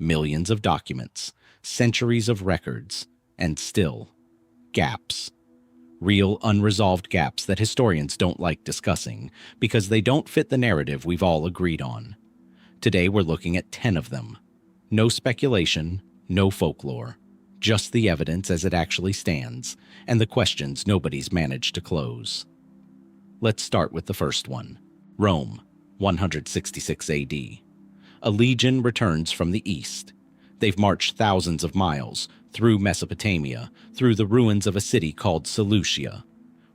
Millions of documents, centuries of records, and still, gaps. Real unresolved gaps that historians don't like discussing because they don't fit the narrative we've all agreed on. Today we're looking at 10 of them. No speculation, no folklore, just the evidence as it actually stands, and the questions nobody's managed to close. Let's start with the first one. Rome, 166 AD. A legion returns from the east. They've marched thousands of miles, through Mesopotamia, through the ruins of a city called Seleucia,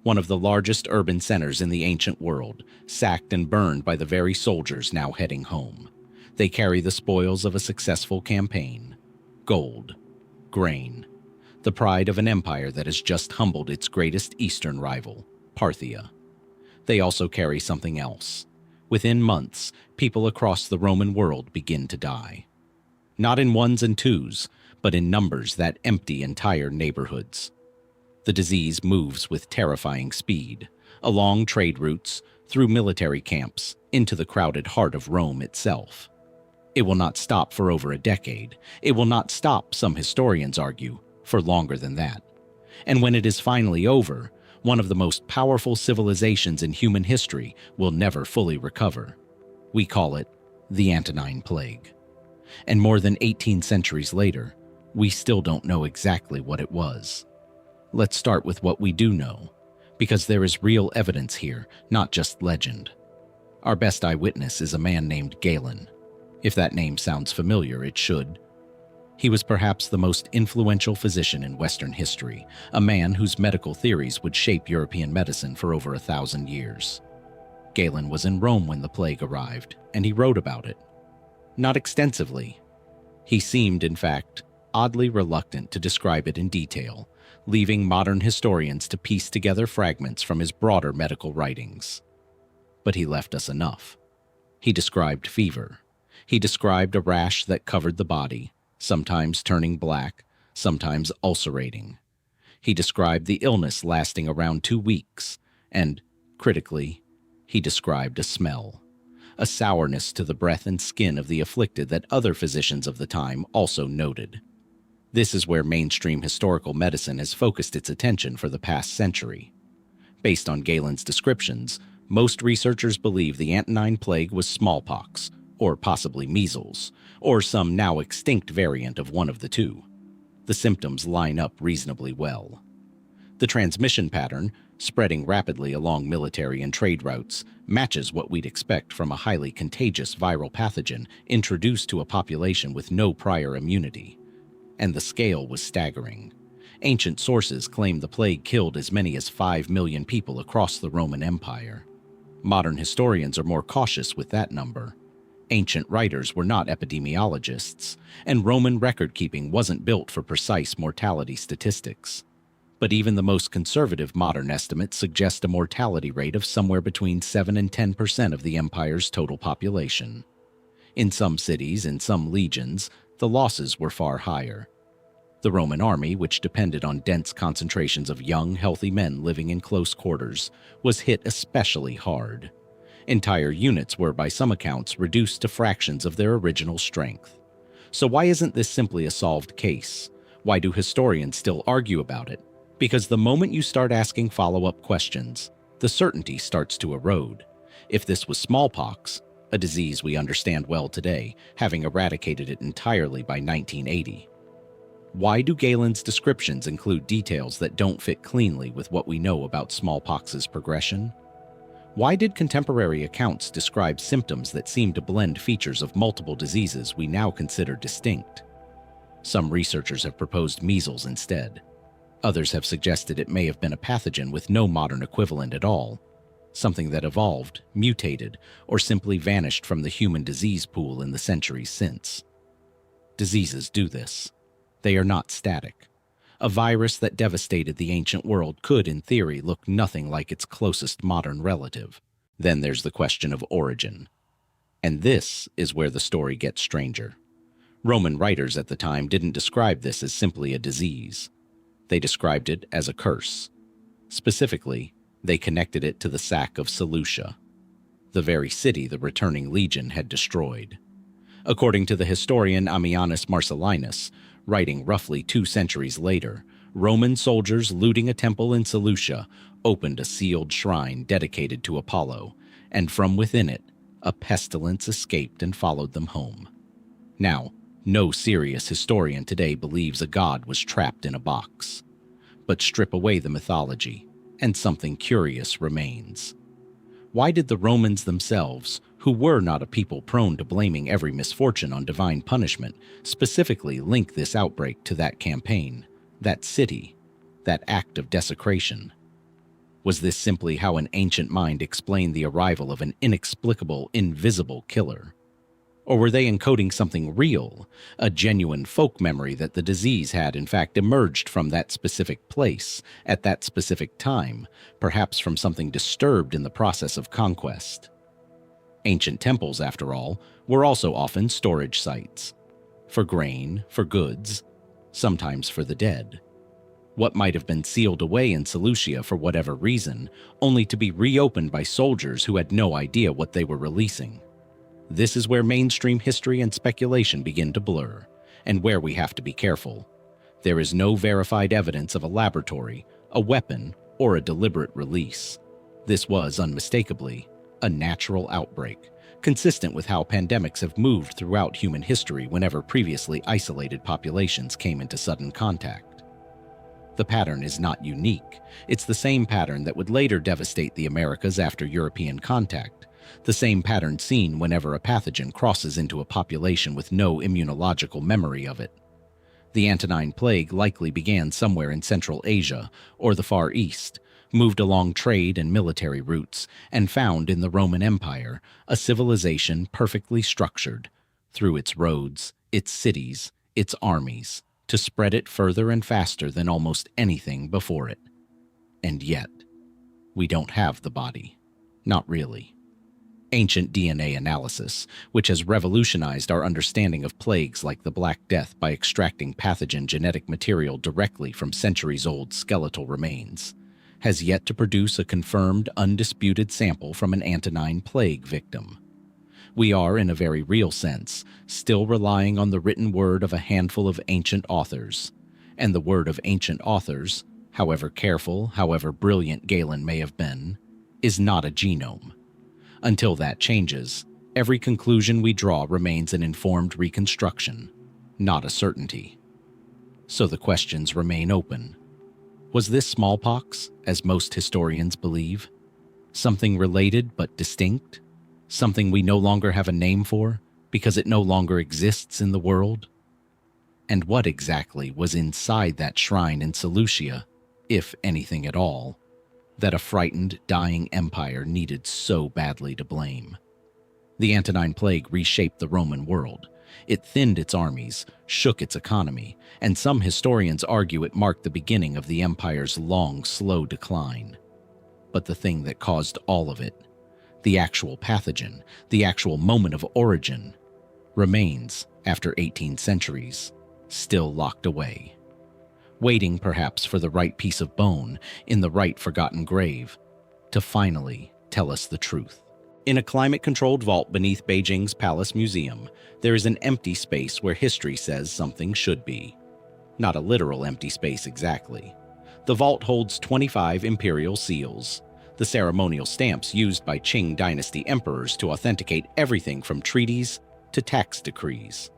one of the largest urban centers in the ancient world, sacked and burned by the very soldiers now heading home. They carry the spoils of a successful campaign: gold, grain, the pride of an empire that has just humbled its greatest eastern rival, Parthia. They also carry something else. Within months, people across the Roman world begin to die. Not in ones and twos, but in numbers that empty entire neighborhoods. The disease moves with terrifying speed, along trade routes, through military camps, into the crowded heart of Rome itself. It will not stop for over a decade. It will not stop, some historians argue, for longer than that. And when it is finally over, one of the most powerful civilizations in human history will never fully recover. We call it the Antonine Plague. And more than 18 centuries later, we still don't know exactly what it was. Let's start with what we do know, because there is real evidence here, not just legend. Our best eyewitness is a man named Galen. If that name sounds familiar, it should. He was perhaps the most influential physician in Western history, a man whose medical theories would shape European medicine for over 1,000 years. Galen was in Rome when the plague arrived, and he wrote about it. Not extensively. He seemed, in fact, oddly reluctant to describe it in detail, leaving modern historians to piece together fragments from his broader medical writings. But he left us enough. He described fever. He described a rash that covered the body, sometimes turning black, sometimes ulcerating. He described the illness lasting around 2 weeks, and, critically, he described a smell, a sourness to the breath and skin of the afflicted that other physicians of the time also noted. This is where mainstream historical medicine has focused its attention for the past century. Based on Galen's descriptions, most researchers believe the Antonine Plague was smallpox, or possibly measles, or some now extinct variant of one of the two. The symptoms line up reasonably well. The transmission pattern, spreading rapidly along military and trade routes, matches what we'd expect from a highly contagious viral pathogen introduced to a population with no prior immunity. And the scale was staggering. Ancient sources claim the plague killed as many as 5 million people across the Roman Empire. Modern historians are more cautious with that number. Ancient writers were not epidemiologists, and Roman record-keeping wasn't built for precise mortality statistics. But even the most conservative modern estimates suggest a mortality rate of somewhere between 7 and 10% of the empire's total population. In some cities, in some legions, the losses were far higher. The Roman army, which depended on dense concentrations of young, healthy men living in close quarters, was hit especially hard. Entire units were, by some accounts, reduced to fractions of their original strength. So why isn't this simply a solved case? Why do historians still argue about it? Because the moment you start asking follow-up questions, the certainty starts to erode. If this was smallpox, a disease we understand well today, having eradicated it entirely by 1980. Why do Galen's descriptions include details that don't fit cleanly with what we know about smallpox's progression? Why did contemporary accounts describe symptoms that seem to blend features of multiple diseases we now consider distinct? Some researchers have proposed measles instead. Others have suggested it may have been a pathogen with no modern equivalent at all, something that evolved, mutated, or simply vanished from the human disease pool in the centuries since. Diseases do this. They are not static. A virus that devastated the ancient world could, in theory, look nothing like its closest modern relative. Then there's the question of origin. And this is where the story gets stranger. Roman writers at the time didn't describe this as simply a disease. They described it as a curse. Specifically, they connected it to the sack of Seleucia, the very city the returning legion had destroyed. According to the historian Ammianus Marcellinus, writing roughly 2 centuries later, Roman soldiers looting a temple in Seleucia opened a sealed shrine dedicated to Apollo, and from within it, a pestilence escaped and followed them home. Now, no serious historian today believes a god was trapped in a box. But strip away the mythology, and something curious remains. Why did the Romans themselves, who were not a people prone to blaming every misfortune on divine punishment, specifically link this outbreak to that campaign, that city, that act of desecration? Was this simply how an ancient mind explained the arrival of an inexplicable, invisible killer? Or were they encoding something real, a genuine folk memory that the disease had in fact emerged from that specific place, at that specific time, perhaps from something disturbed in the process of conquest? Ancient temples, after all, were also often storage sites. For grain, for goods, sometimes for the dead. What might have been sealed away in Seleucia for whatever reason, only to be reopened by soldiers who had no idea what they were releasing. This is where mainstream history and speculation begin to blur, and where we have to be careful. There is no verified evidence of a laboratory, a weapon, or a deliberate release. This was, unmistakably, a natural outbreak, consistent with how pandemics have moved throughout human history whenever previously isolated populations came into sudden contact. The pattern is not unique. It's the same pattern that would later devastate the Americas after European contact. The same pattern seen whenever a pathogen crosses into a population with no immunological memory of it. The Antonine plague likely began somewhere in Central Asia or the Far East, moved along trade and military routes, and found in the Roman Empire a civilization perfectly structured, through its roads, its cities, its armies, to spread it further and faster than almost anything before it. And yet, we don't have the body. Not really. Ancient DNA analysis, which has revolutionized our understanding of plagues like the Black Death by extracting pathogen genetic material directly from centuries-old skeletal remains, has yet to produce a confirmed, undisputed sample from an Antonine plague victim. We are, in a very real sense, still relying on the written word of a handful of ancient authors, and the word of ancient authors, however careful, however brilliant Galen may have been, is not a genome. Until that changes, every conclusion we draw remains an informed reconstruction, not a certainty. So the questions remain open. Was this smallpox, as most historians believe? Something related but distinct? Something we no longer have a name for because it no longer exists in the world? And what exactly was inside that shrine in Seleucia, if anything at all, that a frightened, dying empire needed so badly to blame? The Antonine plague reshaped the Roman world. It thinned its armies, shook its economy, and some historians argue it marked the beginning of the empire's long, slow decline. But the thing that caused all of it, the actual pathogen, the actual moment of origin, remains, after 18 centuries, still locked away. Waiting perhaps for the right piece of bone in the right forgotten grave to finally tell us the truth. In a climate-controlled vault beneath Beijing's Palace Museum, there is an empty space where history says something should be. Not a literal empty space exactly. The vault holds 25 imperial seals, the ceremonial stamps used by Qing Dynasty emperors to authenticate everything from treaties to tax decrees.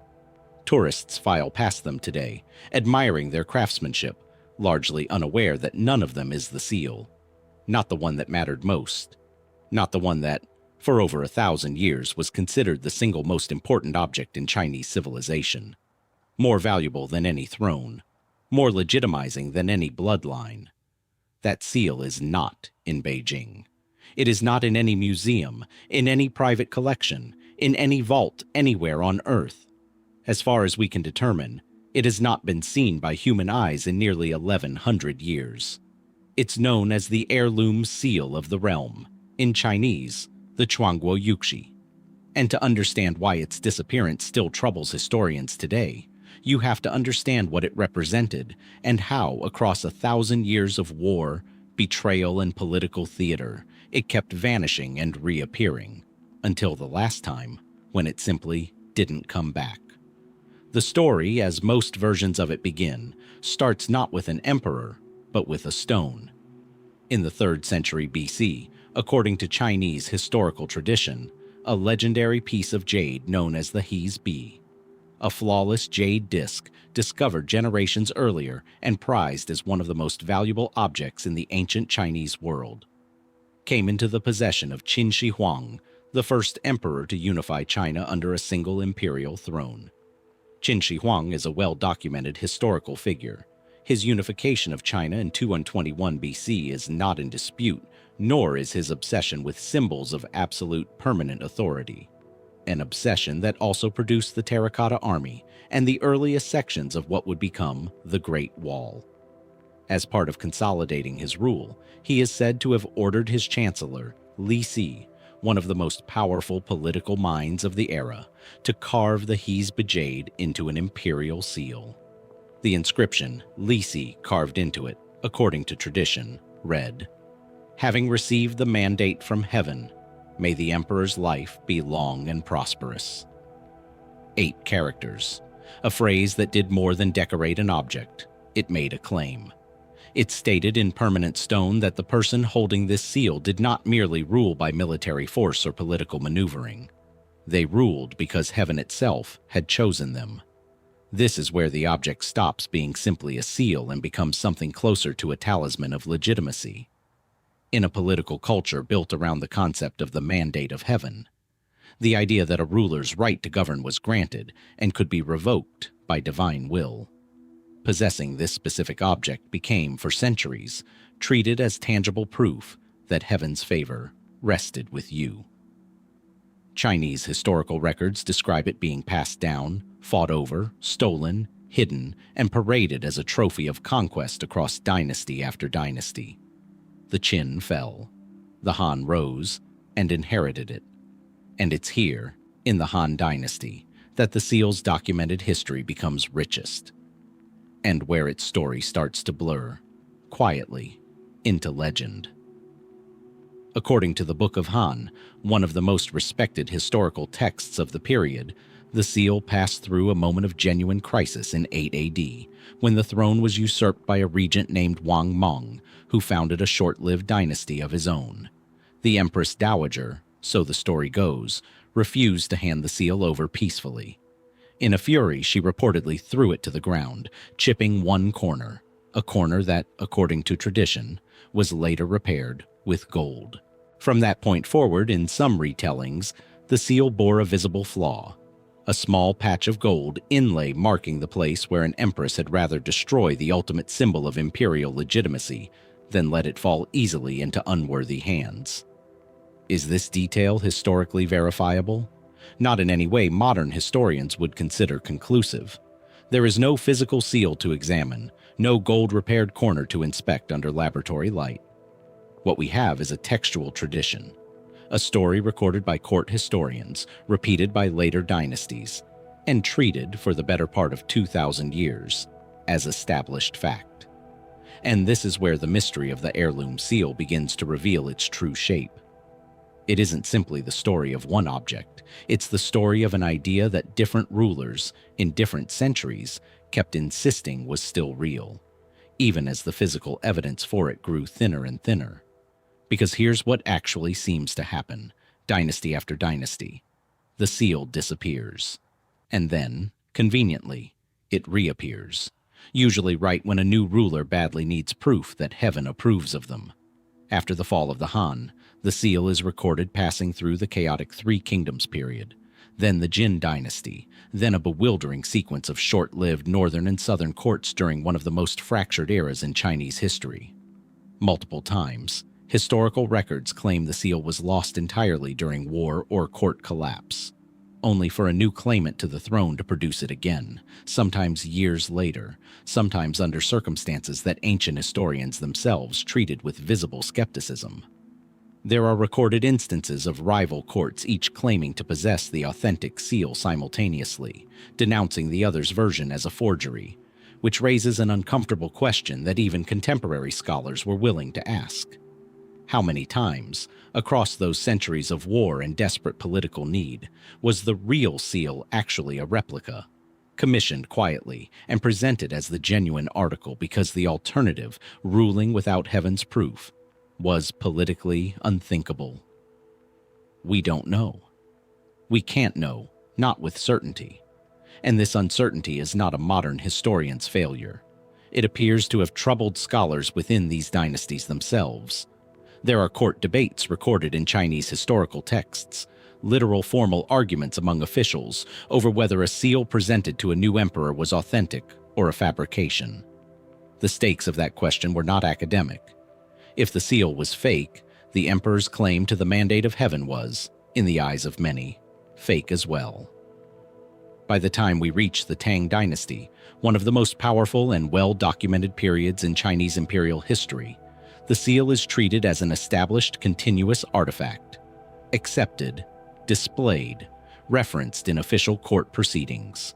Tourists file past them today, admiring their craftsmanship, largely unaware that none of them is the seal. Not the one that mattered most. Not the one that, for over 1,000 years, was considered the single most important object in Chinese civilization. More valuable than any throne. More legitimizing than any bloodline. That seal is not in Beijing. It is not in any museum, in any private collection, in any vault anywhere on Earth. As far as we can determine, it has not been seen by human eyes in nearly 1,100 years. It's known as the heirloom seal of the realm, in Chinese, the Chuangguo Yuxi. And to understand why its disappearance still troubles historians today, you have to understand what it represented and how, across 1,000 years of war, betrayal, and political theater, it kept vanishing and reappearing, until the last time, when it simply didn't come back. The story, as most versions of it begin, starts not with an emperor, but with a stone. In the 3rd century BC, according to Chinese historical tradition, a legendary piece of jade known as the He's Bi, a flawless jade disc discovered generations earlier and prized as one of the most valuable objects in the ancient Chinese world, came into the possession of Qin Shi Huang, the first emperor to unify China under a single imperial throne. Qin Shi Huang is a well-documented historical figure. His unification of China in 221 BC is not in dispute, nor is his obsession with symbols of absolute permanent authority, an obsession that also produced the Terracotta Army and the earliest sections of what would become the Great Wall. As part of consolidating his rule, he is said to have ordered his chancellor, Li Si, one of the most powerful political minds of the era, to carve the He's Bi jade into an imperial seal. The inscription, Li Si, carved into it, according to tradition, read, "Having received the mandate from heaven, may the emperor's life be long and prosperous." 8 characters, a phrase that did more than decorate an object. It made a claim. It stated in permanent stone that the person holding this seal did not merely rule by military force or political maneuvering. They ruled because heaven itself had chosen them. This is where the object stops being simply a seal and becomes something closer to a talisman of legitimacy. In a political culture built around the concept of the mandate of heaven, the idea that a ruler's right to govern was granted and could be revoked by divine will. Possessing this specific object became, for centuries, treated as tangible proof that heaven's favor rested with you. Chinese historical records describe it being passed down, fought over, stolen, hidden, and paraded as a trophy of conquest across dynasty after dynasty. The Qin fell, the Han rose, and inherited it. And it's here, in the Han dynasty, that the seal's documented history becomes richest, and where its story starts to blur, quietly, into legend. According to the Book of Han, one of the most respected historical texts of the period, the seal passed through a moment of genuine crisis in 8 AD, when the throne was usurped by a regent named Wang Meng, who founded a short-lived dynasty of his own. The Empress Dowager, so the story goes, refused to hand the seal over peacefully. In a fury, she reportedly threw it to the ground, chipping one corner, a corner that, according to tradition, was later repaired with gold. From that point forward, in some retellings, the seal bore a visible flaw, a small patch of gold inlay marking the place where an empress had rather destroy the ultimate symbol of imperial legitimacy than let it fall easily into unworthy hands. Is this detail historically verifiable? Not in any way modern historians would consider conclusive. There is no physical seal to examine, no gold-repaired corner to inspect under laboratory light. What we have is a textual tradition, a story recorded by court historians, repeated by later dynasties, and treated for the better part of 2,000 years as established fact. And this is where the mystery of the heirloom seal begins to reveal its true shape. It isn't simply the story of one object, it's the story of an idea that different rulers, in different centuries, kept insisting was still real, even as the physical evidence for it grew thinner and thinner. Because here's what actually seems to happen, dynasty after dynasty. The seal disappears. And then, conveniently, it reappears, usually right when a new ruler badly needs proof that heaven approves of them. After the fall of the Han, the seal is recorded passing through the chaotic Three Kingdoms period, then the Jin dynasty, then a bewildering sequence of short-lived northern and southern courts during one of the most fractured eras in Chinese history. Multiple times, historical records claim the seal was lost entirely during war or court collapse, only for a new claimant to the throne to produce it again, sometimes years later, sometimes under circumstances that ancient historians themselves treated with visible skepticism. There are recorded instances of rival courts each claiming to possess the authentic seal simultaneously, denouncing the other's version as a forgery, which raises an uncomfortable question that even contemporary scholars were willing to ask. How many times, across those centuries of war and desperate political need, was the real seal actually a replica, commissioned quietly and presented as the genuine article because the alternative, ruling without heaven's proof, was politically unthinkable? We don't know. We can't know, not with certainty. And this uncertainty is not a modern historian's failure. It appears to have troubled scholars within these dynasties themselves. There are court debates recorded in Chinese historical texts, literal formal arguments among officials over whether a seal presented to a new emperor was authentic or a fabrication. The stakes of that question were not academic. If the seal was fake, the emperor's claim to the mandate of heaven was, in the eyes of many, fake as well. By the time we reach the Tang Dynasty, one of the most powerful and well-documented periods in Chinese imperial history, the seal is treated as an established continuous artifact, accepted, displayed, referenced in official court proceedings.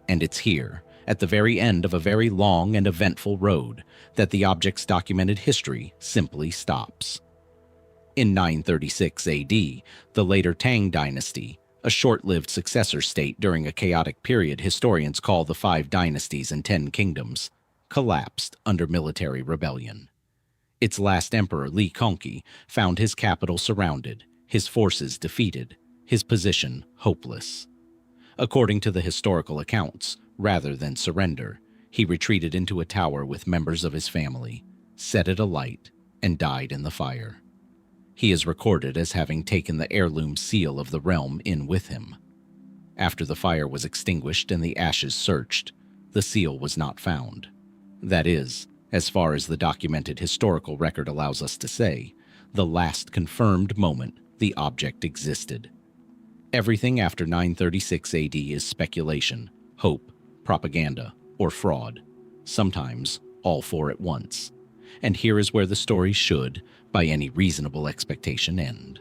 And it's here, at the very end of a very long and eventful road, that the object's documented history simply stops. In 936 AD, the later Tang Dynasty, a short-lived successor state during a chaotic period historians call the 5 dynasties and 10 kingdoms, collapsed under military rebellion. Its last emperor, Li Kongqi, found his capital surrounded, his forces defeated, his position hopeless. According to the historical accounts, rather than surrender, he retreated into a tower with members of his family, set it alight, and died in the fire. He is recorded as having taken the heirloom seal of the realm in with him. After the fire was extinguished and the ashes searched, the seal was not found. That is, as far as the documented historical record allows us to say, the last confirmed moment the object existed. Everything after 936 AD is speculation, hope, propaganda, or fraud, sometimes all 4 at once. And here is where the story should, by any reasonable expectation, end.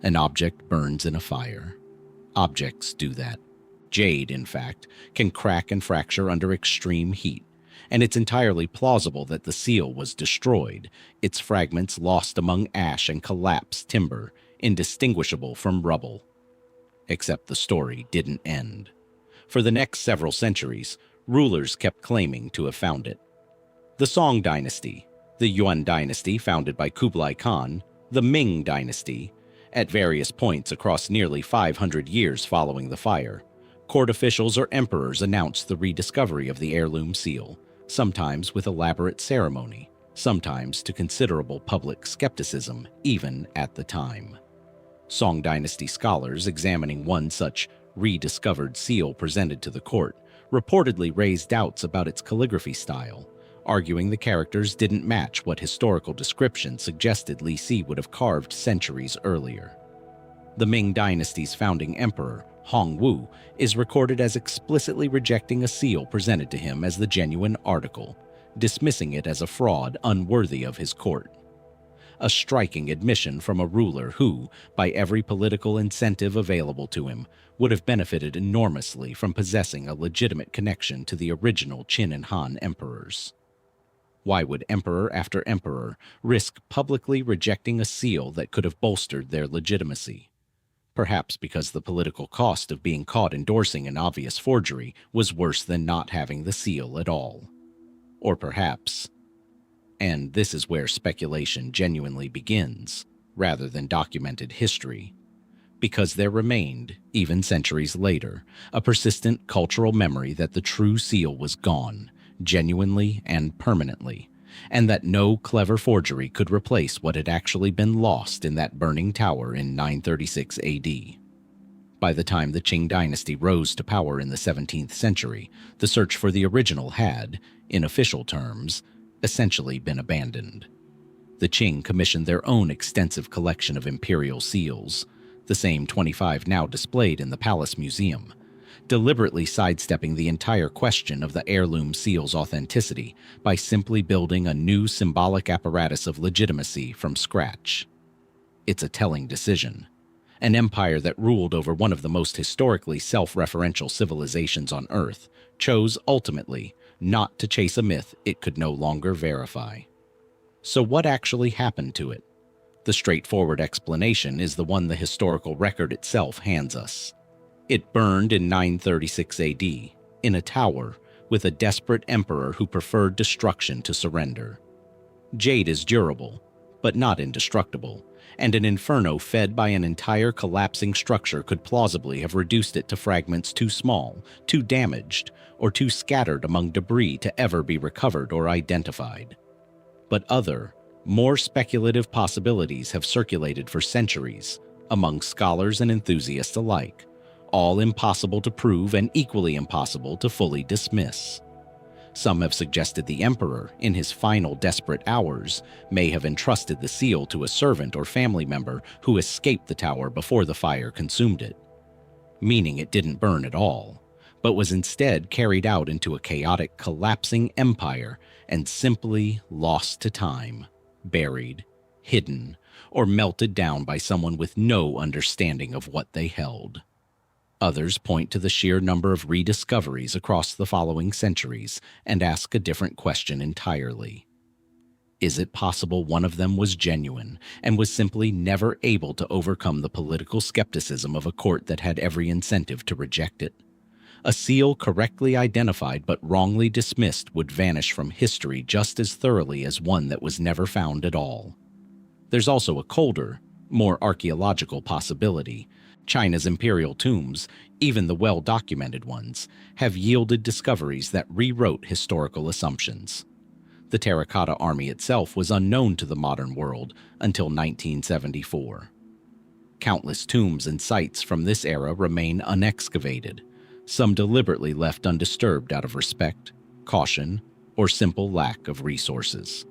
An object burns in a fire. Objects do that. Jade, in fact, can crack and fracture under extreme heat, and it's entirely plausible that the seal was destroyed, its fragments lost among ash and collapsed timber, indistinguishable from rubble. Except the story didn't end. For the next several centuries, rulers kept claiming to have found it. The Song Dynasty, the Yuan Dynasty founded by Kublai Khan, the Ming Dynasty, at various points across nearly 500 years following the fire, court officials or emperors announced the rediscovery of the heirloom seal, sometimes with elaborate ceremony, sometimes to considerable public skepticism even at the time. Song Dynasty scholars examining one such rediscovered seal presented to the court reportedly raised doubts about its calligraphy style, arguing the characters didn't match what historical description suggested Li Si would have carved centuries earlier. The Ming Dynasty's founding emperor, Hongwu, is recorded as explicitly rejecting a seal presented to him as the genuine article, dismissing it as a fraud unworthy of his court. A striking admission from a ruler who, by every political incentive available to him, would have benefited enormously from possessing a legitimate connection to the original Qin and Han emperors. Why would emperor after emperor risk publicly rejecting a seal that could have bolstered their legitimacy? Perhaps because the political cost of being caught endorsing an obvious forgery was worse than not having the seal at all. Or perhaps, and this is where speculation genuinely begins, rather than documented history, because there remained, even centuries later, a persistent cultural memory that the true seal was gone, genuinely and permanently, and that no clever forgery could replace what had actually been lost in that burning tower in 936 AD. By the time the Qing dynasty rose to power in the 17th century, the search for the original had, in official terms, essentially been abandoned. The Qing commissioned their own extensive collection of imperial seals, the same 25 now displayed in the Palace Museum, deliberately sidestepping the entire question of the heirloom seal's authenticity by simply building a new symbolic apparatus of legitimacy from scratch. It's a telling decision. An empire that ruled over one of the most historically self-referential civilizations on Earth chose ultimately not to chase a myth it could no longer verify. So what actually happened to it? The straightforward explanation is the one the historical record itself hands us. It burned in 936 AD, in a tower, with a desperate emperor who preferred destruction to surrender. Jade is durable, but not indestructible, and an inferno fed by an entire collapsing structure could plausibly have reduced it to fragments too small, too damaged, or too scattered among debris to ever be recovered or identified. But other, more speculative possibilities have circulated for centuries, among scholars and enthusiasts alike, all impossible to prove and equally impossible to fully dismiss. Some have suggested the emperor, in his final desperate hours, may have entrusted the seal to a servant or family member who escaped the tower before the fire consumed it, meaning it didn't burn at all, but was instead carried out into a chaotic, collapsing empire and simply lost to time, buried, hidden, or melted down by someone with no understanding of what they held. Others point to the sheer number of rediscoveries across the following centuries and ask a different question entirely. Is it possible one of them was genuine and was simply never able to overcome the political skepticism of a court that had every incentive to reject it? A seal correctly identified but wrongly dismissed would vanish from history just as thoroughly as one that was never found at all. There's also a colder, more archaeological possibility. China's imperial tombs, even the well-documented ones, have yielded discoveries that rewrote historical assumptions. The terracotta army itself was unknown to the modern world until 1974. Countless tombs and sites from this era remain unexcavated, some deliberately left undisturbed out of respect, caution, or simple lack of resources.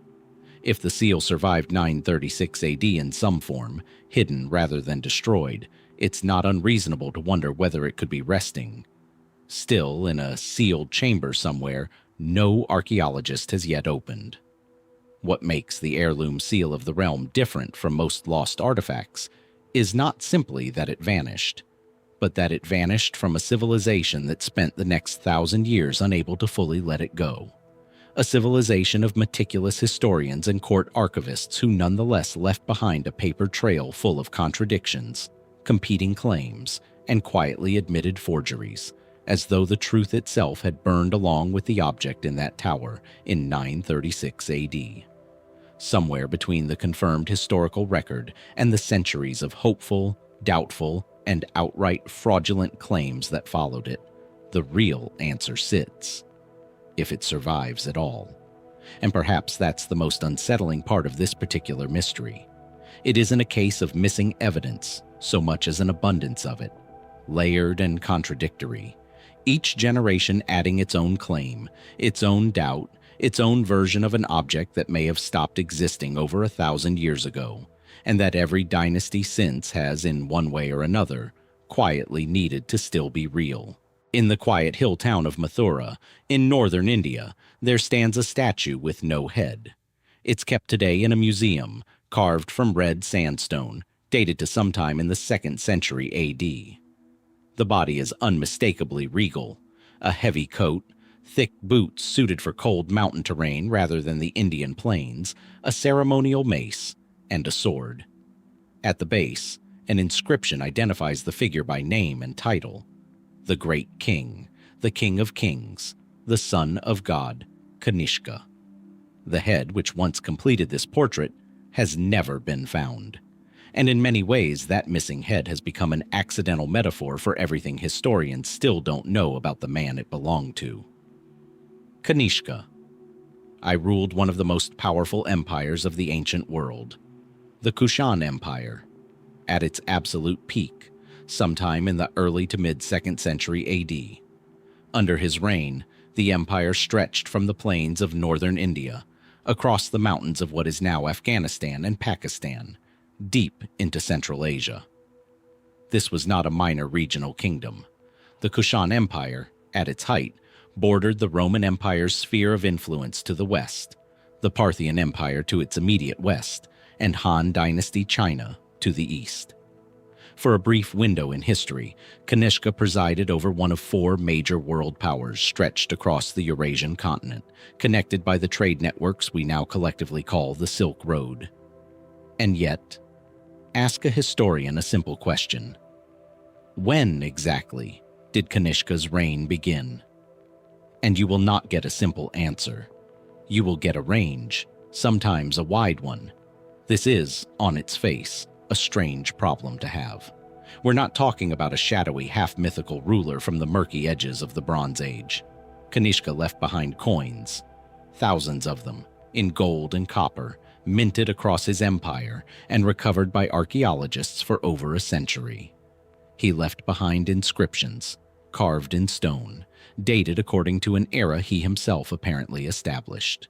If the seal survived 936 AD in some form, hidden rather than destroyed, it's not unreasonable to wonder whether it could be resting. Still, in a sealed chamber somewhere, no archaeologist has yet opened. What makes the heirloom seal of the realm different from most lost artifacts is not simply that it vanished, but that it vanished from a civilization that spent the next 1,000 years unable to fully let it go. A civilization of meticulous historians and court archivists who nonetheless left behind a paper trail full of contradictions, competing claims, and quietly admitted forgeries, as though the truth itself had burned along with the object in that tower in 936 AD. Somewhere between the confirmed historical record and the centuries of hopeful, doubtful, and outright fraudulent claims that followed it, the real answer sits, if it survives at all. And perhaps that's the most unsettling part of this particular mystery. It isn't a case of missing evidence so much as an abundance of it, layered and contradictory, each generation adding its own claim, its own doubt, its own version of an object that may have stopped existing over 1,000 years ago, and that every dynasty since has, in one way or another, quietly needed to still be real. In the quiet hill town of Mathura, in northern India, there stands a statue with no head. It's kept today in a museum, carved from red sandstone, dated to sometime in the 2nd century AD. The body is unmistakably regal, a heavy coat, thick boots suited for cold mountain terrain rather than the Indian plains, a ceremonial mace, and a sword. At the base, an inscription identifies the figure by name and title: the Great King, the King of Kings, the Son of God, Kanishka. The head which once completed this portrait has never been found. And in many ways, that missing head has become an accidental metaphor for everything historians still don't know about the man it belonged to. Kanishka. I ruled one of the most powerful empires of the ancient world, the Kushan Empire, at its absolute peak, sometime in the early to mid-2nd century AD. Under his reign, the empire stretched from the plains of northern India, across the mountains of what is now Afghanistan and Pakistan, deep into Central Asia. This was not a minor regional kingdom. The Kushan Empire, at its height, bordered the Roman Empire's sphere of influence to the west, the Parthian Empire to its immediate west, and Han Dynasty China to the east. For a brief window in history, Kanishka presided over one of 4 major world powers stretched across the Eurasian continent, connected by the trade networks we now collectively call the Silk Road. And yet, Ask a historian a simple question. When exactly did Kanishka's reign begin? And you will not get a simple answer. You will get a range, sometimes a wide one. This is, on its face, a strange problem to have. We're not talking about a shadowy, half-mythical ruler from the murky edges of the Bronze Age. Kanishka left behind coins, thousands of them, in gold and copper, minted across his empire and recovered by archaeologists for over a century. He left behind inscriptions, carved in stone, dated according to an era he himself apparently established.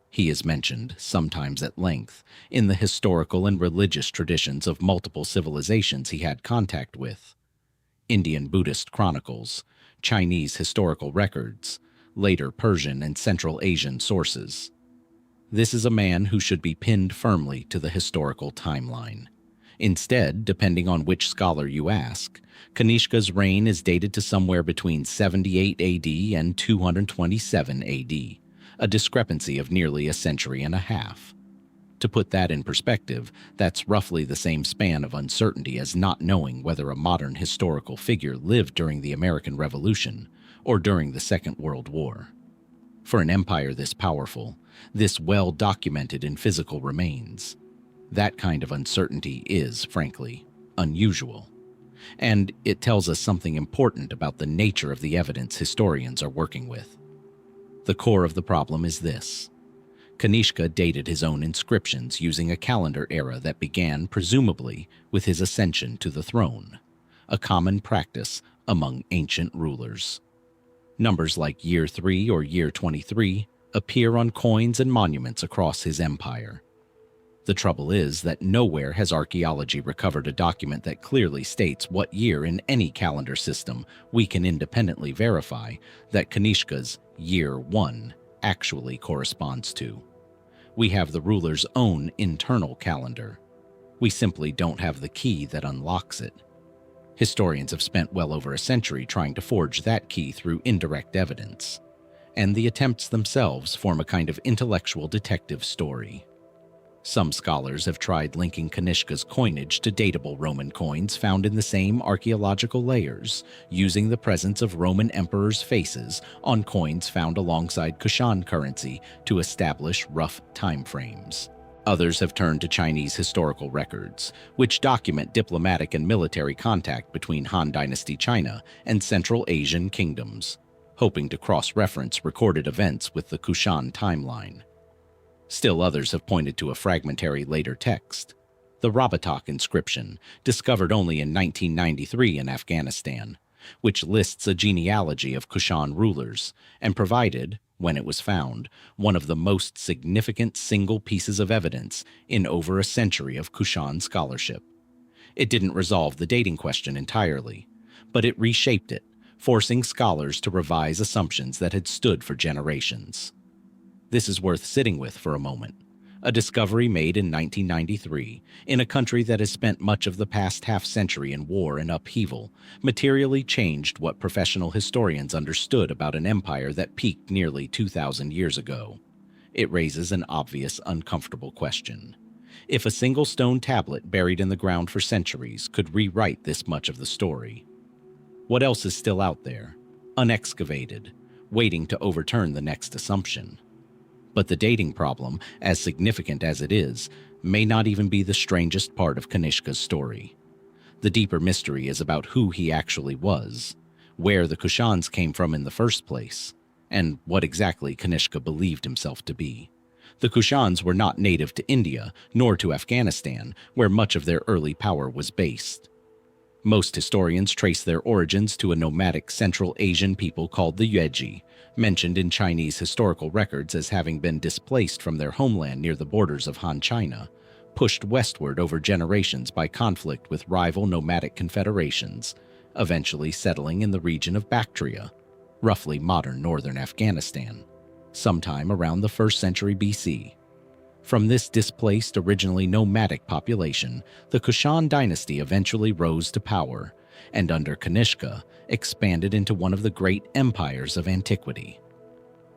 He is mentioned, sometimes at length, in the historical and religious traditions of multiple civilizations he had contact with. Indian Buddhist chronicles, Chinese historical records, later Persian and Central Asian sources. This is a man who should be pinned firmly to the historical timeline. Instead, depending on which scholar you ask, Kanishka's reign is dated to somewhere between 78 AD and 227 AD, a discrepancy of nearly a century and a half. To put that in perspective, that's roughly the same span of uncertainty as not knowing whether a modern historical figure lived during the American Revolution or during the Second World War. For an empire this powerful, this well documented in physical remains, that kind of uncertainty is, frankly, unusual. And it tells us something important about the nature of the evidence historians are working with. The core of the problem is this. Kanishka dated his own inscriptions using a calendar era that began, presumably, with his ascension to the throne, a common practice among ancient rulers. Numbers like year 3 or year 23 appear on coins and monuments across his empire. The trouble is that nowhere has archaeology recovered a document that clearly states what year in any calendar system we can independently verify that Kanishka's year 1 actually corresponds to. We have the ruler's own internal calendar. We simply don't have the key that unlocks it. Historians have spent well over a century trying to forge that key through indirect evidence, and the attempts themselves form a kind of intellectual detective story. Some scholars have tried linking Kanishka's coinage to datable Roman coins found in the same archaeological layers, using the presence of Roman emperors' faces on coins found alongside Kushan currency to establish rough timeframes. Others have turned to Chinese historical records, which document diplomatic and military contact between Han Dynasty China and Central Asian kingdoms, hoping to cross-reference recorded events with the Kushan timeline. Still others have pointed to a fragmentary later text, the Rabatak inscription, discovered only in 1993 in Afghanistan, which lists a genealogy of Kushan rulers and provided, when it was found, one of the most significant single pieces of evidence in over a century of Kushan scholarship. It didn't resolve the dating question entirely, but it reshaped it, forcing scholars to revise assumptions that had stood for generations. This is worth sitting with for a moment. A discovery made in 1993, in a country that has spent much of the past half-century in war and upheaval, materially changed what professional historians understood about an empire that peaked nearly 2,000 years ago. It raises an obvious, uncomfortable question. If a single stone tablet buried in the ground for centuries could rewrite this much of the story, what else is still out there, unexcavated, waiting to overturn the next assumption? But the dating problem, as significant as it is, may not even be the strangest part of Kanishka's story. The deeper mystery is about who he actually was, where the Kushans came from in the first place, and what exactly Kanishka believed himself to be. The Kushans were not native to India, nor to Afghanistan, where much of their early power was based. Most historians trace their origins to a nomadic Central Asian people called the Yuezhi, mentioned in Chinese historical records as having been displaced from their homeland near the borders of Han China, pushed westward over generations by conflict with rival nomadic confederations, eventually settling in the region of Bactria, roughly modern northern Afghanistan, sometime around the 1st century BC. From this displaced, originally nomadic population, the Kushan dynasty eventually rose to power, and under Kanishka, expanded into one of the great empires of antiquity.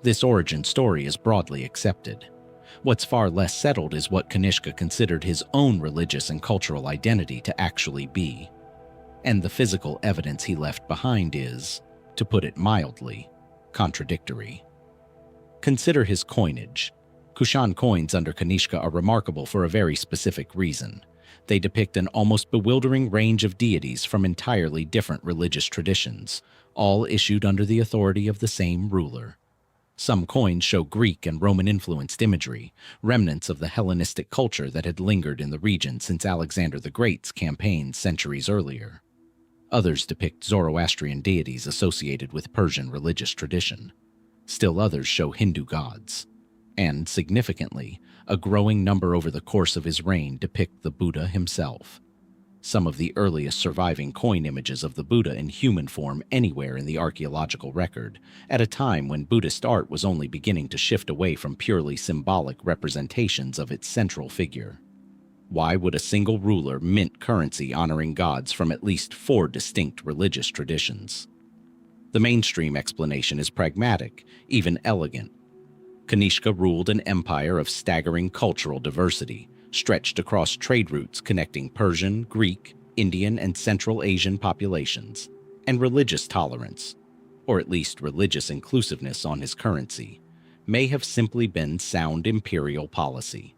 This origin story is broadly accepted. What's far less settled is what Kanishka considered his own religious and cultural identity to actually be. And the physical evidence he left behind is, to put it mildly, contradictory. Consider his coinage. Kushan coins under Kanishka are remarkable for a very specific reason. They depict an almost bewildering range of deities from entirely different religious traditions, all issued under the authority of the same ruler. Some coins show Greek and Roman-influenced imagery, remnants of the Hellenistic culture that had lingered in the region since Alexander the Great's campaign centuries earlier. Others depict Zoroastrian deities associated with Persian religious tradition. Still others show Hindu gods. And, significantly, a growing number over the course of his reign depict the Buddha himself. Some of the earliest surviving coin images of the Buddha in human form anywhere in the archaeological record, at a time when Buddhist art was only beginning to shift away from purely symbolic representations of its central figure. Why would a single ruler mint currency honoring gods from at least 4 distinct religious traditions? The mainstream explanation is pragmatic, even elegant. Kanishka ruled an empire of staggering cultural diversity, stretched across trade routes connecting Persian, Greek, Indian, and Central Asian populations, and religious tolerance, or at least religious inclusiveness on his currency, may have simply been sound imperial policy,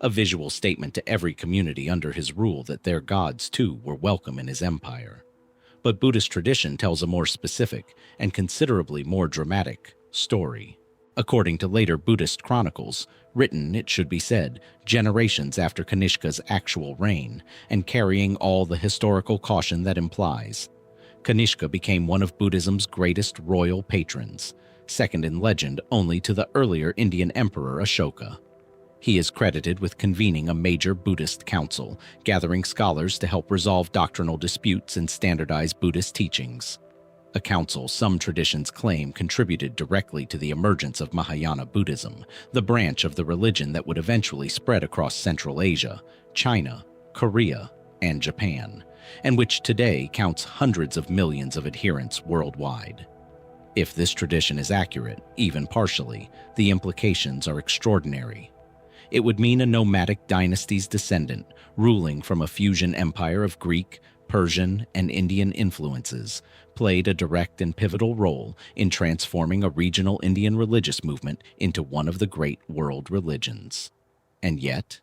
a visual statement to every community under his rule that their gods too were welcome in his empire. But Buddhist tradition tells a more specific and considerably more dramatic story. According to later Buddhist chronicles, written, it should be said, generations after Kanishka's actual reign, and carrying all the historical caution that implies, Kanishka became one of Buddhism's greatest royal patrons, second in legend only to the earlier Indian emperor Ashoka. He is credited with convening a major Buddhist council, gathering scholars to help resolve doctrinal disputes and standardize Buddhist teachings. A council some traditions claim contributed directly to the emergence of Mahayana Buddhism, the branch of the religion that would eventually spread across Central Asia, China, Korea, and Japan, and which today counts hundreds of millions of adherents worldwide. If this tradition is accurate, even partially, the implications are extraordinary. It would mean a nomadic dynasty's descendant, ruling from a fusion empire of Greek, Persian, and Indian influences, played a direct and pivotal role in transforming a regional Indian religious movement into one of the great world religions. And yet,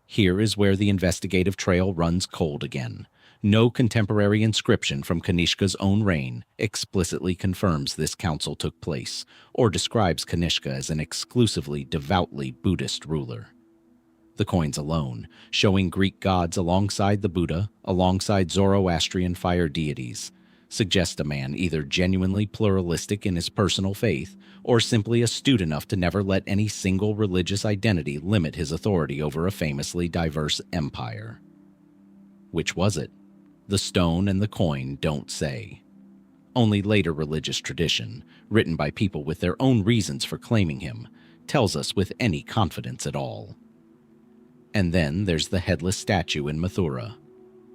here is where the investigative trail runs cold again. No contemporary inscription from Kanishka's own reign explicitly confirms this council took place, or describes Kanishka as an exclusively devoutly Buddhist ruler. The coins alone, showing Greek gods alongside the Buddha, alongside Zoroastrian fire deities, suggest a man either genuinely pluralistic in his personal faith, or simply astute enough to never let any single religious identity limit his authority over a famously diverse empire. Which was it? The stone and the coin don't say. Only later religious tradition, written by people with their own reasons for claiming him, tells us with any confidence at all. And then there's the headless statue in Mathura,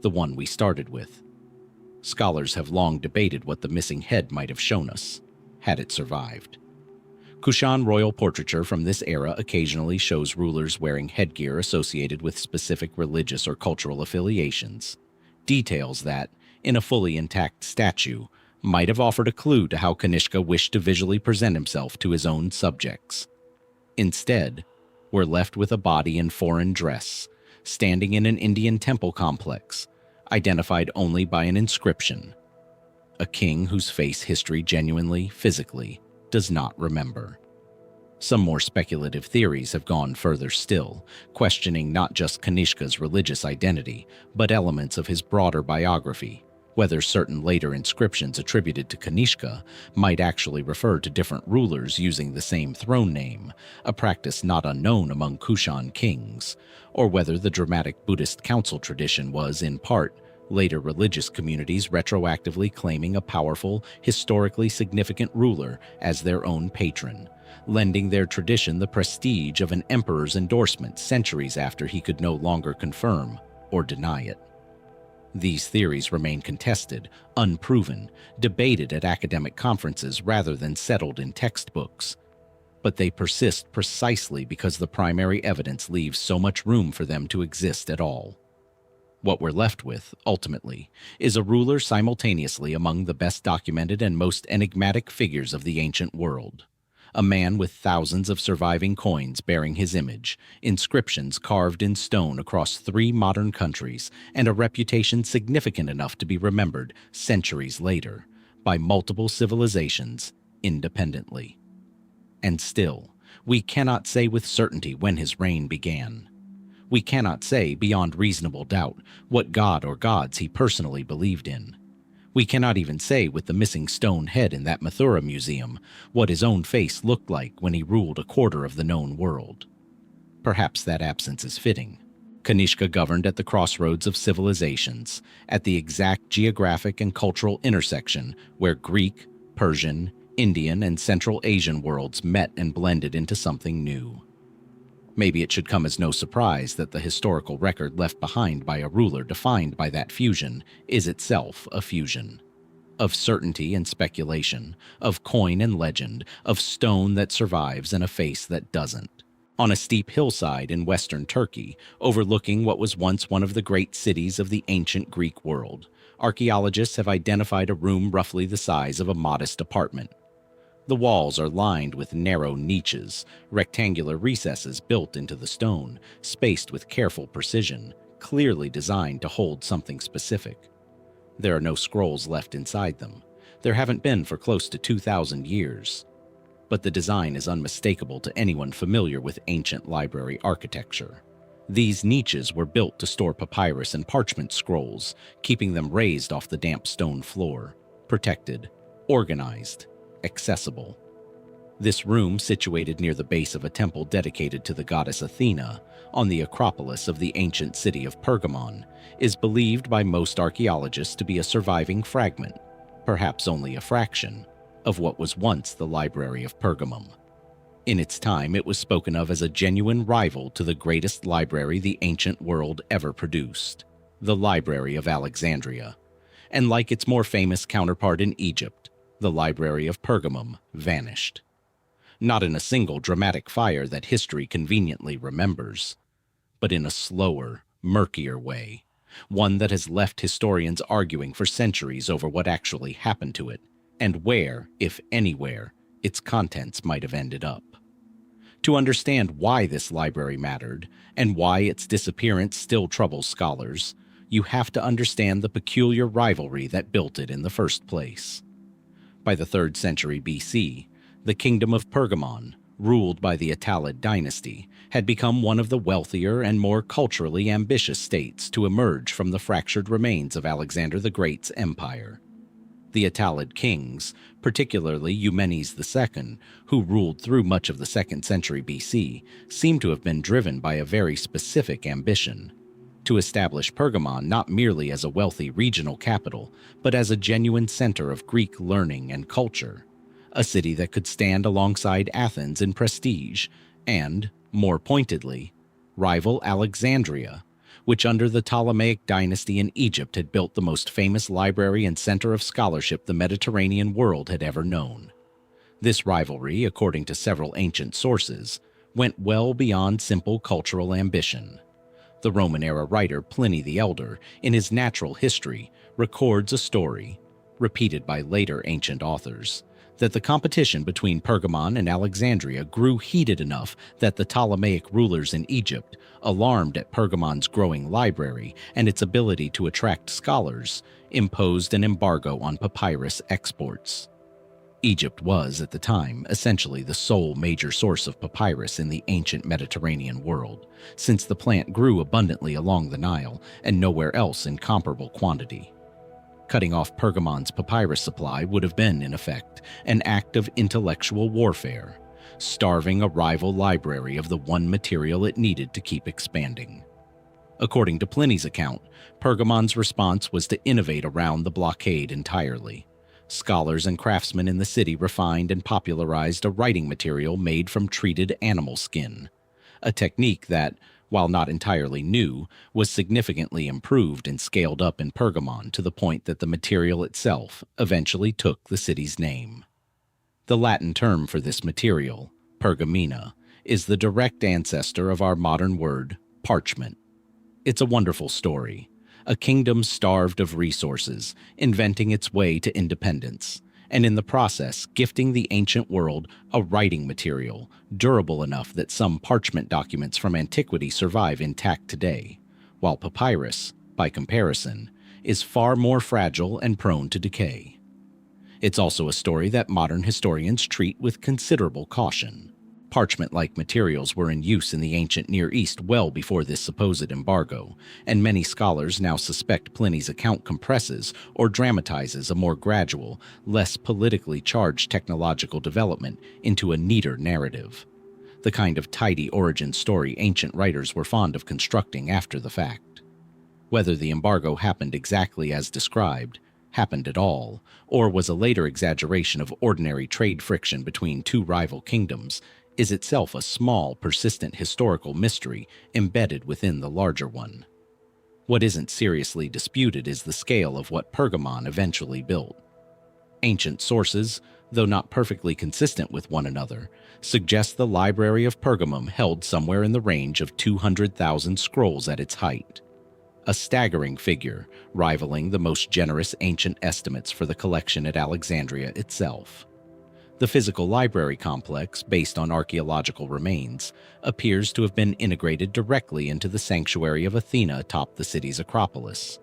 the one we started with. Scholars have long debated what the missing head might have shown us, had it survived. Kushan royal portraiture from this era occasionally shows rulers wearing headgear associated with specific religious or cultural affiliations, details that, in a fully intact statue, might have offered a clue to how Kanishka wished to visually present himself to his own subjects. Instead, we're left with a body in foreign dress, standing in an Indian temple complex, identified only by an inscription. A king whose face history genuinely, physically, does not remember. Some more speculative theories have gone further still, questioning not just Kanishka's religious identity, but elements of his broader biography, whether certain later inscriptions attributed to Kanishka might actually refer to different rulers using the same throne name, a practice not unknown among Kushan kings, or whether the dramatic Buddhist council tradition was, in part, later religious communities retroactively claiming a powerful, historically significant ruler as their own patron, lending their tradition the prestige of an emperor's endorsement centuries after he could no longer confirm or deny it. These theories remain contested, unproven, debated at academic conferences rather than settled in textbooks. But they persist precisely because the primary evidence leaves so much room for them to exist at all. What we're left with, ultimately, is a ruler simultaneously among the best documented and most enigmatic figures of the ancient world. A man with thousands of surviving coins bearing his image, inscriptions carved in stone across 3 modern countries, and a reputation significant enough to be remembered centuries later by multiple civilizations independently. And still, we cannot say with certainty when his reign began. We cannot say, beyond reasonable doubt, what god or gods he personally believed in. We cannot even say with the missing stone head in that Mathura museum what his own face looked like when he ruled a quarter of the known world. Perhaps that absence is fitting. Kanishka governed at the crossroads of civilizations, at the exact geographic and cultural intersection where Greek, Persian, Indian, and Central Asian worlds met and blended into something new. Maybe it should come as no surprise that the historical record left behind by a ruler defined by that fusion is itself a fusion. Of certainty and speculation, of coin and legend, of stone that survives and a face that doesn't. On a steep hillside in western Turkey, overlooking what was once one of the great cities of the ancient Greek world, archaeologists have identified a room roughly the size of a modest apartment. The walls are lined with narrow niches, rectangular recesses built into the stone, spaced with careful precision, clearly designed to hold something specific. There are no scrolls left inside them. There haven't been for close to 2,000 years. But the design is unmistakable to anyone familiar with ancient library architecture. These niches were built to store papyrus and parchment scrolls, keeping them raised off the damp stone floor, protected, organized, accessible. This room, situated near the base of a temple dedicated to the goddess Athena, on the Acropolis of the ancient city of Pergamum, is believed by most archaeologists to be a surviving fragment, perhaps only a fraction, of what was once the Library of Pergamum. In its time, it was spoken of as a genuine rival to the greatest library the ancient world ever produced, the Library of Alexandria. And like its more famous counterpart in Egypt, the Library of Pergamum vanished. Not in a single dramatic fire that history conveniently remembers, but in a slower, murkier way, one that has left historians arguing for centuries over what actually happened to it, and where, if anywhere, its contents might have ended up. To understand why this library mattered, and why its disappearance still troubles scholars, you have to understand the peculiar rivalry that built it in the first place. By the 3rd century BC, the kingdom of Pergamum, ruled by the Attalid dynasty, had become one of the wealthier and more culturally ambitious states to emerge from the fractured remains of Alexander the Great's empire. The Attalid kings, particularly Eumenes II, who ruled through much of the 2nd century BC, seem to have been driven by a very specific ambition: to establish Pergamum not merely as a wealthy regional capital, but as a genuine center of Greek learning and culture, a city that could stand alongside Athens in prestige and, more pointedly, rival Alexandria, which under the Ptolemaic dynasty in Egypt had built the most famous library and center of scholarship the Mediterranean world had ever known. This rivalry, according to several ancient sources, went well beyond simple cultural ambition. The Roman-era writer Pliny the Elder, in his Natural History, records a story, repeated by later ancient authors, that the competition between Pergamum and Alexandria grew heated enough that the Ptolemaic rulers in Egypt, alarmed at Pergamum's growing library and its ability to attract scholars, imposed an embargo on papyrus exports. Egypt was, at the time, essentially the sole major source of papyrus in the ancient Mediterranean world, since the plant grew abundantly along the Nile and nowhere else in comparable quantity. Cutting off Pergamum's papyrus supply would have been, in effect, an act of intellectual warfare, starving a rival library of the one material it needed to keep expanding. According to Pliny's account, Pergamum's response was to innovate around the blockade entirely. Scholars and craftsmen in the city refined and popularized a writing material made from treated animal skin, a technique that, while not entirely new, was significantly improved and scaled up in Pergamum to the point that the material itself eventually took the city's name. The Latin term for this material, Pergamena, is the direct ancestor of our modern word, parchment. It's a wonderful story. A kingdom starved of resources, inventing its way to independence, and in the process gifting the ancient world a writing material durable enough that some parchment documents from antiquity survive intact today, while papyrus, by comparison, is far more fragile and prone to decay. It's also a story that modern historians treat with considerable caution. Parchment-like materials were in use in the ancient Near East well before this supposed embargo, and many scholars now suspect Pliny's account compresses or dramatizes a more gradual, less politically charged technological development into a neater narrative. The kind of tidy origin story ancient writers were fond of constructing after the fact. Whether the embargo happened exactly as described, happened at all, or was a later exaggeration of ordinary trade friction between two rival kingdoms, is itself a small, persistent historical mystery embedded within the larger one. What isn't seriously disputed is the scale of what Pergamum eventually built. Ancient sources, though not perfectly consistent with one another, suggest the Library of Pergamum held somewhere in the range of 200,000 scrolls at its height. A staggering figure, rivaling the most generous ancient estimates for the collection at Alexandria itself. The physical library complex, based on archaeological remains, appears to have been integrated directly into the sanctuary of Athena atop the city's Acropolis,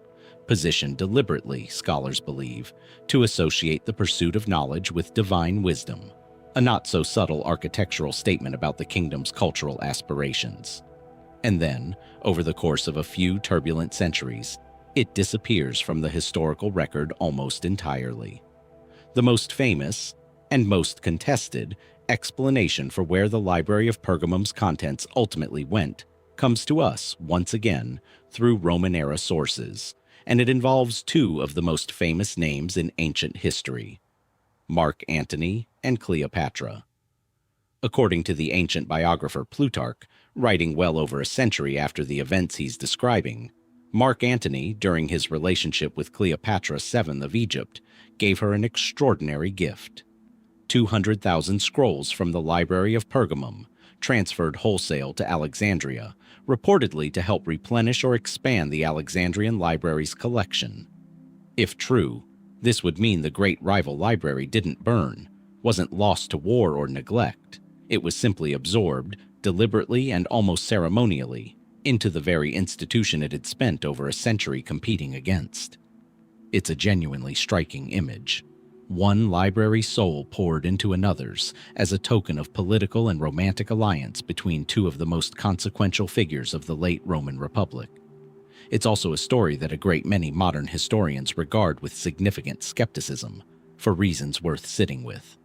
positioned deliberately, scholars believe, to associate the pursuit of knowledge with divine wisdom, a not-so-subtle architectural statement about the kingdom's cultural aspirations. And then, over the course of a few turbulent centuries, it disappears from the historical record almost entirely. The most famous, and most contested, explanation for where the Library of Pergamum's contents ultimately went comes to us, once again, through Roman-era sources, and it involves two of the most famous names in ancient history, Mark Antony and Cleopatra. According to the ancient biographer Plutarch, writing well over a century after the events he's describing, Mark Antony, during his relationship with Cleopatra VII of Egypt, gave her an extraordinary gift: 200,000 scrolls from the Library of Pergamum, transferred wholesale to Alexandria, reportedly to help replenish or expand the Alexandrian library's collection. If true, this would mean the great rival library didn't burn, wasn't lost to war or neglect. It was simply absorbed, deliberately and almost ceremonially, into the very institution it had spent over a century competing against. It's a genuinely striking image. One library soul poured into another's as a token of political and romantic alliance between two of the most consequential figures of the late Roman Republic. It's also a story that a great many modern historians regard with significant skepticism, for reasons worth sitting with.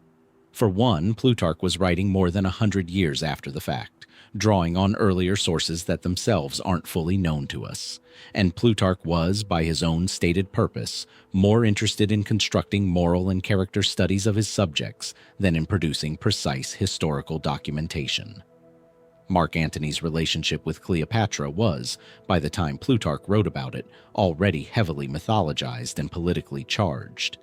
For one, Plutarch was writing more than 100 years after the fact, drawing on earlier sources that themselves aren't fully known to us. And Plutarch was, by his own stated purpose, more interested in constructing moral and character studies of his subjects than in producing precise historical documentation. Mark Antony's relationship with Cleopatra was, by the time Plutarch wrote about it, already heavily mythologized and politically charged.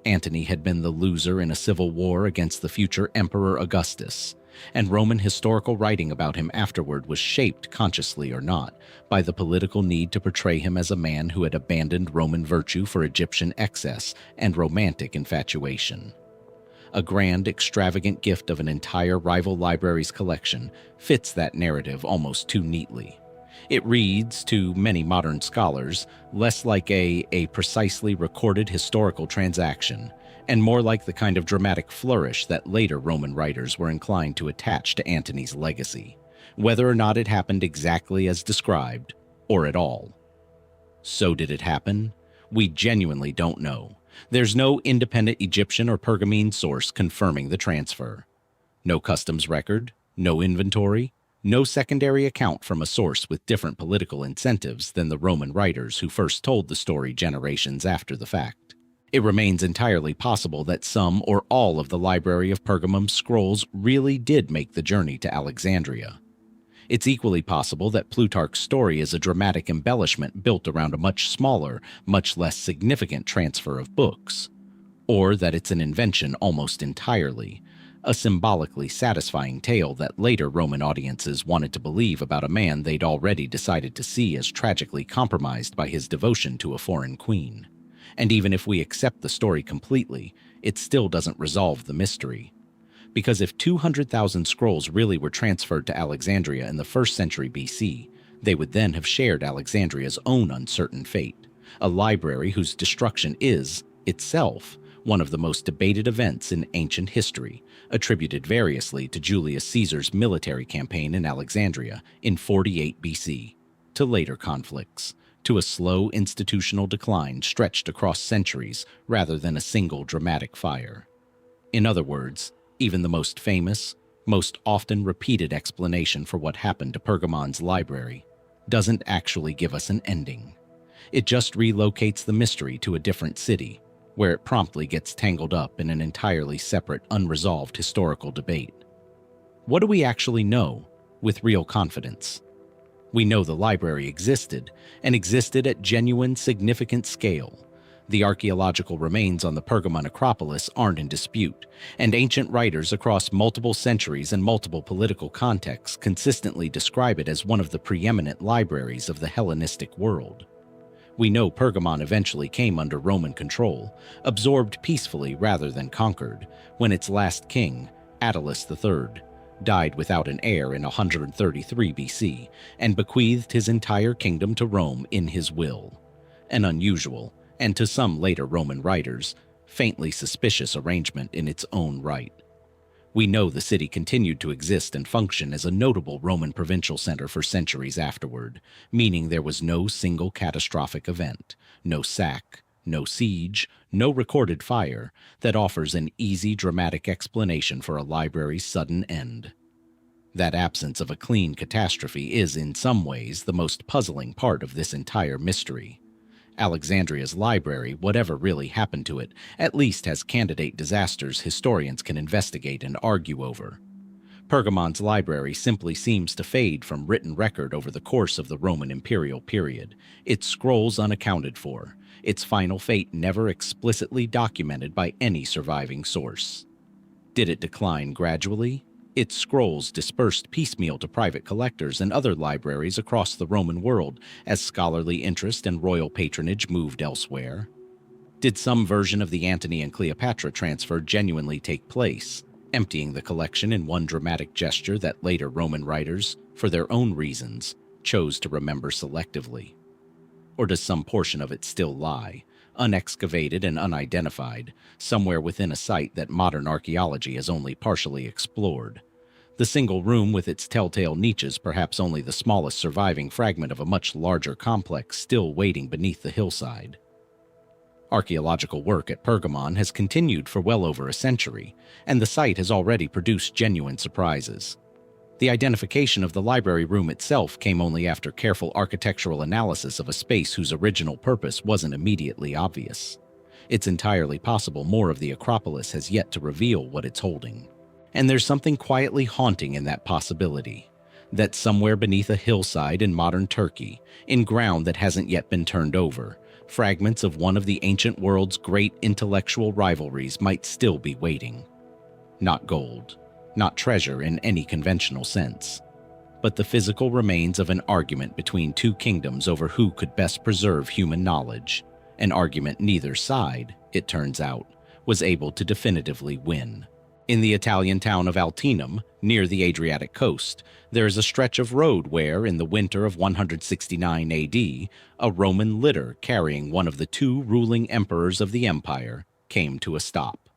Antony had been the loser in a civil war against the future Emperor Augustus, and Roman historical writing about him afterward was shaped, consciously or not, by the political need to portray him as a man who had abandoned Roman virtue for Egyptian excess and romantic infatuation. A grand, extravagant gift of an entire rival library's collection fits that narrative almost too neatly. It reads, to many modern scholars, less like a precisely recorded historical transaction, and more like the kind of dramatic flourish that later Roman writers were inclined to attach to Antony's legacy, whether or not it happened exactly as described, or at all. So did it happen? We genuinely don't know. There's no independent Egyptian or Pergamene source confirming the transfer. No customs record, no inventory, no secondary account from a source with different political incentives than the Roman writers who first told the story generations after the fact. It remains entirely possible that some or all of the Library of Pergamum's scrolls really did make the journey to Alexandria. It's equally possible that Plutarch's story is a dramatic embellishment built around a much smaller, much less significant transfer of books, or that it's an invention almost entirely, a symbolically satisfying tale that later Roman audiences wanted to believe about a man they'd already decided to see as tragically compromised by his devotion to a foreign queen. And even if we accept the story completely, it still doesn't resolve the mystery. Because if 200,000 scrolls really were transferred to Alexandria in the 1st century BC, they would then have shared Alexandria's own uncertain fate, a library whose destruction is, itself, one of the most debated events in ancient history, attributed variously to Julius Caesar's military campaign in Alexandria in 48 BC, to later conflicts, to a slow institutional decline stretched across centuries rather than a single dramatic fire. In other words, even the most famous, most often repeated explanation for what happened to Pergamon's library doesn't actually give us an ending. It just relocates the mystery to a different city, where it promptly gets tangled up in an entirely separate, unresolved historical debate. What do we actually know with real confidence? We know the library existed, and existed at genuine, significant scale. The archaeological remains on the Pergamon Acropolis aren't in dispute, and ancient writers across multiple centuries and multiple political contexts consistently describe it as one of the preeminent libraries of the Hellenistic world. We know Pergamon eventually came under Roman control, absorbed peacefully rather than conquered, when its last king, Attalus III, died without an heir in 133 BC, and bequeathed his entire kingdom to Rome in his will. An unusual, and to some later Roman writers, faintly suspicious arrangement in its own right. We know the city continued to exist and function as a notable Roman provincial center for centuries afterward, meaning there was no single catastrophic event, no sack, no siege, no recorded fire that offers an easy dramatic explanation for a library's sudden end. That absence of a clean catastrophe is in some ways the most puzzling part of this entire mystery. Alexandria's library, whatever really happened to it, at least has candidate disasters historians can investigate and argue over. Pergamon's library simply seems to fade from written record over the course of the Roman imperial period, its scrolls unaccounted for, its final fate never explicitly documented by any surviving source. Did it decline gradually? Its scrolls dispersed piecemeal to private collectors and other libraries across the Roman world as scholarly interest and royal patronage moved elsewhere. Did some version of the Antony and Cleopatra transfer genuinely take place, emptying the collection in one dramatic gesture that later Roman writers, for their own reasons, chose to remember selectively? Or does some portion of it still lie, unexcavated and unidentified, somewhere within a site that modern archaeology has only partially explored? The single room with its telltale niches perhaps only the smallest surviving fragment of a much larger complex still waiting beneath the hillside. Archaeological work at Pergamon has continued for well over a century, and the site has already produced genuine surprises. The identification of the library room itself came only after careful architectural analysis of a space whose original purpose wasn't immediately obvious. It's entirely possible more of the Acropolis has yet to reveal what it's holding. And there's something quietly haunting in that possibility, that somewhere beneath a hillside in modern Turkey, in ground that hasn't yet been turned over, fragments of one of the ancient world's great intellectual rivalries might still be waiting. Not gold, not treasure in any conventional sense, but the physical remains of an argument between two kingdoms over who could best preserve human knowledge, an argument neither side, it turns out, was able to definitively win. In the Italian town of Altinum, near the Adriatic coast, there is a stretch of road where, in the winter of 169 AD, a Roman litter carrying one of the two ruling emperors of the empire came to a stop.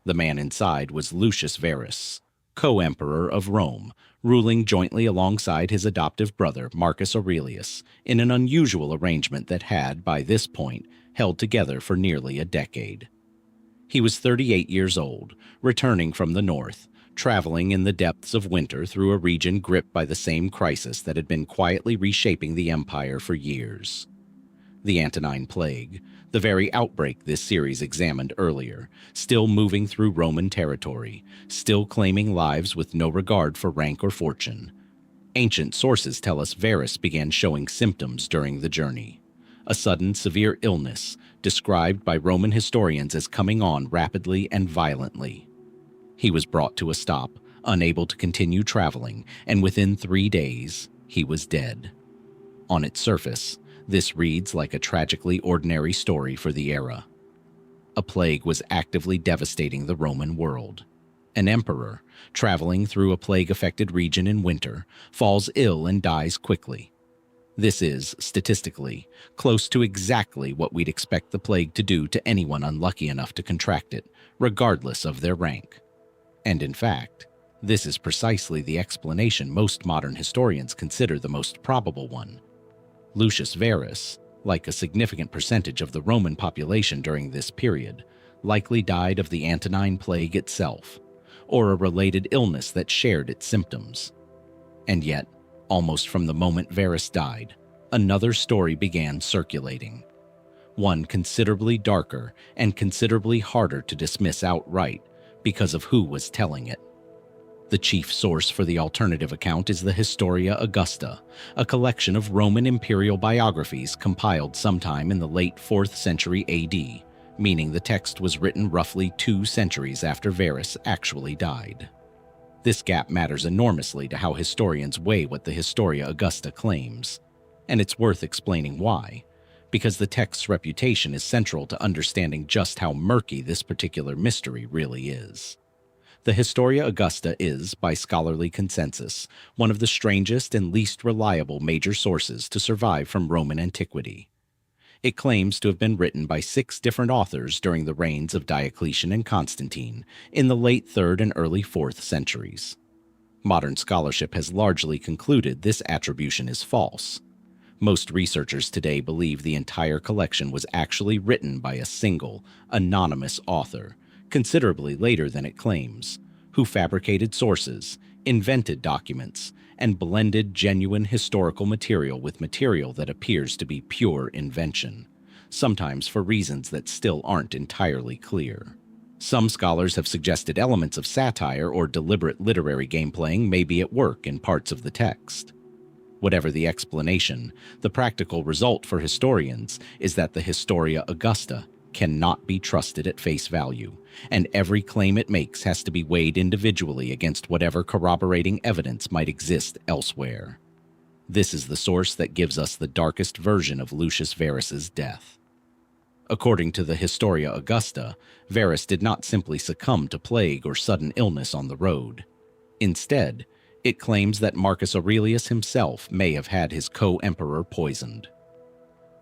The man inside was Lucius Verus, co-emperor of Rome, ruling jointly alongside his adoptive brother Marcus Aurelius in an unusual arrangement that had, by this point, held together for nearly a decade. He was 38 years old, returning from the north, traveling in the depths of winter through a region gripped by the same crisis that had been quietly reshaping the empire for years. The Antonine Plague, the very outbreak this series examined earlier, still moving through Roman territory, still claiming lives with no regard for rank or fortune. Ancient sources tell us Verus began showing symptoms during the journey. A sudden severe illness, described by Roman historians as coming on rapidly and violently. He was brought to a stop, unable to continue traveling, and within 3 days, he was dead. On its surface, this reads like a tragically ordinary story for the era. A plague was actively devastating the Roman world. An emperor, traveling through a plague-affected region in winter, falls ill and dies quickly. This is, statistically, close to exactly what we'd expect the plague to do to anyone unlucky enough to contract it, regardless of their rank. And in fact, this is precisely the explanation most modern historians consider the most probable one. Lucius Verus, like a significant percentage of the Roman population during this period, likely died of the Antonine plague itself, or a related illness that shared its symptoms. And yet, almost from the moment Verus died, another story began circulating. One considerably darker and considerably harder to dismiss outright because of who was telling it. The chief source for the alternative account is the Historia Augusta, a collection of Roman imperial biographies compiled sometime in the late 4th century AD, meaning the text was written roughly 2 centuries after Verus actually died. This gap matters enormously to how historians weigh what the Historia Augusta claims, and it's worth explaining why, because the text's reputation is central to understanding just how murky this particular mystery really is. The Historia Augusta is, by scholarly consensus, one of the strangest and least reliable major sources to survive from Roman antiquity. It claims to have been written by 6 different authors during the reigns of Diocletian and Constantine in the late 3rd and early 4th centuries. Modern scholarship has largely concluded this attribution is false. Most researchers today believe the entire collection was actually written by a single, anonymous author, considerably later than it claims, who fabricated sources, invented documents, and blended genuine historical material with material that appears to be pure invention, sometimes for reasons that still aren't entirely clear. Some scholars have suggested elements of satire or deliberate literary gameplaying may be at work in parts of the text. Whatever the explanation, the practical result for historians is that the Historia Augusta cannot be trusted at face value, and every claim it makes has to be weighed individually against whatever corroborating evidence might exist elsewhere. This is the source that gives us the darkest version of Lucius Verus's death. According to the Historia Augusta, Verus did not simply succumb to plague or sudden illness on the road. Instead, it claims that Marcus Aurelius himself may have had his co-emperor poisoned.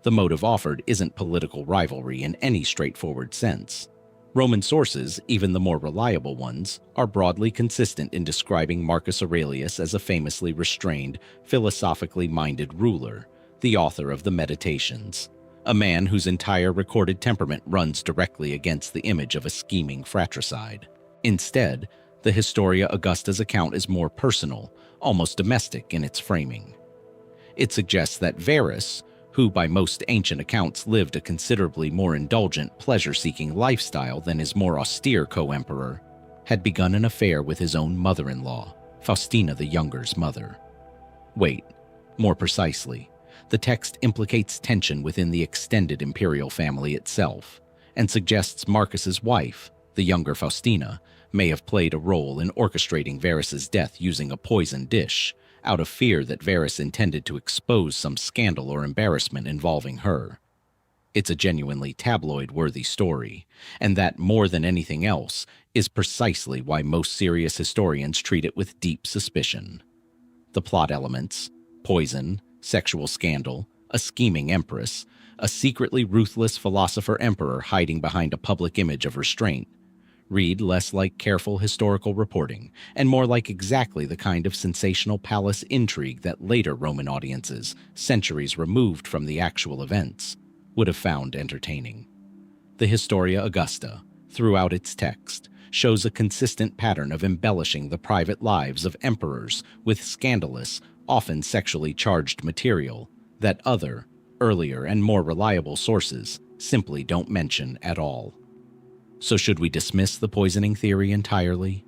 The motive offered isn't political rivalry in any straightforward sense. Roman sources, even the more reliable ones, are broadly consistent in describing Marcus Aurelius as a famously restrained, philosophically minded ruler, the author of the Meditations, a man whose entire recorded temperament runs directly against the image of a scheming fratricide. Instead, the Historia Augusta's account is more personal, almost domestic in its framing. It suggests that Verus, who by most ancient accounts lived a considerably more indulgent, pleasure-seeking lifestyle than his more austere co-emperor, had begun an affair with his own mother-in-law, Faustina the Younger's mother. Wait, more precisely, the text implicates tension within the extended imperial family itself, and suggests Marcus's wife, the younger Faustina, may have played a role in orchestrating Verus's death using a poisoned dish, out of fear that Verus intended to expose some scandal or embarrassment involving her. It's a genuinely tabloid-worthy story, and that, more than anything else, is precisely why most serious historians treat it with deep suspicion. The plot elements, poison, sexual scandal, a scheming empress, a secretly ruthless philosopher-emperor hiding behind a public image of restraint, read less like careful historical reporting and more like exactly the kind of sensational palace intrigue that later Roman audiences, centuries removed from the actual events, would have found entertaining. The Historia Augusta, throughout its text, shows a consistent pattern of embellishing the private lives of emperors with scandalous, often sexually charged material that other, earlier and more reliable sources simply don't mention at all. So should we dismiss the poisoning theory entirely?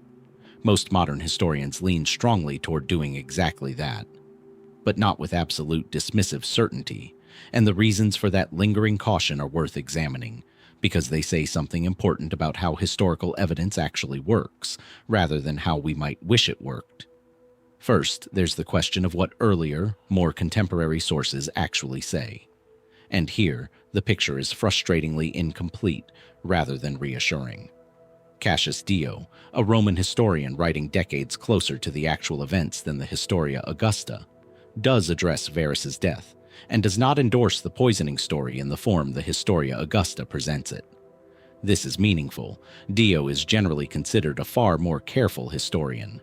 Most modern historians lean strongly toward doing exactly that, but not with absolute dismissive certainty, and the reasons for that lingering caution are worth examining, because they say something important about how historical evidence actually works, rather than how we might wish it worked. First, there's the question of what earlier, more contemporary sources actually say. And here, the picture is frustratingly incomplete rather than reassuring. Cassius Dio, a Roman historian writing decades closer to the actual events than the Historia Augusta, does address Verus's death, and does not endorse the poisoning story in the form the Historia Augusta presents it. This is meaningful. Dio is generally considered a far more careful historian.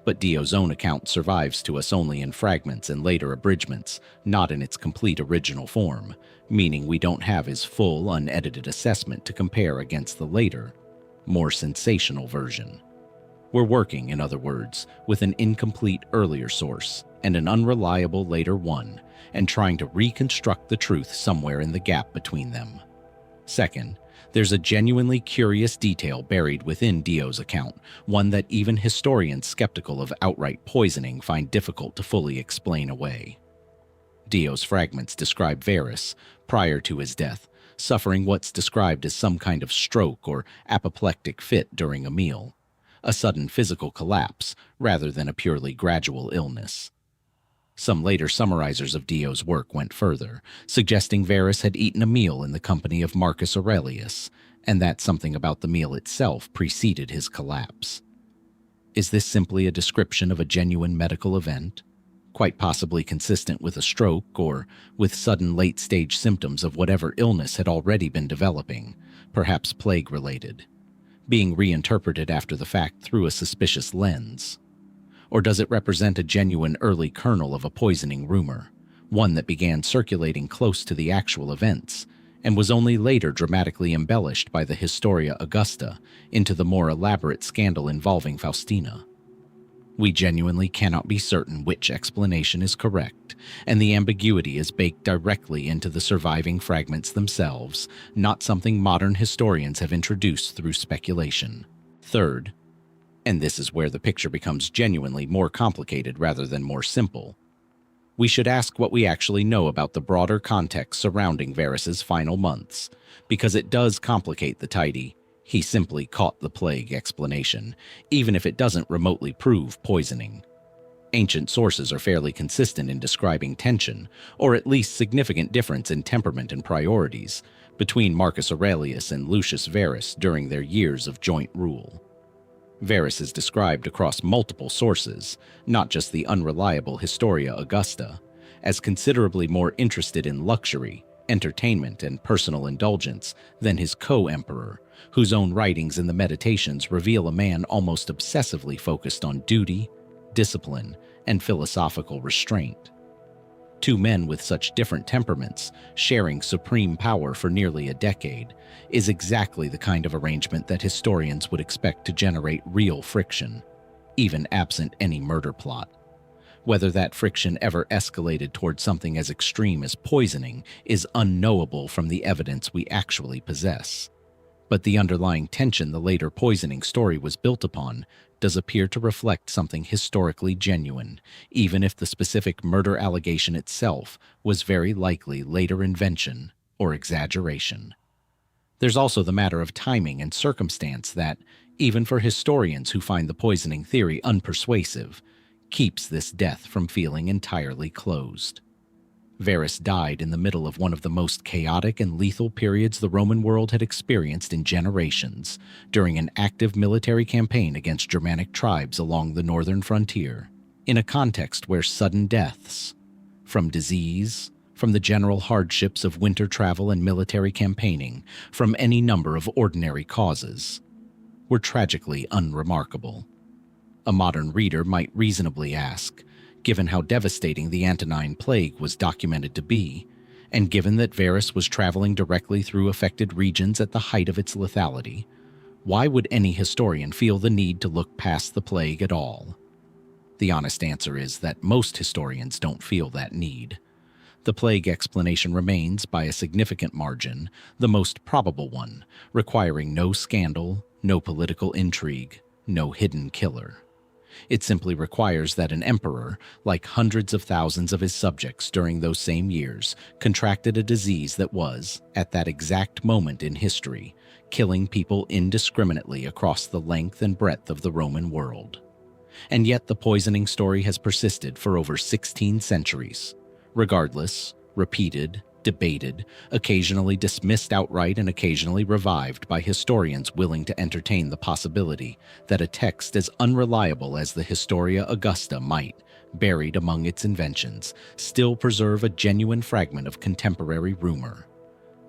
But Dio's own account survives to us only in fragments and later abridgments, not in its complete original form, meaning we don't have his full, unedited assessment to compare against the later, more sensational version. We're working, in other words, with an incomplete earlier source and an unreliable later one, and trying to reconstruct the truth somewhere in the gap between them. Second, there's a genuinely curious detail buried within Dio's account, one that even historians skeptical of outright poisoning find difficult to fully explain away. Dio's fragments describe Verus, prior to his death, suffering what's described as some kind of stroke or apoplectic fit during a meal, a sudden physical collapse rather than a purely gradual illness. Some later summarizers of Dio's work went further, suggesting Verus had eaten a meal in the company of Marcus Aurelius, and that something about the meal itself preceded his collapse. Is this simply a description of a genuine medical event, quite possibly consistent with a stroke or with sudden late-stage symptoms of whatever illness had already been developing, perhaps plague-related, being reinterpreted after the fact through a suspicious lens? Or does it represent a genuine early kernel of a poisoning rumor, one that began circulating close to the actual events, and was only later dramatically embellished by the Historia Augusta into the more elaborate scandal involving Faustina? We genuinely cannot be certain which explanation is correct, and the ambiguity is baked directly into the surviving fragments themselves, not something modern historians have introduced through speculation. Third, and this is where the picture becomes genuinely more complicated rather than more simple, we should ask what we actually know about the broader context surrounding Verus's final months, because it does complicate the tidy, "he simply caught the plague" explanation, even if it doesn't remotely prove poisoning. Ancient sources are fairly consistent in describing tension, or at least significant difference in temperament and priorities, between Marcus Aurelius and Lucius Verus during their years of joint rule. Verus is described across multiple sources, not just the unreliable Historia Augusta, as considerably more interested in luxury, entertainment, and personal indulgence than his co-emperor, whose own writings in the Meditations reveal a man almost obsessively focused on duty, discipline, and philosophical restraint. Two men with such different temperaments, sharing supreme power for nearly a decade, is exactly the kind of arrangement that historians would expect to generate real friction, even absent any murder plot. Whether that friction ever escalated towards something as extreme as poisoning is unknowable from the evidence we actually possess. But the underlying tension the later poisoning story was built upon does appear to reflect something historically genuine, even if the specific murder allegation itself was very likely later invention or exaggeration. There's also the matter of timing and circumstance that, even for historians who find the poisoning theory unpersuasive, keeps this death from feeling entirely closed. Verus died in the middle of one of the most chaotic and lethal periods the Roman world had experienced in generations, during an active military campaign against Germanic tribes along the northern frontier, in a context where sudden deaths, from disease, from the general hardships of winter travel and military campaigning, from any number of ordinary causes, were tragically unremarkable. A modern reader might reasonably ask, given how devastating the Antonine plague was documented to be, and given that Verus was traveling directly through affected regions at the height of its lethality, why would any historian feel the need to look past the plague at all? The honest answer is that most historians don't feel that need. The plague explanation remains, by a significant margin, the most probable one, requiring no scandal, no political intrigue, no hidden killer. It simply requires that an emperor, like hundreds of thousands of his subjects during those same years, contracted a disease that was, at that exact moment in history, killing people indiscriminately across the length and breadth of the Roman world. And yet the poisoning story has persisted for over 16 centuries. Regardless, repeated, debated, occasionally dismissed outright and occasionally revived by historians willing to entertain the possibility that a text as unreliable as the Historia Augusta might, buried among its inventions, still preserve a genuine fragment of contemporary rumor.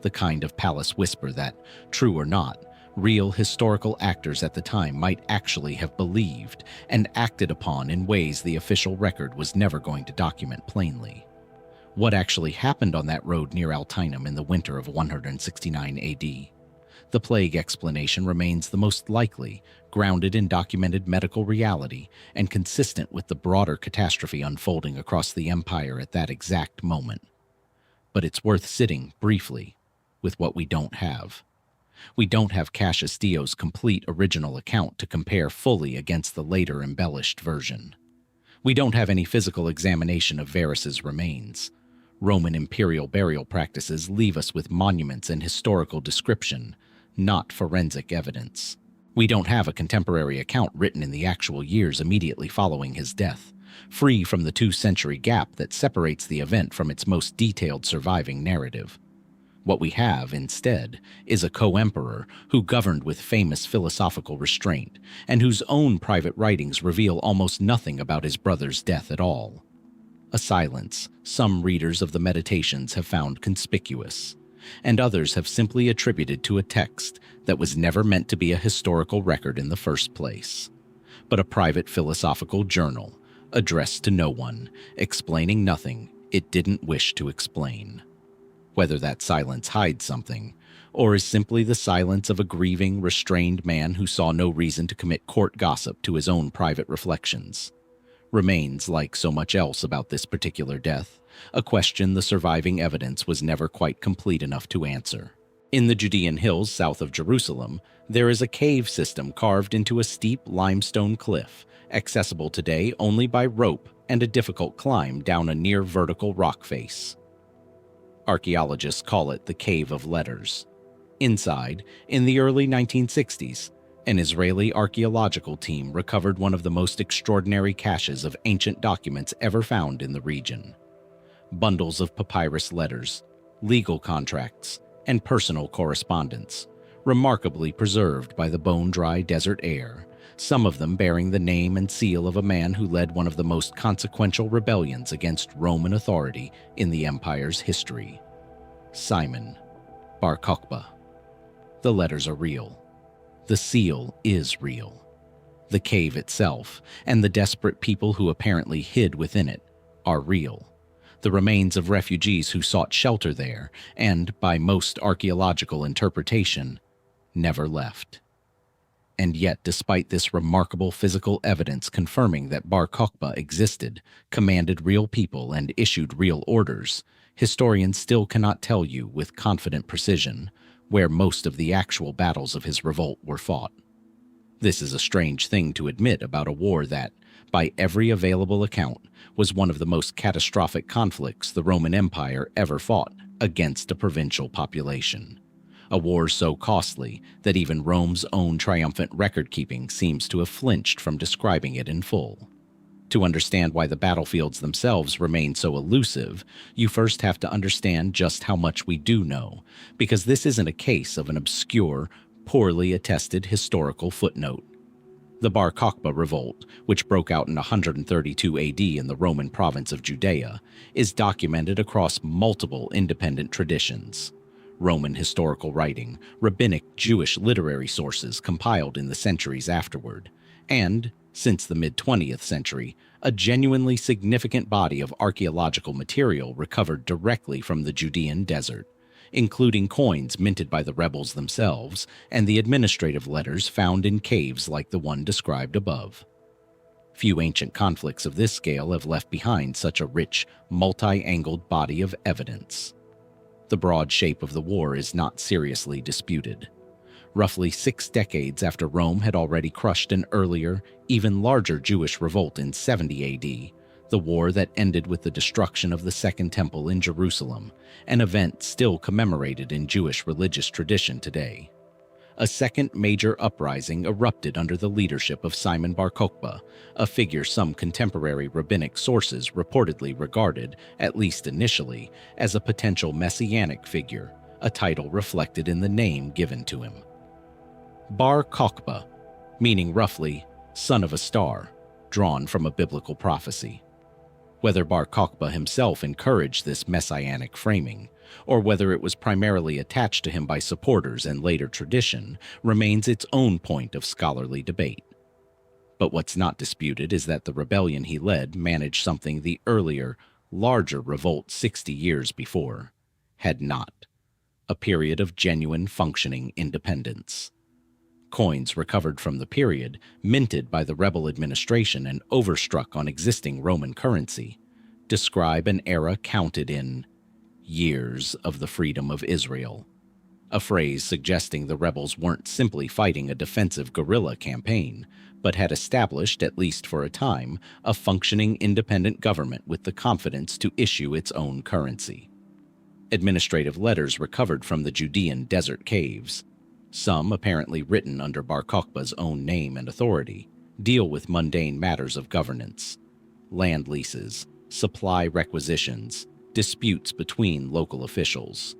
The kind of palace whisper that, true or not, real historical actors at the time might actually have believed and acted upon in ways the official record was never going to document plainly. What actually happened on that road near Antonine in the winter of 169 AD? The plague explanation remains the most likely, grounded in documented medical reality and consistent with the broader catastrophe unfolding across the empire at that exact moment. But it's worth sitting, briefly, with what we don't have. We don't have Cassius Dio's complete original account to compare fully against the later embellished version. We don't have any physical examination of Verus's remains. Roman imperial burial practices leave us with monuments and historical description, not forensic evidence. We don't have a contemporary account written in the actual years immediately following his death, free from the 2-century gap that separates the event from its most detailed surviving narrative. What we have, instead, is a co-emperor who governed with famous philosophical restraint and whose own private writings reveal almost nothing about his brother's death at all. A silence some readers of the Meditations have found conspicuous, and others have simply attributed to a text that was never meant to be a historical record in the first place, but a private philosophical journal addressed to no one, explaining nothing it didn't wish to explain. Whether that silence hides something, or is simply the silence of a grieving, restrained man who saw no reason to commit court gossip to his own private reflections, remains, like so much else about this particular death, a question the surviving evidence was never quite complete enough to answer. In the Judean hills south of Jerusalem, there is a cave system carved into a steep limestone cliff, accessible today only by rope and a difficult climb down a near-vertical rock face. Archaeologists call it the Cave of Letters. Inside, in the early 1960s, an Israeli archaeological team recovered one of the most extraordinary caches of ancient documents ever found in the region. Bundles of papyrus letters, legal contracts, and personal correspondence, remarkably preserved by the bone-dry desert air, some of them bearing the name and seal of a man who led one of the most consequential rebellions against Roman authority in the empire's history. Simon Bar Kokhba. The letters are real. The seal is real. The cave itself, and the desperate people who apparently hid within it, are real. The remains of refugees who sought shelter there, and, by most archaeological interpretation, never left. And yet, despite this remarkable physical evidence confirming that Bar Kokhba existed, commanded real people, and issued real orders, historians still cannot tell you with confident precision where most of the actual battles of his revolt were fought. This is a strange thing to admit about a war that, by every available account, was one of the most catastrophic conflicts the Roman Empire ever fought against a provincial population. A war so costly that even Rome's own triumphant record-keeping seems to have flinched from describing it in full. To understand why the battlefields themselves remain so elusive, you first have to understand just how much we do know, because this isn't a case of an obscure, poorly attested historical footnote. The Bar Kokhba revolt, which broke out in 132 AD in the Roman province of Judea, is documented across multiple independent traditions. Roman historical writing, rabbinic Jewish literary sources compiled in the centuries afterward, and, since the mid-20th century, a genuinely significant body of archaeological material recovered directly from the Judean desert, including coins minted by the rebels themselves and the administrative letters found in caves like the one described above. Few ancient conflicts of this scale have left behind such a rich, multi-angled body of evidence. The broad shape of the war is not seriously disputed. roughly 6 decades after Rome had already crushed an earlier, even larger Jewish revolt in 70 AD, the war that ended with the destruction of the Second Temple in Jerusalem, an event still commemorated in Jewish religious tradition today. A second major uprising erupted under the leadership of Simon bar Kokhba, a figure some contemporary rabbinic sources reportedly regarded, at least initially, as a potential messianic figure, a title reflected in the name given to him. Bar Kokhba, meaning roughly, son of a star, drawn from a biblical prophecy. Whether Bar Kokhba himself encouraged this messianic framing, or whether it was primarily attached to him by supporters and later tradition, remains its own point of scholarly debate. But what's not disputed is that the rebellion he led managed something the earlier, larger revolt 60 years before had not: a period of genuine functioning independence. Coins recovered from the period, minted by the rebel administration and overstruck on existing Roman currency, describe an era counted in years of the freedom of Israel, a phrase suggesting the rebels weren't simply fighting a defensive guerrilla campaign, but had established, at least for a time, a functioning independent government with the confidence to issue its own currency. Administrative letters recovered from the Judean desert caves, some apparently written under Bar Kokhba's own name and authority, deal with mundane matters of governance: land leases, supply requisitions, disputes between local officials.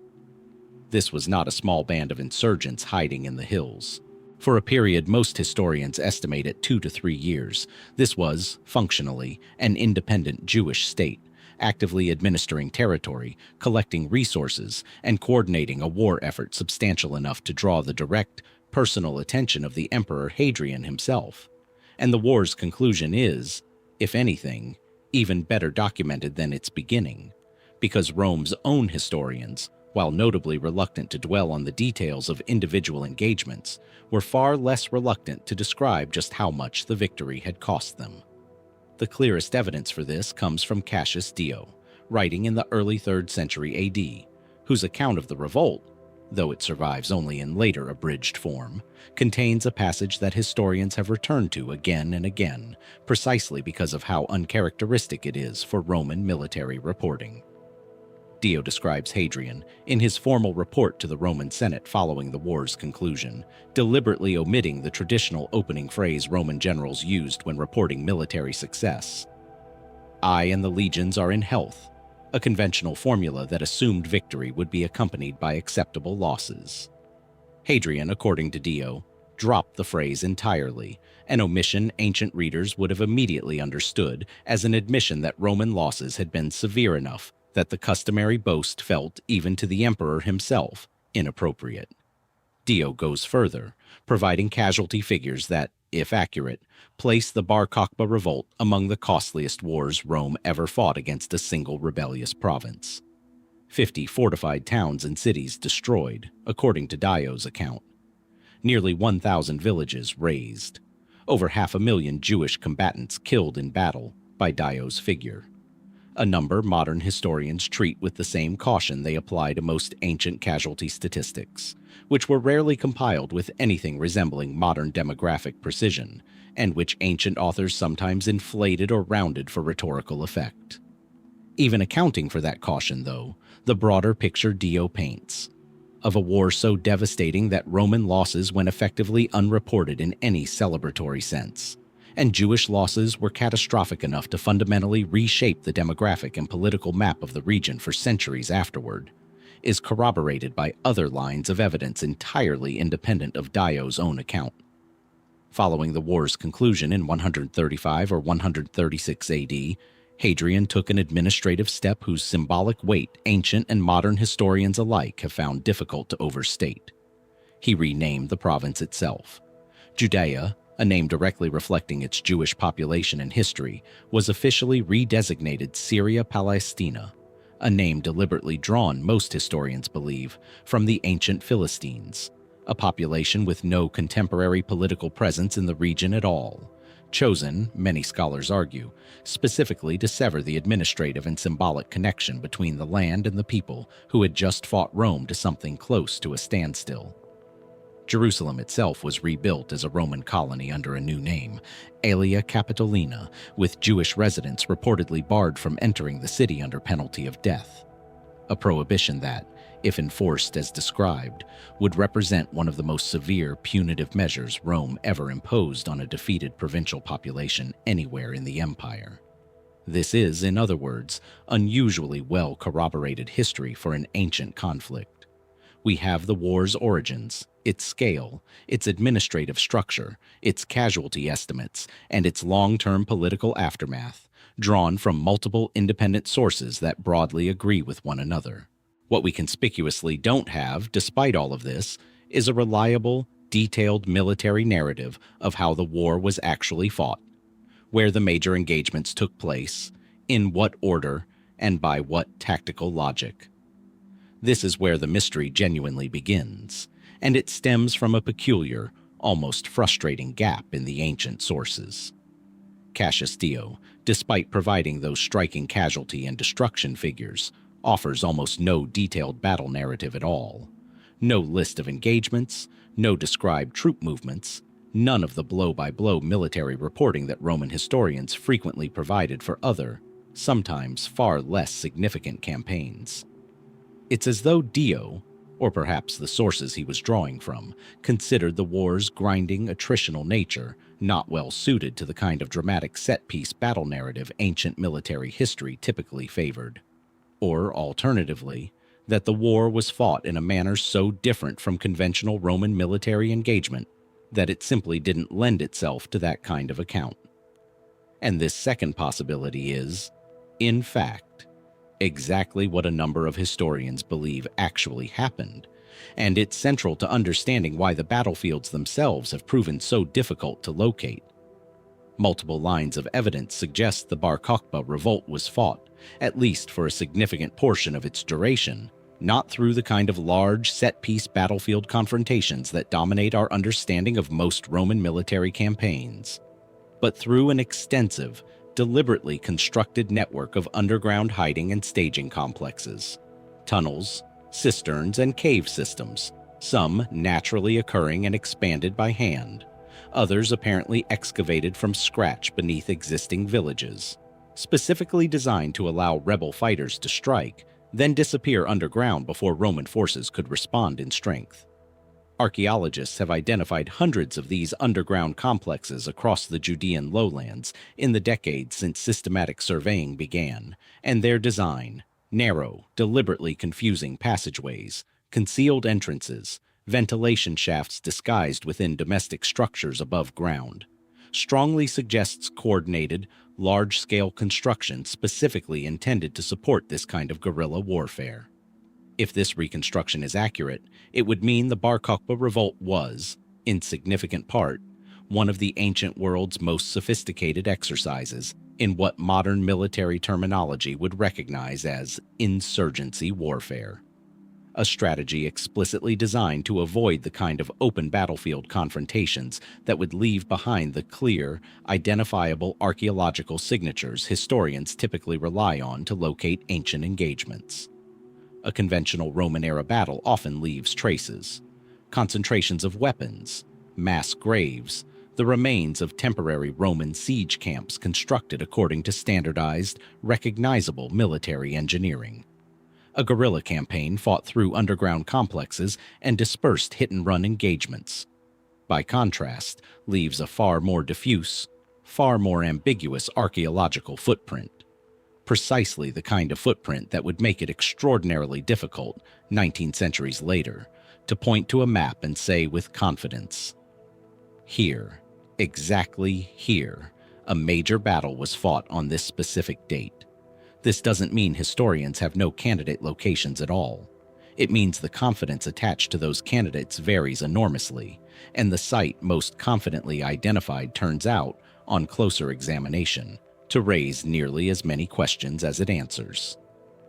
This was not a small band of insurgents hiding in the hills. For a period most historians estimate at 2 to 3 years, this was, functionally, an independent Jewish state, actively administering territory, collecting resources, and coordinating a war effort substantial enough to draw the direct, personal attention of the Emperor Hadrian himself. And the war's conclusion is, if anything, even better documented than its beginning, because Rome's own historians, while notably reluctant to dwell on the details of individual engagements, were far less reluctant to describe just how much the victory had cost them. The clearest evidence for this comes from Cassius Dio, writing in the early 3rd century AD, whose account of the revolt, though it survives only in later abridged form, contains a passage that historians have returned to again and again, precisely because of how uncharacteristic it is for Roman military reporting. Dio describes Hadrian, in his formal report to the Roman Senate following the war's conclusion, deliberately omitting the traditional opening phrase Roman generals used when reporting military success: "I and the legions are in health," a conventional formula that assumed victory would be accompanied by acceptable losses. Hadrian, according to Dio, dropped the phrase entirely, an omission ancient readers would have immediately understood as an admission that Roman losses had been severe enough that the customary boast felt, even to the emperor himself, inappropriate. Dio goes further, providing casualty figures that, if accurate, place the Bar Kokhba revolt among the costliest wars Rome ever fought against a single rebellious province. 50 fortified towns and cities destroyed, according to Dio's account. Nearly 1,000 villages razed. Over 500,000 Jewish combatants killed in battle, by Dio's figure. A number modern historians treat with the same caution they apply to most ancient casualty statistics, which were rarely compiled with anything resembling modern demographic precision, and which ancient authors sometimes inflated or rounded for rhetorical effect. Even accounting for that caution, though, the broader picture Dio paints, of a war so devastating that Roman losses went effectively unreported in any celebratory sense, and Jewish losses were catastrophic enough to fundamentally reshape the demographic and political map of the region for centuries afterward, is corroborated by other lines of evidence entirely independent of Dio's own account. Following the war's conclusion in 135 or 136 AD, Hadrian took an administrative step whose symbolic weight ancient and modern historians alike have found difficult to overstate. He renamed the province itself. Judea, a name directly reflecting its Jewish population and history, was officially redesignated Syria Palestina, a name deliberately drawn, most historians believe, from the ancient Philistines, a population with no contemporary political presence in the region at all, chosen, many scholars argue, specifically to sever the administrative and symbolic connection between the land and the people who had just fought Rome to something close to a standstill. Jerusalem itself was rebuilt as a Roman colony under a new name, Aelia Capitolina, with Jewish residents reportedly barred from entering the city under penalty of death. A prohibition that, if enforced as described, would represent one of the most severe punitive measures Rome ever imposed on a defeated provincial population anywhere in the empire. This is, in other words, unusually well corroborated history for an ancient conflict. We have the war's origins, its scale, its administrative structure, its casualty estimates, and its long-term political aftermath, drawn from multiple independent sources that broadly agree with one another. What we conspicuously don't have, despite all of this, is a reliable, detailed military narrative of how the war was actually fought, where the major engagements took place, in what order, and by what tactical logic. This is where the mystery genuinely begins, and it stems from a peculiar, almost frustrating gap in the ancient sources. Cassius Dio, despite providing those striking casualty and destruction figures, offers almost no detailed battle narrative at all. No list of engagements, no described troop movements, none of the blow-by-blow military reporting that Roman historians frequently provided for other, sometimes far less significant campaigns. It's as though Dio, or perhaps the sources he was drawing from, considered the war's grinding, attritional nature not well suited to the kind of dramatic set-piece battle narrative ancient military history typically favored. Or, alternatively, that the war was fought in a manner so different from conventional Roman military engagement that it simply didn't lend itself to that kind of account. And this second possibility is, in fact, exactly what a number of historians believe actually happened, and it's central to understanding why the battlefields themselves have proven so difficult to locate. Multiple lines of evidence suggest the Bar Kokhba revolt was fought, at least for a significant portion of its duration, not through the kind of large, set-piece battlefield confrontations that dominate our understanding of most Roman military campaigns, but through an extensive, deliberately constructed network of underground hiding and staging complexes, tunnels, cisterns, and cave systems, some naturally occurring and expanded by hand, others apparently excavated from scratch beneath existing villages, specifically designed to allow rebel fighters to strike, then disappear underground before Roman forces could respond in strength. Archaeologists have identified hundreds of these underground complexes across the Judean lowlands in the decades since systematic surveying began, and their design, narrow, deliberately confusing passageways, concealed entrances, ventilation shafts disguised within domestic structures above ground, strongly suggests coordinated, large-scale construction specifically intended to support this kind of guerrilla warfare. If this reconstruction is accurate, it would mean the Bar Kokhba revolt was, in significant part, one of the ancient world's most sophisticated exercises in what modern military terminology would recognize as insurgency warfare, a strategy explicitly designed to avoid the kind of open battlefield confrontations that would leave behind the clear, identifiable archaeological signatures historians typically rely on to locate ancient engagements. A conventional Roman-era battle often leaves traces, concentrations of weapons, mass graves, the remains of temporary Roman siege camps constructed according to standardized, recognizable military engineering. A guerrilla campaign fought through underground complexes and dispersed hit-and-run engagements. By contrast, leaves a far more diffuse, far more ambiguous archaeological footprint. Precisely the kind of footprint that would make it extraordinarily difficult, 19 centuries later, to point to a map and say with confidence, here, exactly here, a major battle was fought on this specific date. This doesn't mean historians have no candidate locations at all. It means the confidence attached to those candidates varies enormously, and the site most confidently identified turns out, on closer examination, to raise nearly as many questions as it answers.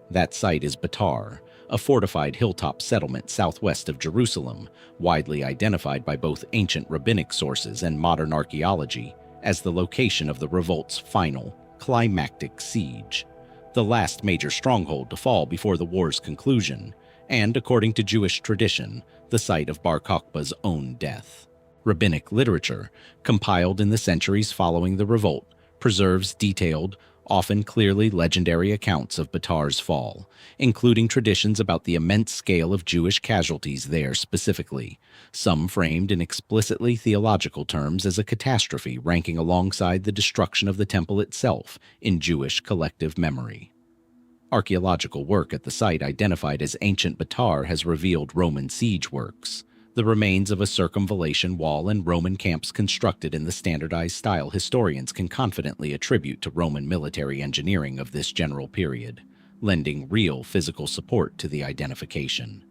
That site is Batar, a fortified hilltop settlement southwest of Jerusalem, widely identified by both ancient rabbinic sources and modern archaeology as the location of the revolt's final, climactic siege, the last major stronghold to fall before the war's conclusion, and, according to Jewish tradition, the site of Bar Kokhba's own death. Rabbinic literature, compiled in the centuries following the revolt, preserves detailed, often clearly legendary accounts of Batar's fall, including traditions about the immense scale of Jewish casualties there specifically, some framed in explicitly theological terms as a catastrophe ranking alongside the destruction of the temple itself in Jewish collective memory. Archaeological work at the site identified as ancient Batar has revealed Roman siege works, the remains of a circumvallation wall and Roman camps constructed in the standardized style historians can confidently attribute to Roman military engineering of this general period, lending real physical support to the identification.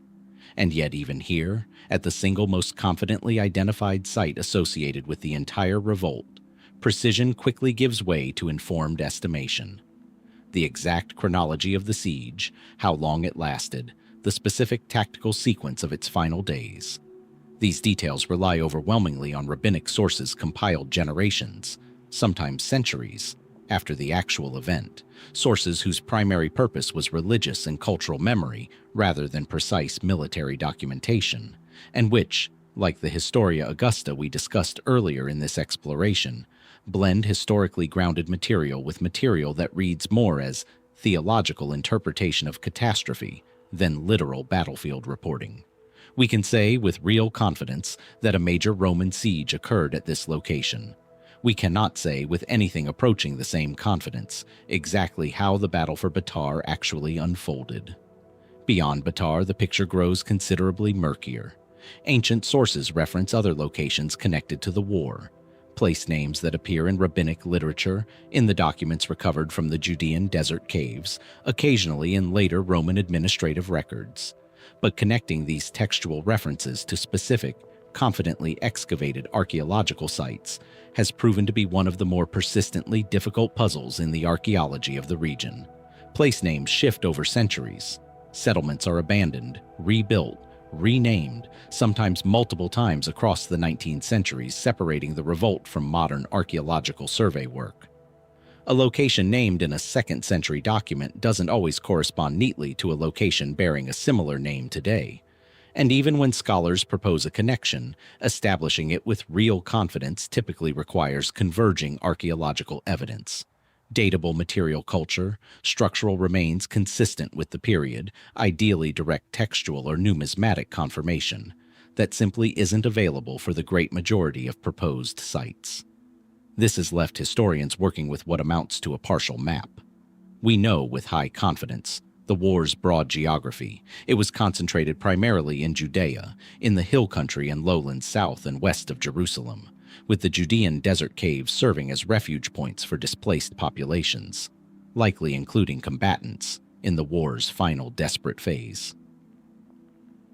And yet even here, at the single most confidently identified site associated with the entire revolt, precision quickly gives way to informed estimation. The exact chronology of the siege, how long it lasted, the specific tactical sequence of its final days. These details rely overwhelmingly on rabbinic sources compiled generations, sometimes centuries, after the actual event, sources whose primary purpose was religious and cultural memory rather than precise military documentation, and which, like the Historia Augusta we discussed earlier in this exploration, blend historically grounded material with material that reads more as theological interpretation of catastrophe than literal battlefield reporting. We can say with real confidence that a major Roman siege occurred at this location. We cannot say with anything approaching the same confidence exactly how the battle for Batar actually unfolded. Beyond Batar, the picture grows considerably murkier. Ancient sources reference other locations connected to the war, place names that appear in rabbinic literature, in the documents recovered from the Judean desert caves, occasionally in later Roman administrative records. But connecting these textual references to specific, confidently excavated archaeological sites has proven to be one of the more persistently difficult puzzles in the archaeology of the region. Place names shift over centuries. Settlements are abandoned, rebuilt, renamed, sometimes multiple times across the 19th century, separating the revolt from modern archaeological survey work. A location named in a 2nd century document doesn't always correspond neatly to a location bearing a similar name today. And even when scholars propose a connection, establishing it with real confidence typically requires converging archaeological evidence. Datable material culture, structural remains consistent with the period, ideally direct textual or numismatic confirmation, that simply isn't available for the great majority of proposed sites. This has left historians working with what amounts to a partial map. We know with high confidence the war's broad geography. It was concentrated primarily in Judea, in the hill country and lowlands south and west of Jerusalem, with the Judean desert caves serving as refuge points for displaced populations, likely including combatants in the war's final desperate phase.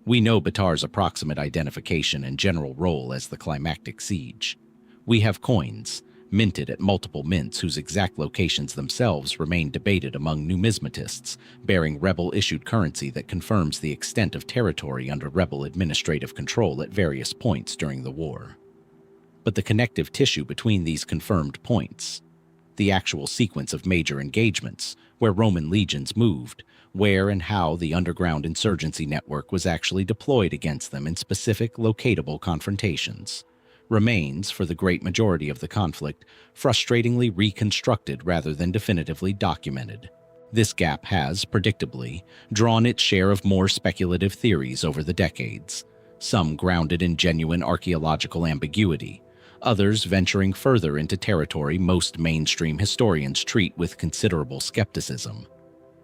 We know Batar's approximate identification and general role as the climactic siege. We have coins, minted at multiple mints whose exact locations themselves remain debated among numismatists, bearing rebel-issued currency that confirms the extent of territory under rebel administrative control at various points during the war. But the connective tissue between these confirmed points, the actual sequence of major engagements, where Roman legions moved, where and how the underground insurgency network was actually deployed against them in specific locatable confrontations, remains, for the great majority of the conflict, frustratingly reconstructed rather than definitively documented. This gap has, predictably, drawn its share of more speculative theories over the decades, some grounded in genuine archaeological ambiguity, others venturing further into territory most mainstream historians treat with considerable skepticism.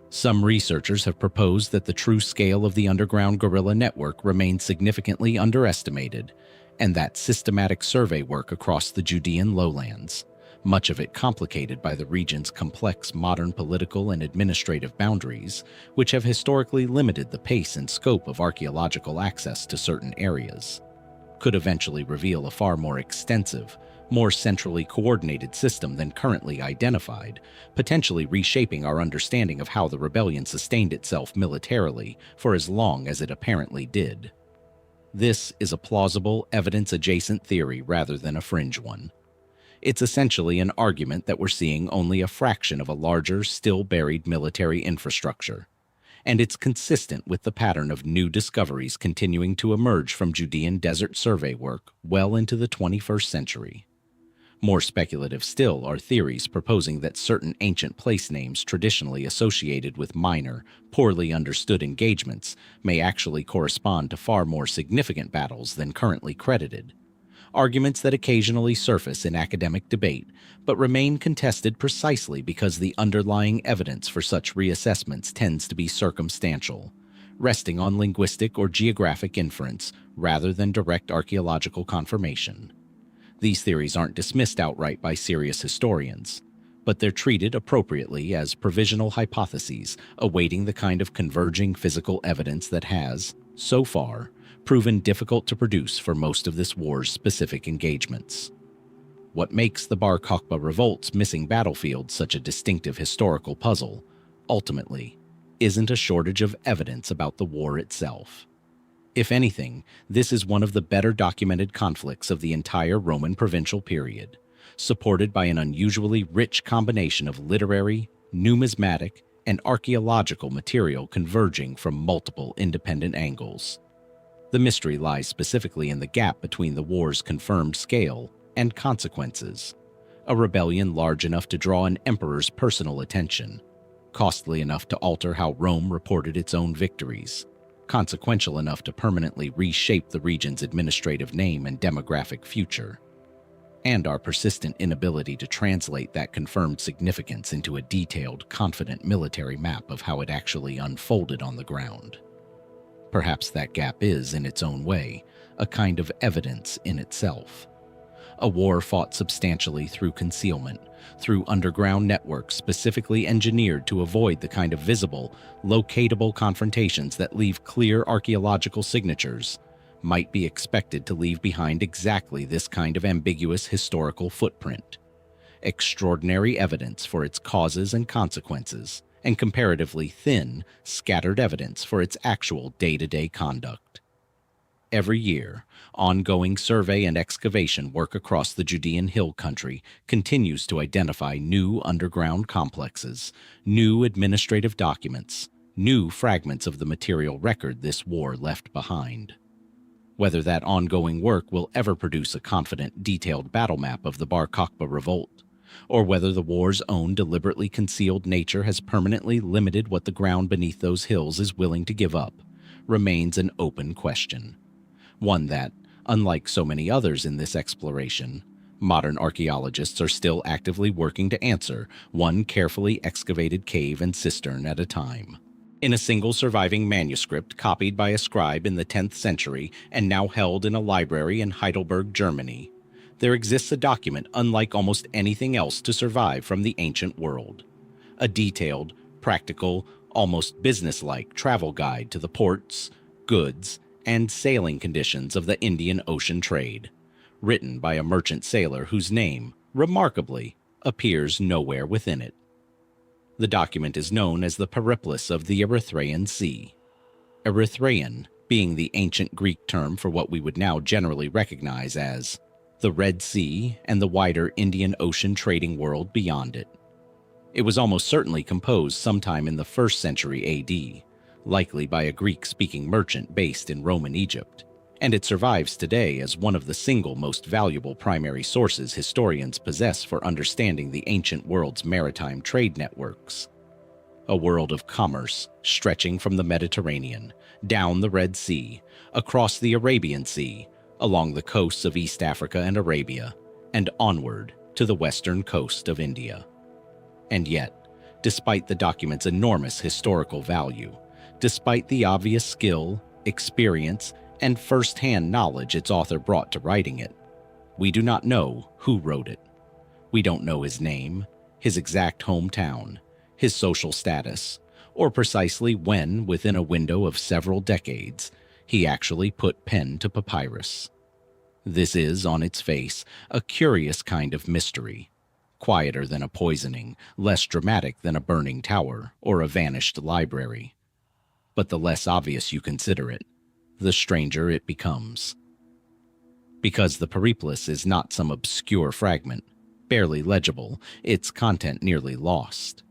Some researchers have proposed that the true scale of the underground guerrilla network remains significantly underestimated, and that systematic survey work across the Judean lowlands, much of it complicated by the region's complex modern political and administrative boundaries, which have historically limited the pace and scope of archaeological access to certain areas, could eventually reveal a far more extensive, more centrally coordinated system than currently identified, potentially reshaping our understanding of how the rebellion sustained itself militarily for as long as it apparently did. This is a plausible, evidence-adjacent theory rather than a fringe one. It's essentially an argument that we're seeing only a fraction of a larger, still buried military infrastructure, and it's consistent with the pattern of new discoveries continuing to emerge from Judean desert survey work well into the 21st century. More speculative still are theories proposing that certain ancient place names traditionally associated with minor, poorly understood engagements may actually correspond to far more significant battles than currently credited. Arguments that occasionally surface in academic debate, but remain contested precisely because the underlying evidence for such reassessments tends to be circumstantial, resting on linguistic or geographic inference rather than direct archaeological confirmation. These theories aren't dismissed outright by serious historians, but they're treated appropriately as provisional hypotheses awaiting the kind of converging physical evidence that has, so far, proven difficult to produce for most of this war's specific engagements. What makes the Bar Kokhba Revolt's missing battlefield such a distinctive historical puzzle, ultimately, isn't a shortage of evidence about the war itself. If anything, this is one of the better documented conflicts of the entire Roman provincial period, supported by an unusually rich combination of literary, numismatic, and archaeological material converging from multiple independent angles. The mystery lies specifically in the gap between the war's confirmed scale and consequences. A rebellion large enough to draw an emperor's personal attention, costly enough to alter how Rome reported its own victories, consequential enough to permanently reshape the region's administrative name and demographic future, and our persistent inability to translate that confirmed significance into a detailed, confident military map of how it actually unfolded on the ground. Perhaps that gap is, in its own way, a kind of evidence in itself. A war fought substantially through concealment, through underground networks specifically engineered to avoid the kind of visible, locatable confrontations that leave clear archaeological signatures, might be expected to leave behind exactly this kind of ambiguous historical footprint. Extraordinary evidence for its causes and consequences, and comparatively thin, scattered evidence for its actual day-to-day conduct. Every year, ongoing survey and excavation work across the Judean hill country continues to identify new underground complexes, new administrative documents, new fragments of the material record this war left behind. Whether that ongoing work will ever produce a confident, detailed battle map of the Bar Kokhba Revolt, or whether the war's own deliberately concealed nature has permanently limited what the ground beneath those hills is willing to give up, remains an open question. One that, unlike so many others in this exploration, modern archaeologists are still actively working to answer, one carefully excavated cave and cistern at a time. In a single surviving manuscript copied by a scribe in the 10th century and now held in a library in Heidelberg, Germany, there exists a document unlike almost anything else to survive from the ancient world. A detailed, practical, almost businesslike travel guide to the ports, goods, and sailing conditions of the Indian Ocean trade, written by a merchant sailor whose name, remarkably, appears nowhere within it. The document is known as the Periplus of the Erythraean Sea. Erythraean being the ancient Greek term for what we would now generally recognize as the Red Sea and the wider Indian Ocean trading world beyond it. It was almost certainly composed sometime in the 1st century AD, likely by a Greek-speaking merchant based in Roman Egypt, and it survives today as one of the single most valuable primary sources historians possess for understanding the ancient world's maritime trade networks. A world of commerce stretching from the Mediterranean, down the Red Sea, across the Arabian Sea, along the coasts of East Africa and Arabia, and onward to the western coast of India. And yet, despite the document's enormous historical value, despite the obvious skill, experience, and first-hand knowledge its author brought to writing it, we do not know who wrote it. We don't know his name, his exact hometown, his social status, or precisely when, within a window of several decades, he actually put pen to papyrus. This is, on its face, a curious kind of mystery, quieter than a poisoning, less dramatic than a burning tower or a vanished library. But the less obvious you consider it, the stranger it becomes. Because the Periplus is not some obscure fragment, barely legible, its content nearly lost.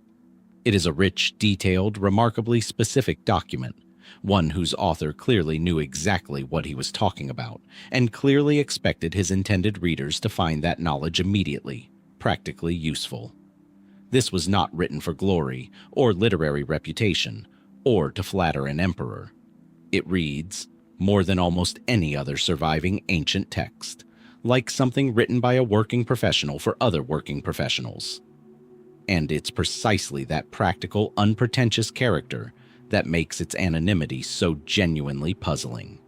It is a rich, detailed, remarkably specific document, one whose author clearly knew exactly what he was talking about, and clearly expected his intended readers to find that knowledge immediately, practically useful. This was not written for glory, or literary reputation, or to flatter an emperor. It reads, more than almost any other surviving ancient text, like something written by a working professional for other working professionals. And it's precisely that practical, unpretentious character that makes its anonymity so genuinely puzzling.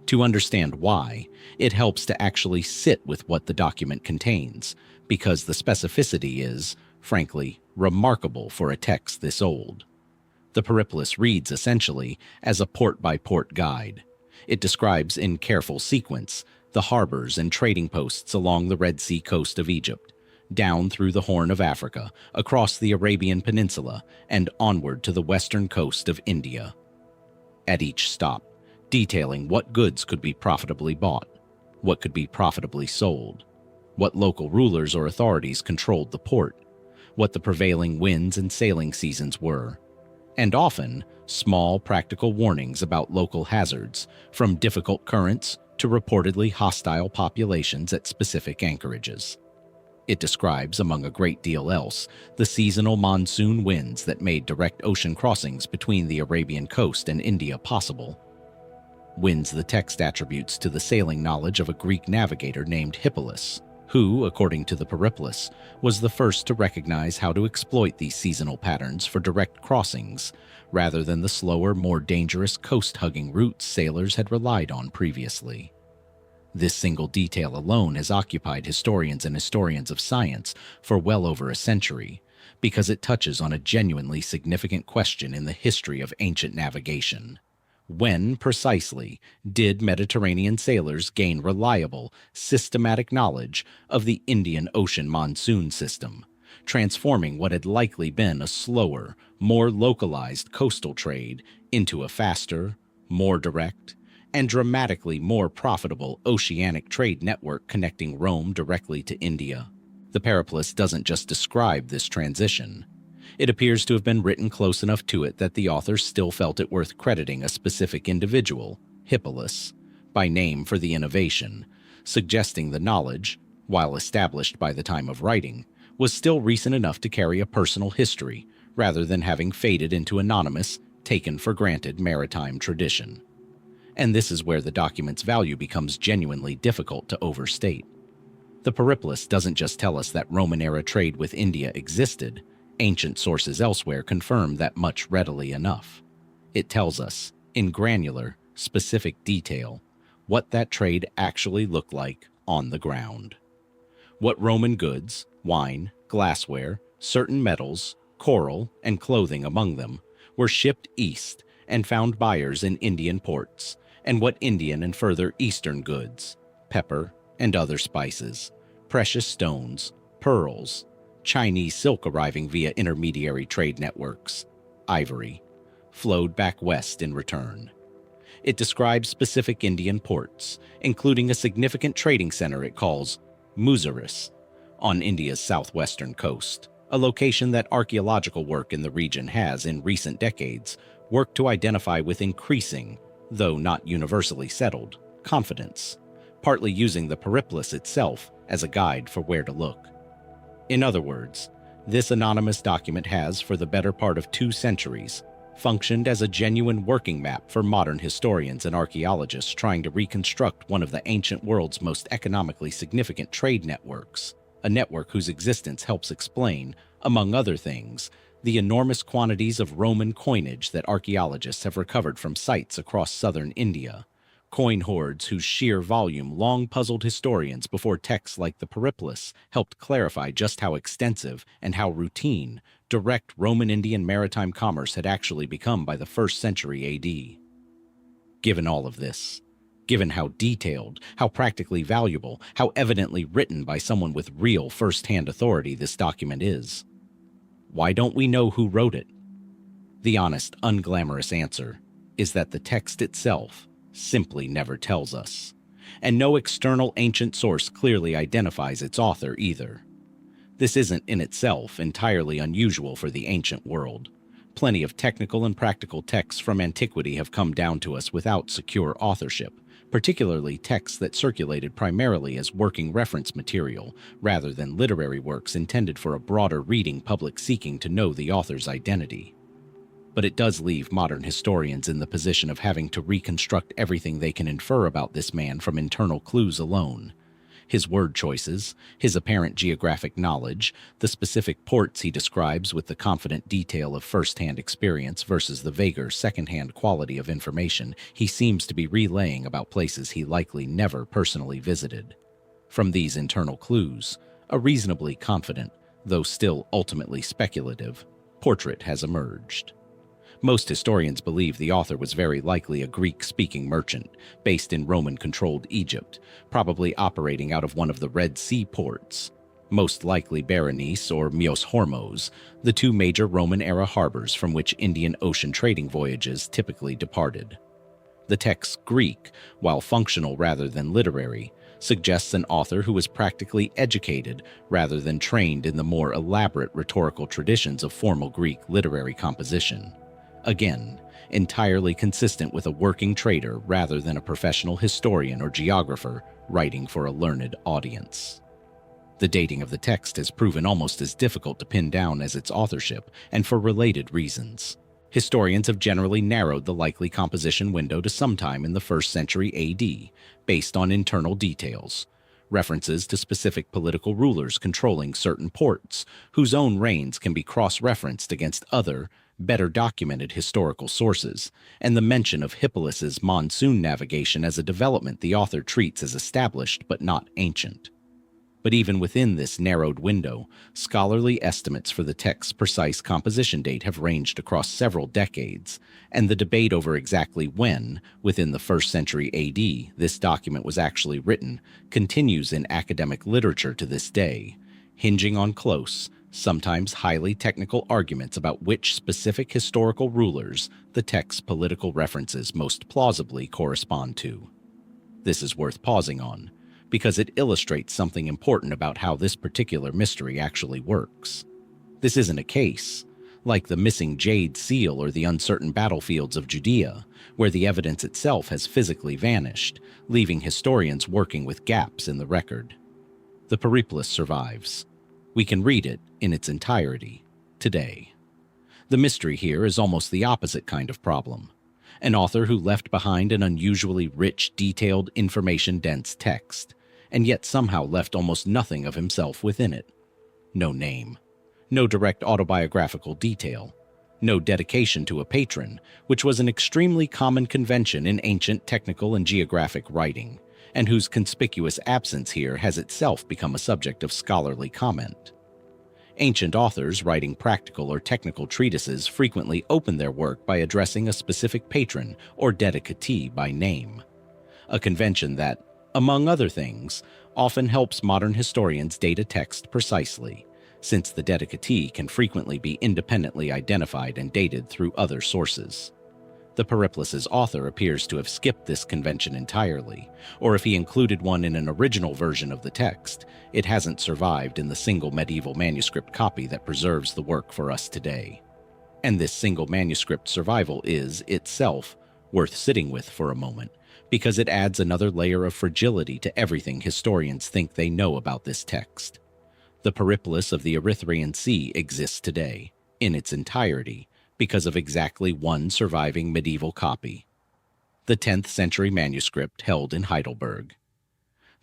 To understand why, it helps to actually sit with what the document contains, because the specificity is, frankly, remarkable for a text this old. The Periplus reads essentially as a port-by-port guide. It describes in careful sequence the harbors and trading posts along the Red Sea coast of Egypt, down through the Horn of Africa, across the Arabian Peninsula, and onward to the western coast of India. At each stop, detailing what goods could be profitably bought, what could be profitably sold, what local rulers or authorities controlled the port, what the prevailing winds and sailing seasons were, and often small practical warnings about local hazards, from difficult currents to reportedly hostile populations at specific anchorages. It describes, among a great deal else, the seasonal monsoon winds that made direct ocean crossings between the Arabian coast and India possible. Winds the text attributes to the sailing knowledge of a Greek navigator named Hippolus, who, according to the Periplus, was the first to recognize how to exploit these seasonal patterns for direct crossings, rather than the slower, more dangerous coast-hugging routes sailors had relied on previously. This single detail alone has occupied historians and historians of science for well over a century, because it touches on a genuinely significant question in the history of ancient navigation. When, precisely, did Mediterranean sailors gain reliable, systematic knowledge of the Indian Ocean monsoon system, transforming what had likely been a slower, more localized coastal trade into a faster, more direct, and dramatically more profitable oceanic trade network connecting Rome directly to India? The Periplus doesn't just describe this transition. It appears to have been written close enough to it that the author still felt it worth crediting a specific individual, Hippolus, by name for the innovation, suggesting the knowledge, while established by the time of writing, was still recent enough to carry a personal history, rather than having faded into anonymous, taken-for-granted maritime tradition. And this is where the document's value becomes genuinely difficult to overstate. The Periplus doesn't just tell us that Roman-era trade with India existed. Ancient sources elsewhere confirm that much readily enough. It tells us, in granular, specific detail, what that trade actually looked like on the ground. What Roman goods, wine, glassware, certain metals, coral, and clothing among them, were shipped east and found buyers in Indian ports, and what Indian and further eastern goods, pepper and other spices, precious stones, pearls, Chinese silk arriving via intermediary trade networks, ivory, flowed back west in return. It describes specific Indian ports, including a significant trading center it calls Muziris, on India's southwestern coast, a location that archaeological work in the region has, in recent decades, worked to identify with increasing, though not universally settled, confidence, partly using the Periplus itself as a guide for where to look. In other words, this anonymous document has, for the better part of 2 centuries, functioned as a genuine working map for modern historians and archaeologists trying to reconstruct one of the ancient world's most economically significant trade networks, a network whose existence helps explain, among other things, the enormous quantities of Roman coinage that archaeologists have recovered from sites across southern India, coin hoards whose sheer volume long puzzled historians before texts like the Periplus helped clarify just how extensive and how routine direct Roman-Indian maritime commerce had actually become by the 1st century AD. Given all of this, given how detailed, how practically valuable, how evidently written by someone with real first-hand authority this document is, why don't we know who wrote it? The honest, unglamorous answer is that the text itself simply never tells us, and no external ancient source clearly identifies its author either. This isn't in itself entirely unusual for the ancient world. Plenty of technical and practical texts from antiquity have come down to us without secure authorship, particularly texts that circulated primarily as working reference material, rather than literary works intended for a broader reading public seeking to know the author's identity. But it does leave modern historians in the position of having to reconstruct everything they can infer about this man from internal clues alone. His word choices, his apparent geographic knowledge, the specific ports he describes with the confident detail of first-hand experience versus the vaguer second-hand quality of information he seems to be relaying about places he likely never personally visited. From these internal clues, a reasonably confident, though still ultimately speculative, portrait has emerged. Most historians believe the author was very likely a Greek-speaking merchant, based in Roman-controlled Egypt, probably operating out of one of the Red Sea ports, most likely Berenice or Myos Hormos, the two major Roman-era harbors from which Indian Ocean trading voyages typically departed. The text's Greek, while functional rather than literary, suggests an author who was practically educated rather than trained in the more elaborate rhetorical traditions of formal Greek literary composition. Again, entirely consistent with a working trader rather than a professional historian or geographer writing for a learned audience. The dating of the text has proven almost as difficult to pin down as its authorship, and for related reasons. Historians have generally narrowed the likely composition window to sometime in the 1st century AD, based on internal details, references to specific political rulers controlling certain ports, whose own reigns can be cross-referenced against other, better documented historical sources, and the mention of Hippolytus's monsoon navigation as a development the author treats as established but not ancient. But even within this narrowed window, scholarly estimates for the text's precise composition date have ranged across several decades, and the debate over exactly when, within the 1st century AD, this document was actually written continues in academic literature to this day, hinging on close, sometimes highly technical arguments about which specific historical rulers the text's political references most plausibly correspond to. This is worth pausing on, because it illustrates something important about how this particular mystery actually works. This isn't a case, like the missing Jade seal or the uncertain battlefields of Judea, where the evidence itself has physically vanished, leaving historians working with gaps in the record. The Periplus survives. We can read it in its entirety today. The mystery here is almost the opposite kind of problem. An author who left behind an unusually rich, detailed, information-dense text, and yet somehow left almost nothing of himself within it. No name, no direct autobiographical detail, no dedication to a patron, which was an extremely common convention in ancient technical and geographic writing, and whose conspicuous absence here has itself become a subject of scholarly comment. Ancient authors writing practical or technical treatises frequently open their work by addressing a specific patron or dedicatee by name, a convention that, among other things, often helps modern historians date a text precisely, since the dedicatee can frequently be independently identified and dated through other sources. The Periplus's author appears to have skipped this convention entirely, or if he included one in an original version of the text, it hasn't survived in the single medieval manuscript copy that preserves the work for us today. And this single manuscript survival is, itself, worth sitting with for a moment, because it adds another layer of fragility to everything historians think they know about this text. The Periplus of the Erythraean Sea exists today, in its entirety, because of exactly one surviving medieval copy, the 10th century manuscript held in Heidelberg.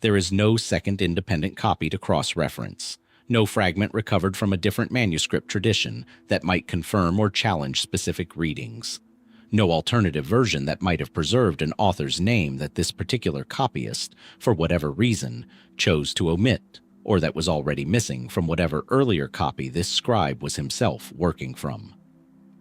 There is no second independent copy to cross-reference, no fragment recovered from a different manuscript tradition that might confirm or challenge specific readings, no alternative version that might have preserved an author's name that this particular copyist, for whatever reason, chose to omit, or that was already missing from whatever earlier copy this scribe was himself working from.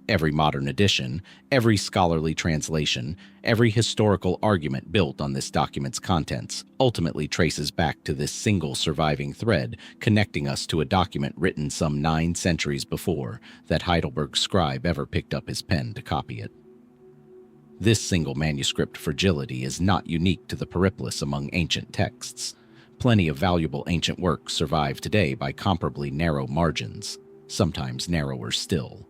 Every modern edition, every scholarly translation, every historical argument built on this document's contents ultimately traces back to this single surviving thread connecting us to a document written some 9 centuries before that Heidelberg scribe ever picked up his pen to copy it. This single manuscript fragility is not unique to the Periplus among ancient texts. Plenty of valuable ancient works survive today by comparably narrow margins, sometimes narrower still.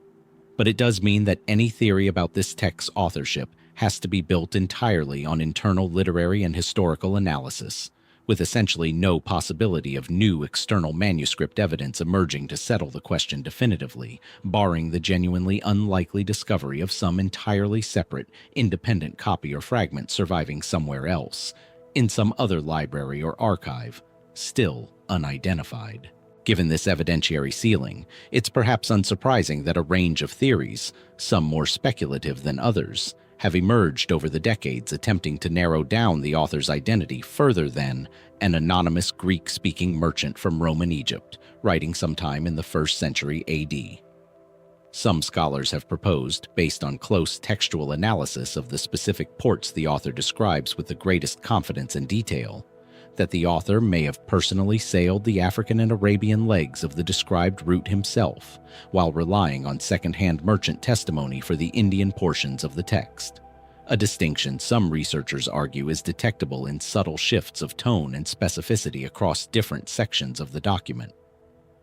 But it does mean that any theory about this text's authorship has to be built entirely on internal literary and historical analysis, with essentially no possibility of new external manuscript evidence emerging to settle the question definitively, barring the genuinely unlikely discovery of some entirely separate, independent copy or fragment surviving somewhere else, in some other library or archive, still unidentified. Given this evidentiary ceiling, it's perhaps unsurprising that a range of theories, some more speculative than others, have emerged over the decades attempting to narrow down the author's identity further than an anonymous Greek-speaking merchant from Roman Egypt, writing sometime in the 1st century AD. Some scholars have proposed, based on close textual analysis of the specific ports the author describes with the greatest confidence and detail, that the author may have personally sailed the African and Arabian legs of the described route himself, while relying on second-hand merchant testimony for the Indian portions of the text, a distinction some researchers argue is detectable in subtle shifts of tone and specificity across different sections of the document.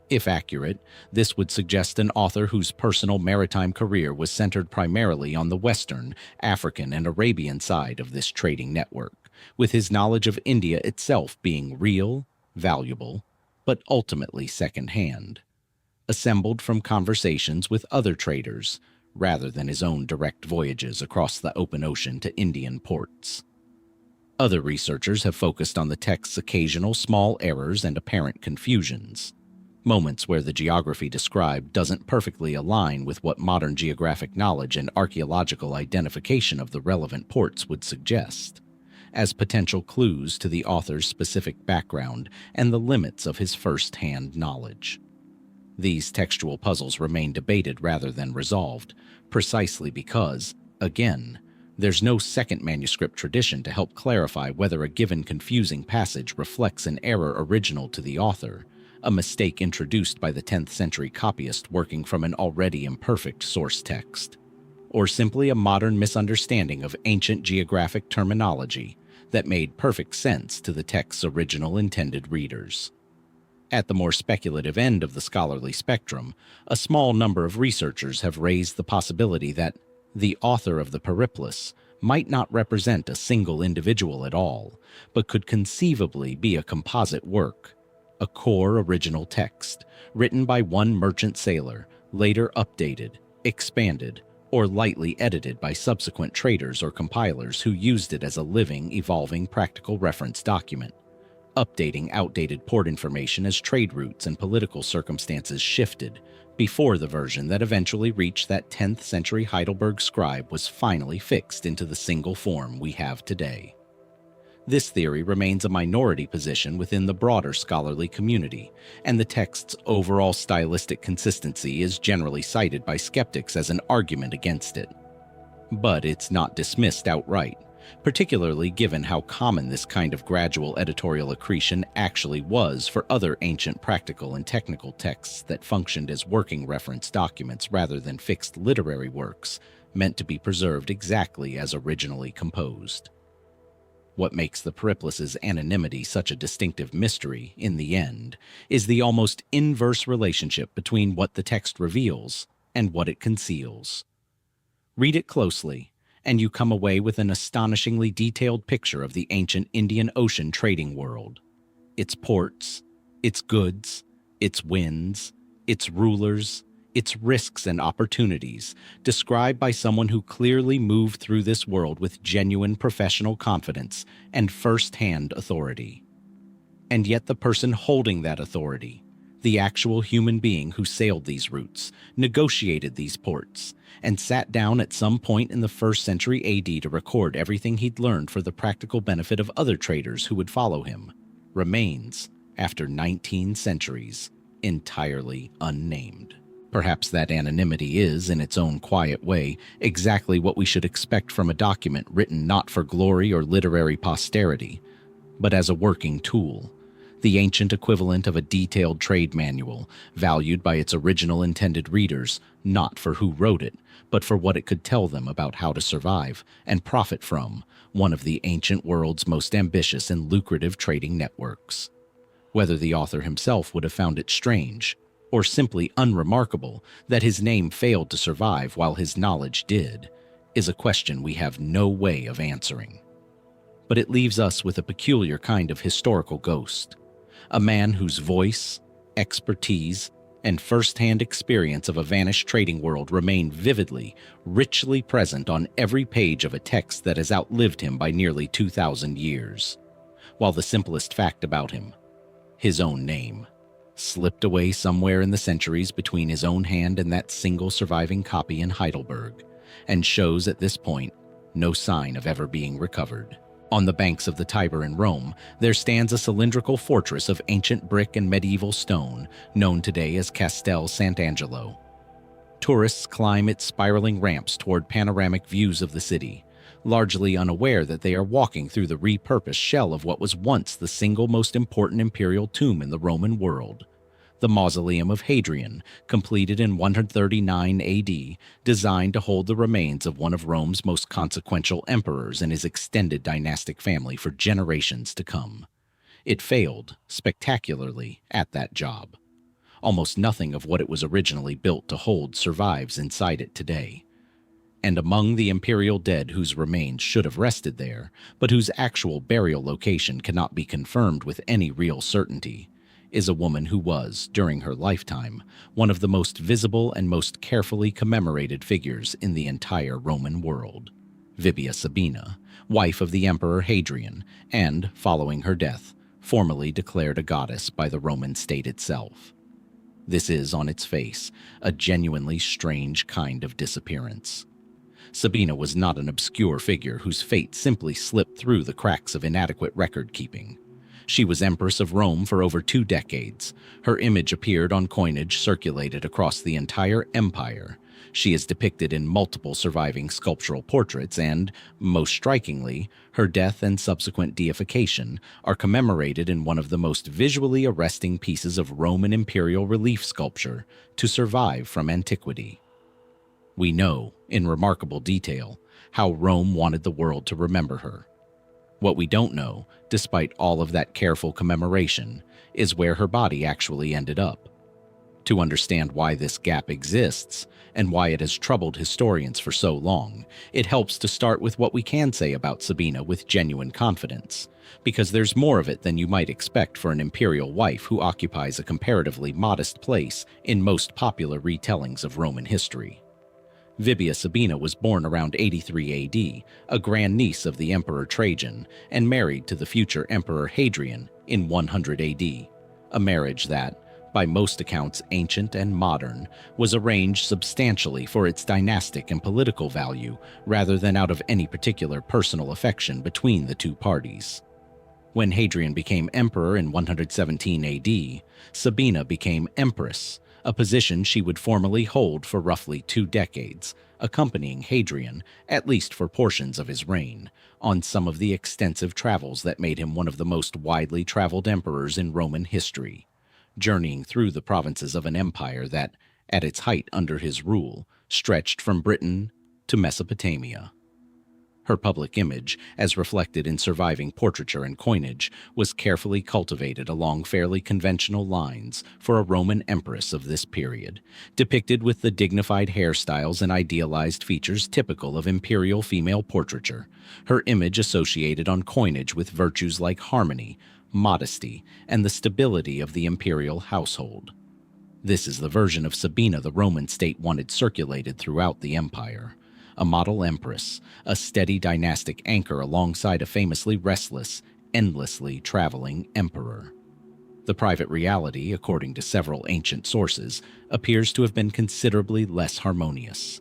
If accurate, this would suggest an author whose personal maritime career was centered primarily on the Western, African, and Arabian side of this trading network, with his knowledge of India itself being real, valuable, but ultimately second-hand, assembled from conversations with other traders, rather than his own direct voyages across the open ocean to Indian ports. Other researchers have focused on the text's occasional small errors and apparent confusions, moments where the geography described doesn't perfectly align with what modern geographic knowledge and archaeological identification of the relevant ports would suggest, as potential clues to the author's specific background and the limits of his first-hand knowledge. These textual puzzles remain debated rather than resolved, precisely because, again, there's no second manuscript tradition to help clarify whether a given confusing passage reflects an error original to the author, a mistake introduced by the 10th century copyist working from an already imperfect source text, or simply a modern misunderstanding of ancient geographic terminology that made perfect sense to the text's original intended readers. At the more speculative end of the scholarly spectrum, a small number of researchers have raised the possibility that the author of the Periplus might not represent a single individual at all, but could conceivably be a composite work, a core original text, written by one merchant sailor, later updated, expanded, or lightly edited by subsequent traders or compilers who used it as a living, evolving practical reference document, updating outdated port information as trade routes and political circumstances shifted, before the version that eventually reached that 10th century Heidelberg scribe was finally fixed into the single form we have today. This theory remains a minority position within the broader scholarly community, and the text's overall stylistic consistency is generally cited by skeptics as an argument against it. But it's not dismissed outright, particularly given how common this kind of gradual editorial accretion actually was for other ancient practical and technical texts that functioned as working reference documents rather than fixed literary works meant to be preserved exactly as originally composed. What makes the Periplus' anonymity such a distinctive mystery, in the end, is the almost inverse relationship between what the text reveals and what it conceals. Read it closely, and you come away with an astonishingly detailed picture of the ancient Indian Ocean trading world. Its ports, its goods, its winds, its rulers, its risks and opportunities, described by someone who clearly moved through this world with genuine professional confidence and first-hand authority. And yet the person holding that authority, the actual human being who sailed these routes, negotiated these ports, and sat down at some point in the 1st century AD to record everything he'd learned for the practical benefit of other traders who would follow him, remains, after 19 centuries, entirely unnamed. Perhaps that anonymity is, in its own quiet way, exactly what we should expect from a document written not for glory or literary posterity, but as a working tool, the ancient equivalent of a detailed trade manual, valued by its original intended readers, not for who wrote it, but for what it could tell them about how to survive and profit from one of the ancient world's most ambitious and lucrative trading networks. Whether the author himself would have found it strange, or simply unremarkable that his name failed to survive while his knowledge did, is a question we have no way of answering. But it leaves us with a peculiar kind of historical ghost, a man whose voice, expertise, and first-hand experience of a vanished trading world remain vividly, richly present on every page of a text that has outlived him by nearly 2,000 years. While the simplest fact about him, his own name, slipped away somewhere in the centuries between his own hand and that single surviving copy in Heidelberg, and shows at this point no sign of ever being recovered. On the banks of the Tiber in Rome, there stands a cylindrical fortress of ancient brick and medieval stone, known today as Castel Sant'Angelo. Tourists climb its spiraling ramps toward panoramic views of the city, largely unaware that they are walking through the repurposed shell of what was once the single most important imperial tomb in the Roman world, the Mausoleum of Hadrian, completed in 139 AD, designed to hold the remains of one of Rome's most consequential emperors and his extended dynastic family for generations to come. It failed, spectacularly, at that job. Almost nothing of what it was originally built to hold survives inside it today. And among the imperial dead whose remains should have rested there, but whose actual burial location cannot be confirmed with any real certainty, is a woman who was, during her lifetime, one of the most visible and most carefully commemorated figures in the entire Roman world. Vibia Sabina, wife of the Emperor Hadrian, and, following her death, formally declared a goddess by the Roman state itself. This is, on its face, a genuinely strange kind of disappearance. Sabina was not an obscure figure whose fate simply slipped through the cracks of inadequate record-keeping. She was Empress of Rome for over 2 decades. Her image appeared on coinage circulated across the entire empire. She is depicted in multiple surviving sculptural portraits and, most strikingly, her death and subsequent deification are commemorated in one of the most visually arresting pieces of Roman imperial relief sculpture to survive from antiquity. We know, in remarkable detail, how Rome wanted the world to remember her. What we don't know, despite all of that careful commemoration, is where her body actually ended up. To understand why this gap exists, and why it has troubled historians for so long, it helps to start with what we can say about Sabina with genuine confidence, because there's more of it than you might expect for an imperial wife who occupies a comparatively modest place in most popular retellings of Roman history. Vibia Sabina was born around 83 AD, a grandniece of the Emperor Trajan, and married to the future Emperor Hadrian in 100 AD, a marriage that, by most accounts ancient and modern, was arranged substantially for its dynastic and political value rather than out of any particular personal affection between the two parties. When Hadrian became emperor in 117 AD, Sabina became Empress, a position she would formally hold for roughly 2 decades, accompanying Hadrian, at least for portions of his reign, on some of the extensive travels that made him one of the most widely traveled emperors in Roman history, journeying through the provinces of an empire that, at its height under his rule, stretched from Britain to Mesopotamia. Her public image, as reflected in surviving portraiture and coinage, was carefully cultivated along fairly conventional lines for a Roman empress of this period, depicted with the dignified hairstyles and idealized features typical of imperial female portraiture, her image associated on coinage with virtues like harmony, modesty, and the stability of the imperial household. This is the version of Sabina the Roman state wanted circulated throughout the empire. A model empress, a steady dynastic anchor alongside a famously restless, endlessly traveling emperor. The private reality, according to several ancient sources, appears to have been considerably less harmonious.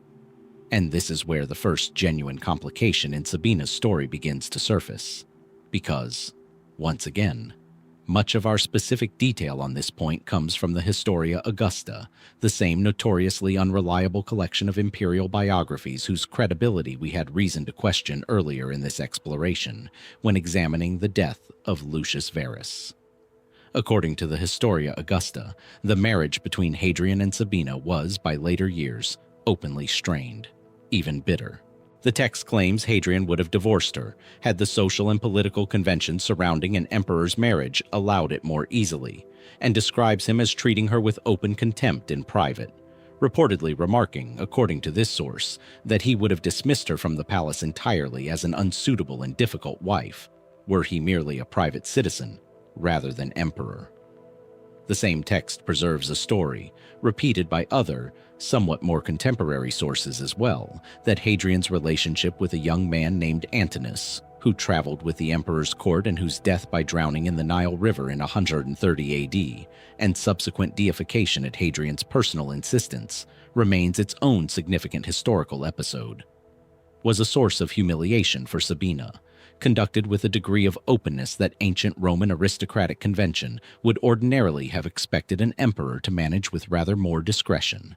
And this is where the first genuine complication in Sabina's story begins to surface. Because, once again, much of our specific detail on this point comes from the Historia Augusta, the same notoriously unreliable collection of imperial biographies whose credibility we had reason to question earlier in this exploration when examining the death of Lucius Verus. According to the Historia Augusta, the marriage between Hadrian and Sabina was, by later years, openly strained, even bitter. The text claims Hadrian would have divorced her had the social and political conventions surrounding an emperor's marriage allowed it more easily, and describes him as treating her with open contempt in private, reportedly remarking, according to this source, that he would have dismissed her from the palace entirely as an unsuitable and difficult wife, were he merely a private citizen rather than emperor. The same text preserves a story, repeated by other, somewhat more contemporary sources as well, that Hadrian's relationship with a young man named Antinous, who traveled with the emperor's court and whose death by drowning in the Nile River in 130 AD, and subsequent deification at Hadrian's personal insistence, remains its own significant historical episode, was a source of humiliation for Sabina, conducted with a degree of openness that ancient Roman aristocratic convention would ordinarily have expected an emperor to manage with rather more discretion.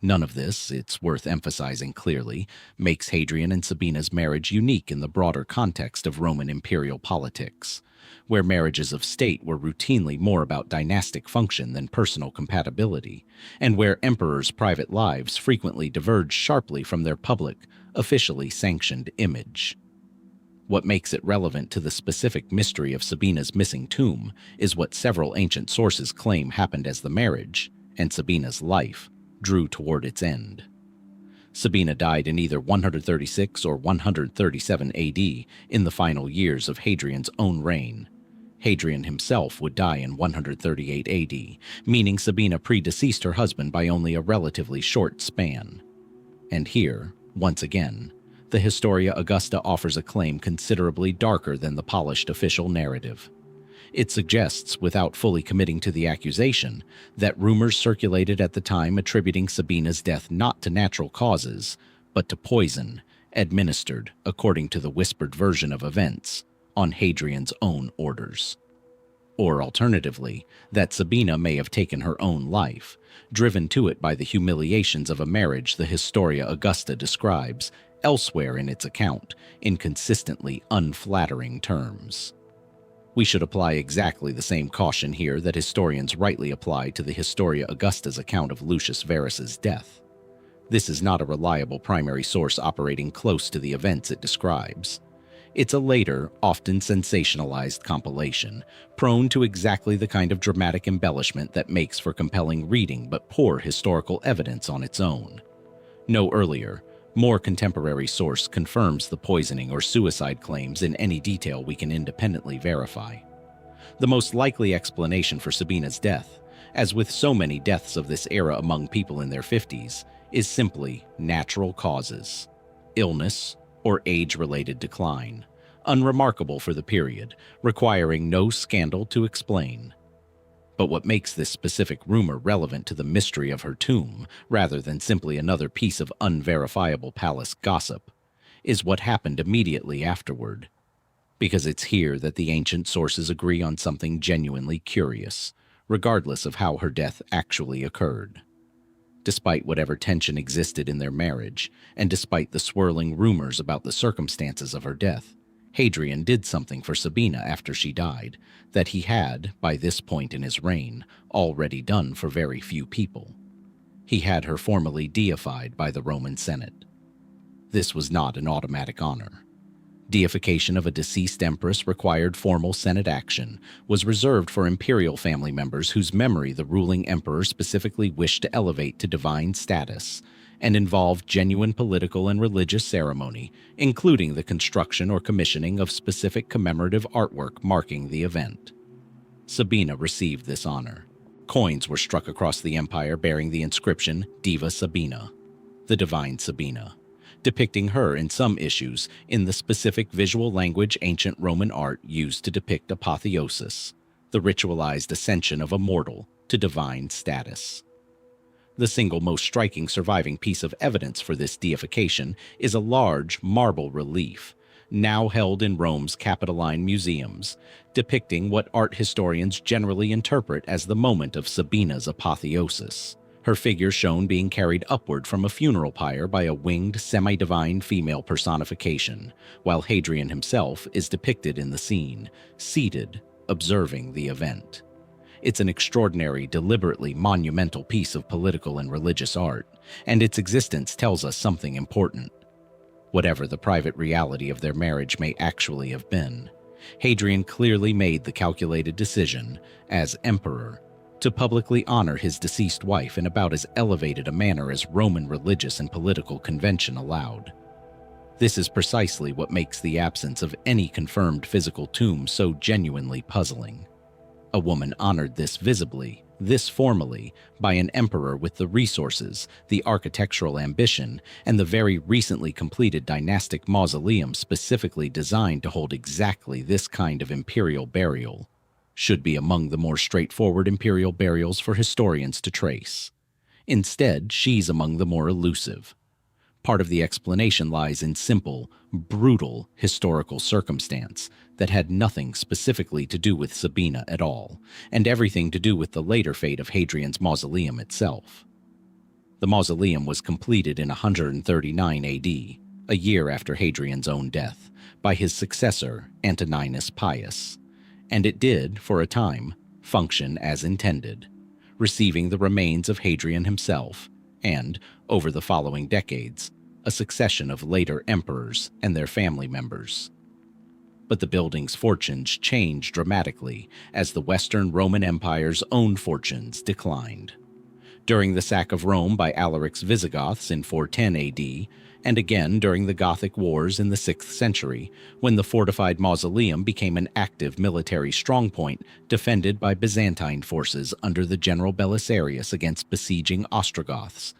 None of this, it's worth emphasizing clearly, makes Hadrian and Sabina's marriage unique in the broader context of Roman imperial politics, where marriages of state were routinely more about dynastic function than personal compatibility, and where emperors' private lives frequently diverged sharply from their public, officially sanctioned image. What makes it relevant to the specific mystery of Sabina's missing tomb is what several ancient sources claim happened as the marriage, and Sabina's life, drew toward its end. Sabina died in either 136 or 137 AD in the final years of Hadrian's own reign. Hadrian himself would die in 138 AD, meaning Sabina predeceased her husband by only a relatively short span. And here, once again, the Historia Augusta offers a claim considerably darker than the polished official narrative. It suggests, without fully committing to the accusation, that rumors circulated at the time attributing Sabina's death not to natural causes, but to poison, administered, according to the whispered version of events, on Hadrian's own orders. Or alternatively, that Sabina may have taken her own life, driven to it by the humiliations of a marriage the Historia Augusta describes, elsewhere in its account, in consistently unflattering terms. We should apply exactly the same caution here that historians rightly apply to the Historia Augusta's account of Lucius Verus's death. This is not a reliable primary source operating close to the events it describes. It's a later, often sensationalized compilation, prone to exactly the kind of dramatic embellishment that makes for compelling reading but poor historical evidence on its own. No earlier, more contemporary source confirms the poisoning or suicide claims in any detail we can independently verify. The most likely explanation for Sabina's death, as with so many deaths of this era among people in their 50s, is simply natural causes, illness or age-related decline, unremarkable for the period, requiring no scandal to explain. But what makes this specific rumor relevant to the mystery of her tomb, rather than simply another piece of unverifiable palace gossip, is what happened immediately afterward. Because it's here that the ancient sources agree on something genuinely curious, regardless of how her death actually occurred. Despite whatever tension existed in their marriage, and despite the swirling rumors about the circumstances of her death, Hadrian did something for Sabina after she died that he had, by this point in his reign, already done for very few people. He had her formally deified by the Roman Senate. This was not an automatic honor. Deification of a deceased empress required formal Senate action, was reserved for imperial family members whose memory the ruling emperor specifically wished to elevate to divine status, and involved genuine political and religious ceremony, including the construction or commissioning of specific commemorative artwork marking the event. Sabina received this honor. Coins were struck across the empire bearing the inscription Diva Sabina, the divine Sabina, depicting her in some issues in the specific visual language ancient Roman art used to depict apotheosis, the ritualized ascension of a mortal to divine status. The single most striking surviving piece of evidence for this deification is a large marble relief, now held in Rome's Capitoline museums, depicting what art historians generally interpret as the moment of Sabina's apotheosis, her figure shown being carried upward from a funeral pyre by a winged semi-divine female personification, while Hadrian himself is depicted in the scene, seated, observing the event. It's an extraordinary, deliberately monumental piece of political and religious art, and its existence tells us something important. Whatever the private reality of their marriage may actually have been, Hadrian clearly made the calculated decision, as emperor, to publicly honor his deceased wife in about as elevated a manner as Roman religious and political convention allowed. This is precisely what makes the absence of any confirmed physical tomb so genuinely puzzling. A woman honored this visibly, this formally, by an emperor with the resources, the architectural ambition, and the very recently completed dynastic mausoleum specifically designed to hold exactly this kind of imperial burial, should be among the more straightforward imperial burials for historians to trace. Instead, she's among the more elusive. Part of the explanation lies in simple, brutal historical circumstance that had nothing specifically to do with Sabina at all, and everything to do with the later fate of Hadrian's mausoleum itself. The mausoleum was completed in 139 AD, a year after Hadrian's own death, by his successor, Antoninus Pius, and it did, for a time, function as intended, receiving the remains of Hadrian himself, and, over the following decades, a succession of later emperors and their family members. But the building's fortunes changed dramatically as the Western Roman Empire's own fortunes declined. During the sack of Rome by Alaric's Visigoths in 410 AD, and again during the Gothic Wars in the 6th century, when the fortified mausoleum became an active military strongpoint defended by Byzantine forces under the general Belisarius against besieging Ostrogoths,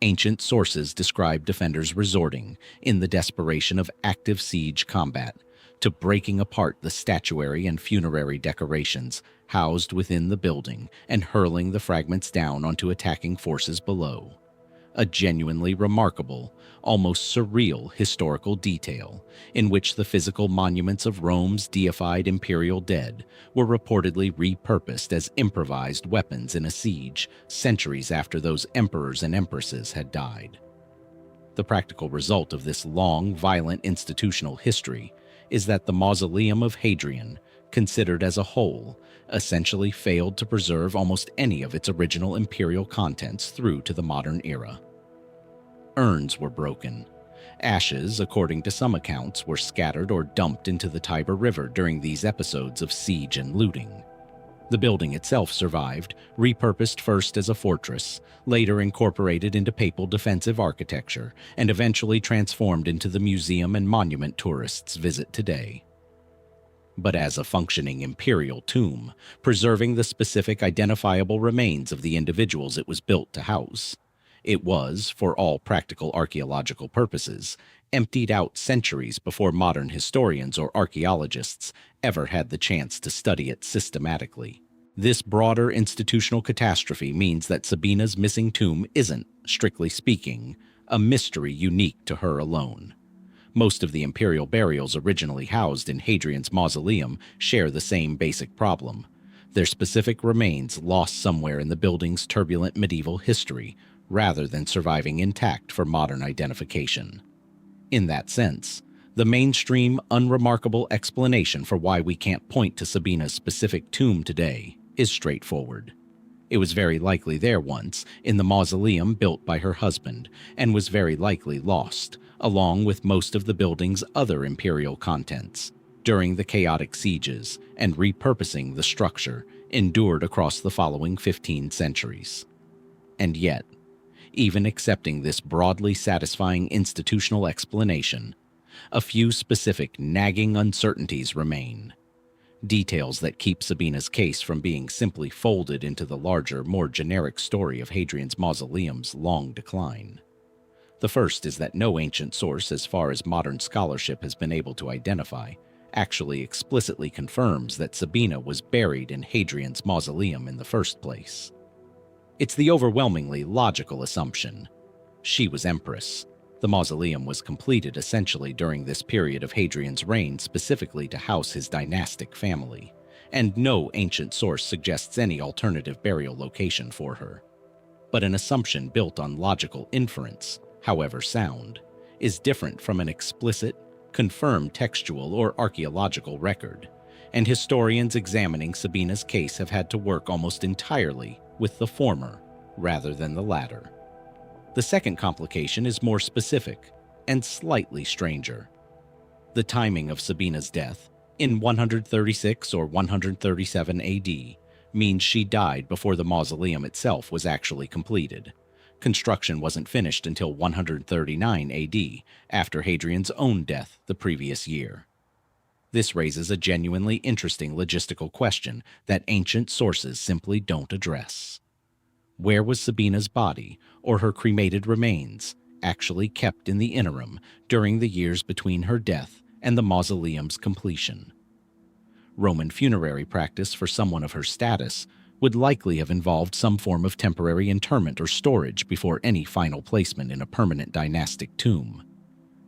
ancient sources describe defenders resorting, in the desperation of active siege combat, to breaking apart the statuary and funerary decorations housed within the building and hurling the fragments down onto attacking forces below. A genuinely remarkable, almost surreal historical detail in which the physical monuments of Rome's deified imperial dead were reportedly repurposed as improvised weapons in a siege centuries after those emperors and empresses had died. The practical result of this long, violent institutional history is that the mausoleum of Hadrian, considered as a whole, essentially failed to preserve almost any of its original imperial contents through to the modern era. Urns were broken. Ashes, according to some accounts, were scattered or dumped into the Tiber River during these episodes of siege and looting. The building itself survived, repurposed first as a fortress, later incorporated into papal defensive architecture, and eventually transformed into the museum and monument tourists visit today. But as a functioning imperial tomb, preserving the specific identifiable remains of the individuals it was built to house, it was, for all practical archaeological purposes, emptied out centuries before modern historians or archaeologists ever had the chance to study it systematically. This broader institutional catastrophe means that Sabina's missing tomb isn't, strictly speaking, a mystery unique to her alone. Most of the imperial burials originally housed in Hadrian's mausoleum share the same basic problem: their specific remains lost somewhere in the building's turbulent medieval history, rather than surviving intact for modern identification. In that sense, the mainstream, unremarkable explanation for why we can't point to Sabina's specific tomb today is straightforward. It was very likely there once, in the mausoleum built by her husband, and was very likely lost, along with most of the building's other imperial contents, during the chaotic sieges and repurposing the structure endured across the following 15 centuries. And yet, even accepting this broadly satisfying institutional explanation, a few specific nagging uncertainties remain. Details that keep Sabina's case from being simply folded into the larger, more generic story of Hadrian's mausoleum's long decline. The first is that no ancient source, as far as modern scholarship has been able to identify, actually explicitly confirms that Sabina was buried in Hadrian's mausoleum in the first place. It's the overwhelmingly logical assumption. She was Empress. The mausoleum was completed essentially during this period of Hadrian's reign specifically to house his dynastic family, and no ancient source suggests any alternative burial location for her. But an assumption built on logical inference, however sound, is different from an explicit, confirmed textual or archaeological record, and historians examining Sabina's case have had to work almost entirely with the former rather than the latter. The second complication is more specific. and slightly stranger. The timing of Sabina's death, in 136 or 137 AD, means she died before the mausoleum itself was actually completed. Construction wasn't finished until 139 AD, after Hadrian's own death the previous year. This raises a genuinely interesting logistical question that ancient sources simply don't address. Where was Sabina's body, or her cremated remains, actually kept in the interim during the years between her death and the mausoleum's completion? Roman funerary practice for someone of her status would likely have involved some form of temporary interment or storage before any final placement in a permanent dynastic tomb.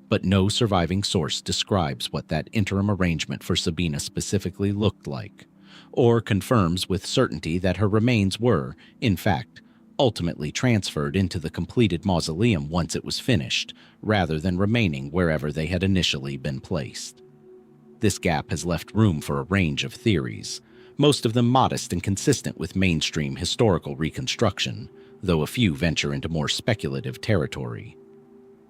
But no surviving source describes what that interim arrangement for Sabina specifically looked like, or confirms with certainty that her remains were, in fact, ultimately transferred into the completed mausoleum once it was finished, rather than remaining wherever they had initially been placed. This gap has left room for a range of theories, most of them modest and consistent with mainstream historical reconstruction, though a few venture into more speculative territory.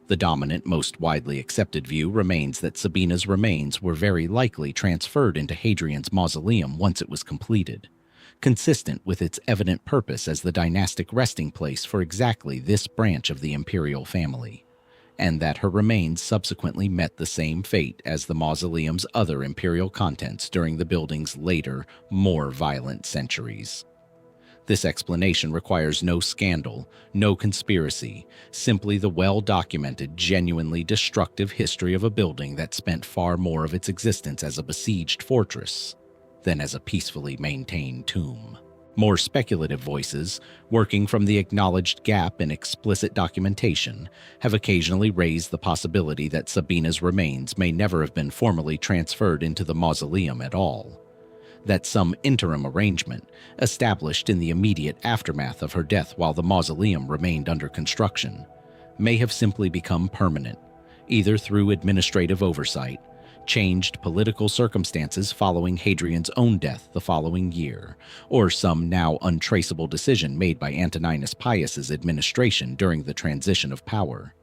The dominant, most widely accepted view remains that Sabina's remains were very likely transferred into Hadrian's mausoleum once it was completed, consistent with its evident purpose as the dynastic resting place for exactly this branch of the imperial family, and that her remains subsequently met the same fate as the mausoleum's other imperial contents during the building's later, more violent centuries. This explanation requires no scandal, no conspiracy, simply the well-documented, genuinely destructive history of a building that spent far more of its existence as a besieged fortress than as a peacefully maintained tomb. More speculative voices, working from the acknowledged gap in explicit documentation, have occasionally raised the possibility that Sabina's remains may never have been formally transferred into the mausoleum at all, that some interim arrangement, established in the immediate aftermath of her death while the mausoleum remained under construction, may have simply become permanent, either through administrative oversight, changed political circumstances following Hadrian's own death the following year, or some now untraceable decision made by Antoninus Pius's administration during the transition of power.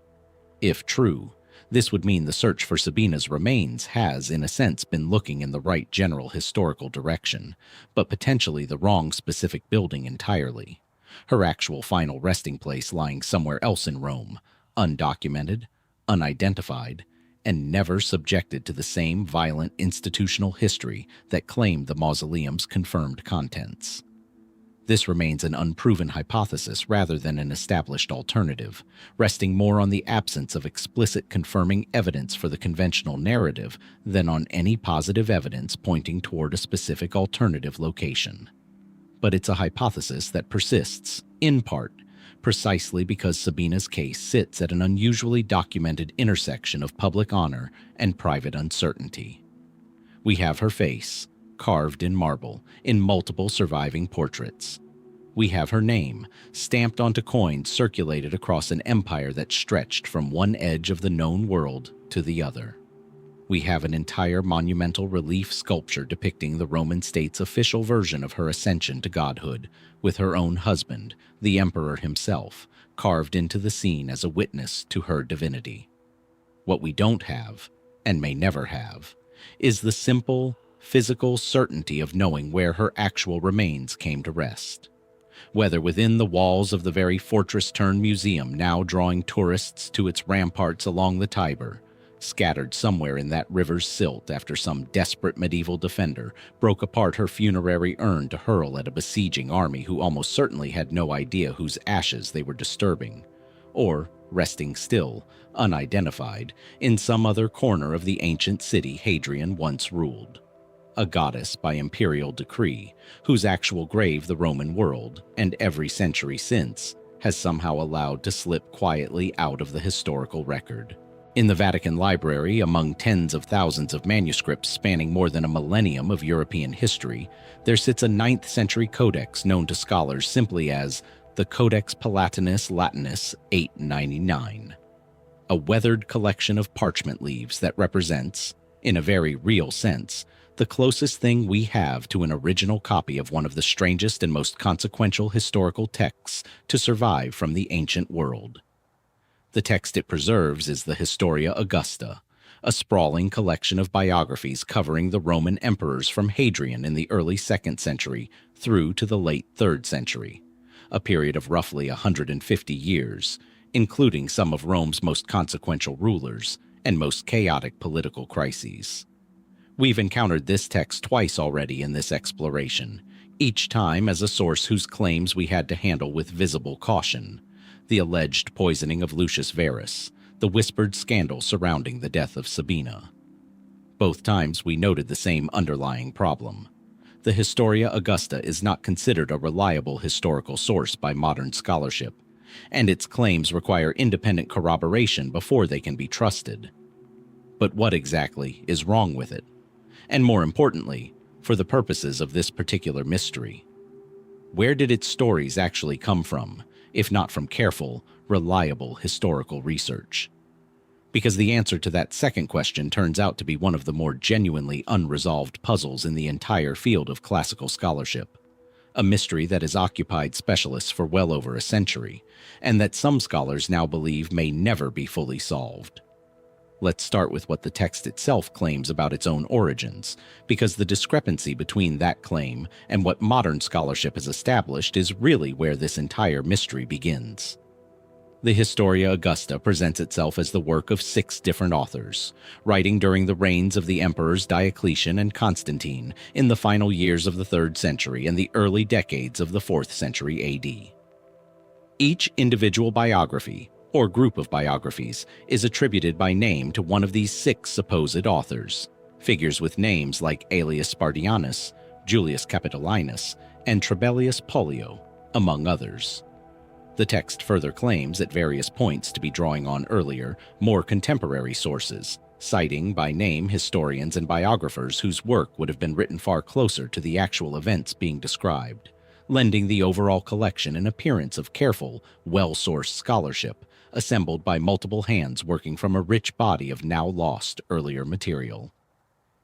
If true, this would mean the search for Sabina's remains has, in a sense, been looking in the right general historical direction, but potentially the wrong specific building entirely, her actual final resting place lying somewhere else in Rome, undocumented, unidentified, and never subjected to the same violent institutional history that claimed the mausoleum's confirmed contents. This remains an unproven hypothesis rather than an established alternative, resting more on the absence of explicit confirming evidence for the conventional narrative than on any positive evidence pointing toward a specific alternative location. But it's a hypothesis that persists, in part, precisely because Sabina's case sits at an unusually documented intersection of public honor and private uncertainty. We have her face, carved in marble, in multiple surviving portraits. We have her name, stamped onto coins circulated across an empire that stretched from one edge of the known world to the other. We have an entire monumental relief sculpture depicting the Roman state's official version of her ascension to godhood, with her own husband, the emperor himself, carved into the scene as a witness to her divinity. What we don't have, and may never have, is the simple, physical certainty of knowing where her actual remains came to rest. Whether within the walls of the very fortress-turned-museum now drawing tourists to its ramparts along the Tiber, scattered somewhere in that river's silt after some desperate medieval defender broke apart her funerary urn to hurl at a besieging army who almost certainly had no idea whose ashes they were disturbing, or, resting still, unidentified, in some other corner of the ancient city Hadrian once ruled. A goddess by imperial decree, whose actual grave the Roman world, and every century since, has somehow allowed to slip quietly out of the historical record. In the Vatican Library, among tens of thousands of manuscripts spanning more than a millennium of European history, there sits a 9th century codex known to scholars simply as the Codex Palatinus Latinus 899, a weathered collection of parchment leaves that represents, in a very real sense, the closest thing we have to an original copy of one of the strangest and most consequential historical texts to survive from the ancient world. The text it preserves is the Historia Augusta, a sprawling collection of biographies covering the Roman emperors from Hadrian in the early 2nd century through to the late 3rd century, a period of roughly 150 years, including some of Rome's most consequential rulers and most chaotic political crises. We've encountered this text twice already in this exploration, each time as a source whose claims we had to handle with visible caution: the alleged poisoning of Lucius Verus, the whispered scandal surrounding the death of Sabina. Both times we noted the same underlying problem. The Historia Augusta is not considered a reliable historical source by modern scholarship, and its claims require independent corroboration before they can be trusted. But what exactly is wrong with it? And more importantly, for the purposes of this particular mystery, where did its stories actually come from, if not from careful, reliable historical research? Because the answer to that second question turns out to be one of the more genuinely unresolved puzzles in the entire field of classical scholarship, a mystery that has occupied specialists for well over a century, and that some scholars now believe may never be fully solved. Let's start with what the text itself claims about its own origins, because the discrepancy between that claim and what modern scholarship has established is really where this entire mystery begins. The Historia Augusta presents itself as the work of 6 different authors, writing during the reigns of the emperors Diocletian and Constantine in the final years of the 3rd century and the early decades of the 4th century AD. Each individual biography, or group of biographies, is attributed by name to one of these 6 supposed authors, figures with names like Aelius Spartianus, Julius Capitolinus, and Trebellius Pollio, among others. The text further claims at various points to be drawing on earlier, more contemporary sources, citing by name historians and biographers whose work would have been written far closer to the actual events being described, lending the overall collection an appearance of careful, well-sourced scholarship, assembled by multiple hands working from a rich body of now lost earlier material.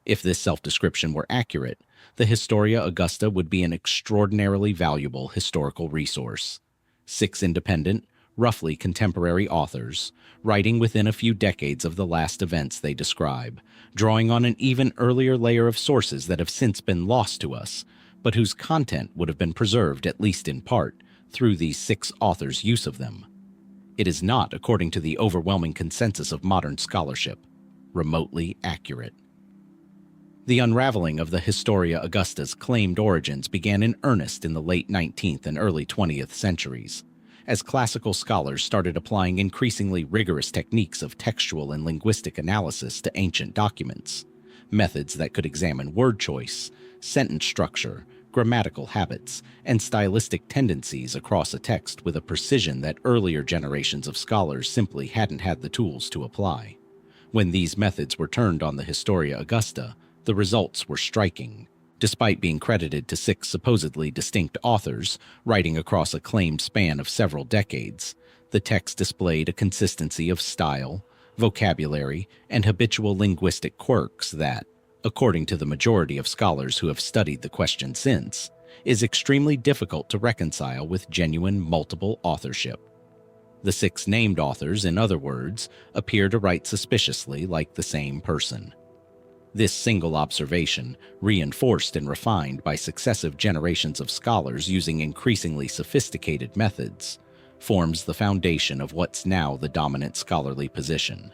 If this self-description were accurate, the Historia Augusta would be an extraordinarily valuable historical resource. 6 independent, roughly contemporary authors, writing within a few decades of the last events they describe, drawing on an even earlier layer of sources that have since been lost to us, but whose content would have been preserved at least in part through these 6 authors' use of them. It is not, according to the overwhelming consensus of modern scholarship, remotely accurate. The unraveling of the Historia Augusta's claimed origins began in earnest in the late 19th and early 20th centuries, as classical scholars started applying increasingly rigorous techniques of textual and linguistic analysis to ancient documents, methods that could examine word choice, sentence structure, grammatical habits, and stylistic tendencies across a text with a precision that earlier generations of scholars simply hadn't had the tools to apply. When these methods were turned on the Historia Augusta, the results were striking. Despite being credited to 6 supposedly distinct authors, writing across a claimed span of several decades, the text displayed a consistency of style, vocabulary, and habitual linguistic quirks that, according to the majority of scholars who have studied the question since, is extremely difficult to reconcile with genuine multiple authorship. The 6 named authors, in other words, appear to write suspiciously like the same person. This single observation, reinforced and refined by successive generations of scholars using increasingly sophisticated methods, forms the foundation of what's now the dominant scholarly position: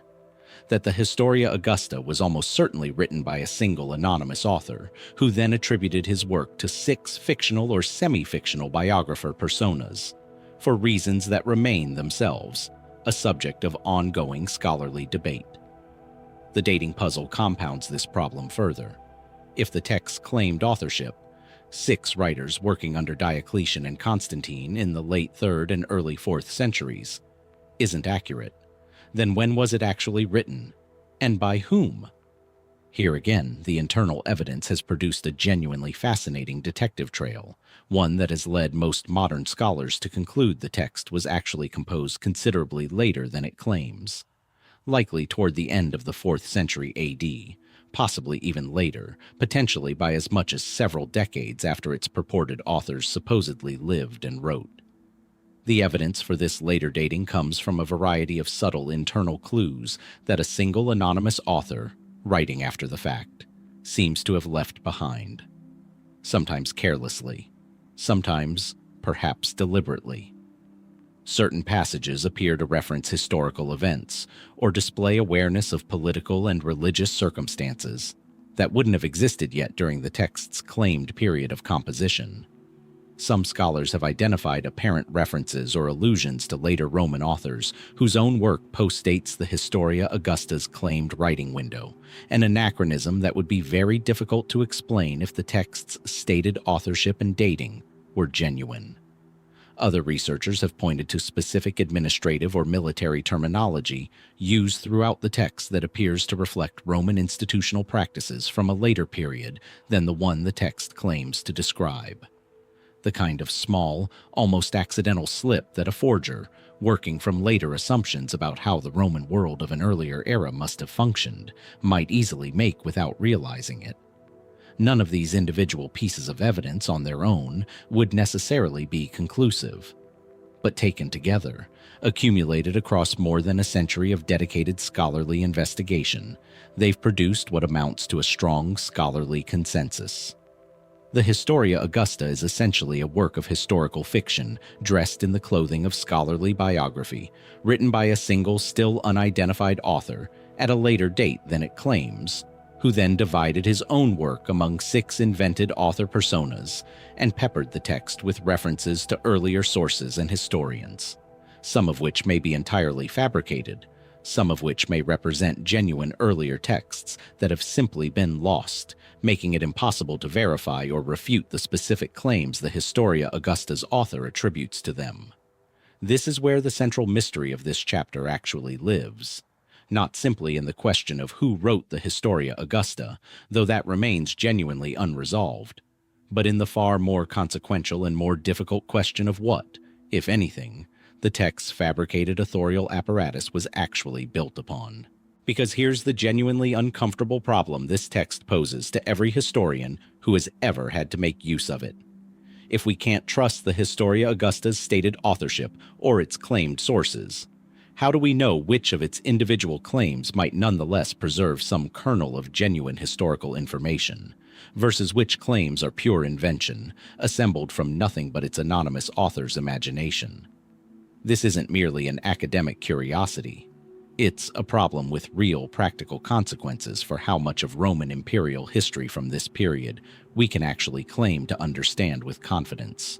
that the Historia Augusta was almost certainly written by a single anonymous author, who then attributed his work to 6 fictional or semi-fictional biographer personas, for reasons that remain themselves a subject of ongoing scholarly debate. The dating puzzle compounds this problem further. If the text's claimed authorship, 6 writers working under Diocletian and Constantine in the late 3rd and early 4th centuries, isn't accurate, then when was it actually written, and by whom? Here again, the internal evidence has produced a genuinely fascinating detective trail, one that has led most modern scholars to conclude the text was actually composed considerably later than it claims, likely toward the end of the 4th century AD, possibly even later, potentially by as much as several decades after its purported authors supposedly lived and wrote. The evidence for this later dating comes from a variety of subtle internal clues that a single anonymous author, writing after the fact, seems to have left behind. Sometimes carelessly, sometimes perhaps deliberately. Certain passages appear to reference historical events or display awareness of political and religious circumstances that wouldn't have existed yet during the text's claimed period of composition. Some scholars have identified apparent references or allusions to later Roman authors whose own work postdates the Historia Augusta's claimed writing window, an anachronism that would be very difficult to explain if the text's stated authorship and dating were genuine. Other researchers have pointed to specific administrative or military terminology used throughout the text that appears to reflect Roman institutional practices from a later period than the one the text claims to describe. The kind of small, almost accidental slip that a forger, working from later assumptions about how the Roman world of an earlier era must have functioned, might easily make without realizing it. None of these individual pieces of evidence on their own would necessarily be conclusive. But taken together, accumulated across more than a century of dedicated scholarly investigation, they've produced what amounts to a strong scholarly consensus. The Historia Augusta is essentially a work of historical fiction dressed in the clothing of scholarly biography, written by a single, still unidentified author at a later date than it claims, who then divided his own work among 6 invented author personas and peppered the text with references to earlier sources and historians, some of which may be entirely fabricated, some of which may represent genuine earlier texts that have simply been lost, making it impossible to verify or refute the specific claims the Historia Augusta's author attributes to them. This is where the central mystery of this chapter actually lives, not simply in the question of who wrote the Historia Augusta, though that remains genuinely unresolved, but in the far more consequential and more difficult question of what, if anything, the text's fabricated authorial apparatus was actually built upon. Because here's the genuinely uncomfortable problem this text poses to every historian who has ever had to make use of it. If we can't trust the Historia Augusta's stated authorship or its claimed sources, how do we know which of its individual claims might nonetheless preserve some kernel of genuine historical information, versus which claims are pure invention, assembled from nothing but its anonymous author's imagination? This isn't merely an academic curiosity. It's a problem with real practical consequences for how much of Roman imperial history from this period we can actually claim to understand with confidence.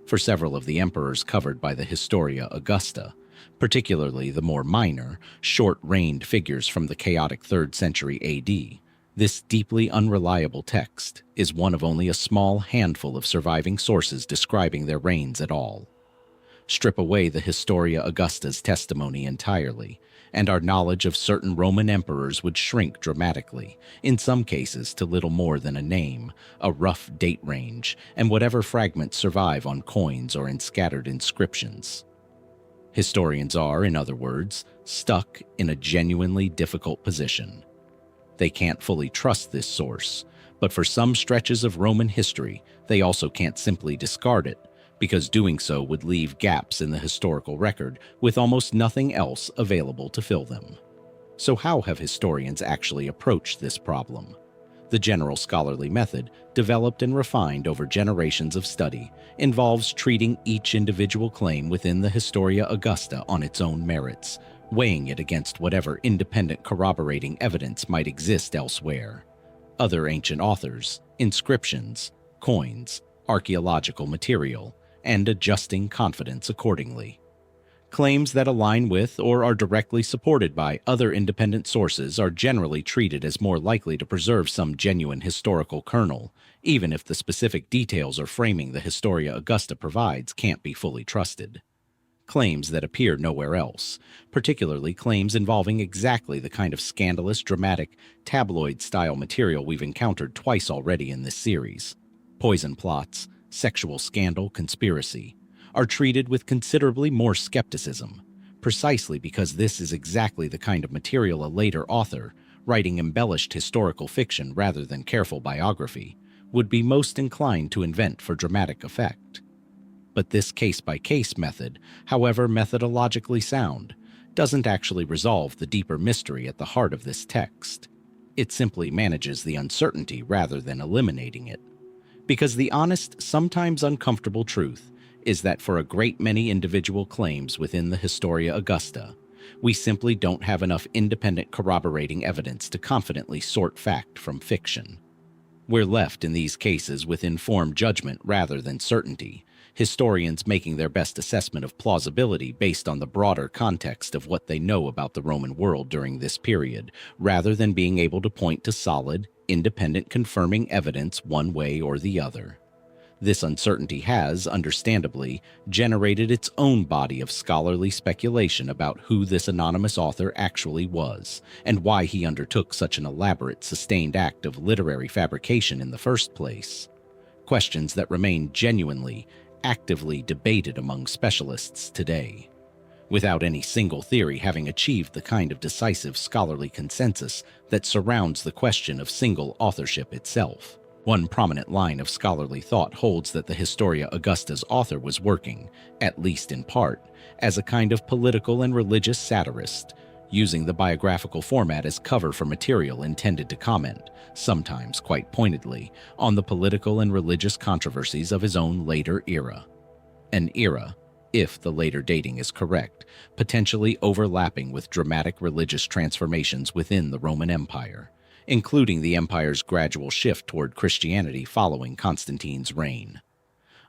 For several of the emperors covered by the Historia Augusta, particularly the more minor, short-reigned figures from the chaotic 3rd century AD, this deeply unreliable text is one of only a small handful of surviving sources describing their reigns at all. Strip away the Historia Augusta's testimony entirely, and our knowledge of certain Roman emperors would shrink dramatically, in some cases to little more than a name, a rough date range, and whatever fragments survive on coins or in scattered inscriptions. Historians are, in other words, stuck in a genuinely difficult position. They can't fully trust this source, but for some stretches of Roman history, they also can't simply discard it, because doing so would leave gaps in the historical record with almost nothing else available to fill them. So how have historians actually approached this problem? The general scholarly method, developed and refined over generations of study, involves treating each individual claim within the Historia Augusta on its own merits, weighing it against whatever independent corroborating evidence might exist elsewhere. Other ancient authors, inscriptions, coins, archaeological material, and adjusting confidence accordingly. Claims that align with or are directly supported by other independent sources are generally treated as more likely to preserve some genuine historical kernel, even if the specific details or framing the Historia Augusta provides can't be fully trusted. Claims that appear nowhere else, particularly claims involving exactly the kind of scandalous, dramatic, tabloid-style material we've encountered twice already in this series. Poison plots, sexual scandal, conspiracy, are treated with considerably more skepticism, precisely because this is exactly the kind of material a later author, writing embellished historical fiction rather than careful biography, would be most inclined to invent for dramatic effect. But this case-by-case method, however methodologically sound, doesn't actually resolve the deeper mystery at the heart of this text. It simply manages the uncertainty rather than eliminating it. Because the honest, sometimes uncomfortable truth is that for a great many individual claims within the Historia Augusta, we simply don't have enough independent corroborating evidence to confidently sort fact from fiction. We're left in these cases with informed judgment rather than certainty, historians making their best assessment of plausibility based on the broader context of what they know about the Roman world during this period, rather than being able to point to solid, independent confirming evidence one way or the other. This uncertainty has, understandably, generated its own body of scholarly speculation about who this anonymous author actually was, and why he undertook such an elaborate, sustained act of literary fabrication in the first place. Questions that remain genuinely, actively debated among specialists today, without any single theory having achieved the kind of decisive scholarly consensus that surrounds the question of single authorship itself. One prominent line of scholarly thought holds that the Historia Augusta's author was working, at least in part, as a kind of political and religious satirist, using the biographical format as cover for material intended to comment, sometimes quite pointedly, on the political and religious controversies of his own later era. An era, if the later dating is correct, potentially overlapping with dramatic religious transformations within the Roman Empire, including the empire's gradual shift toward Christianity following Constantine's reign.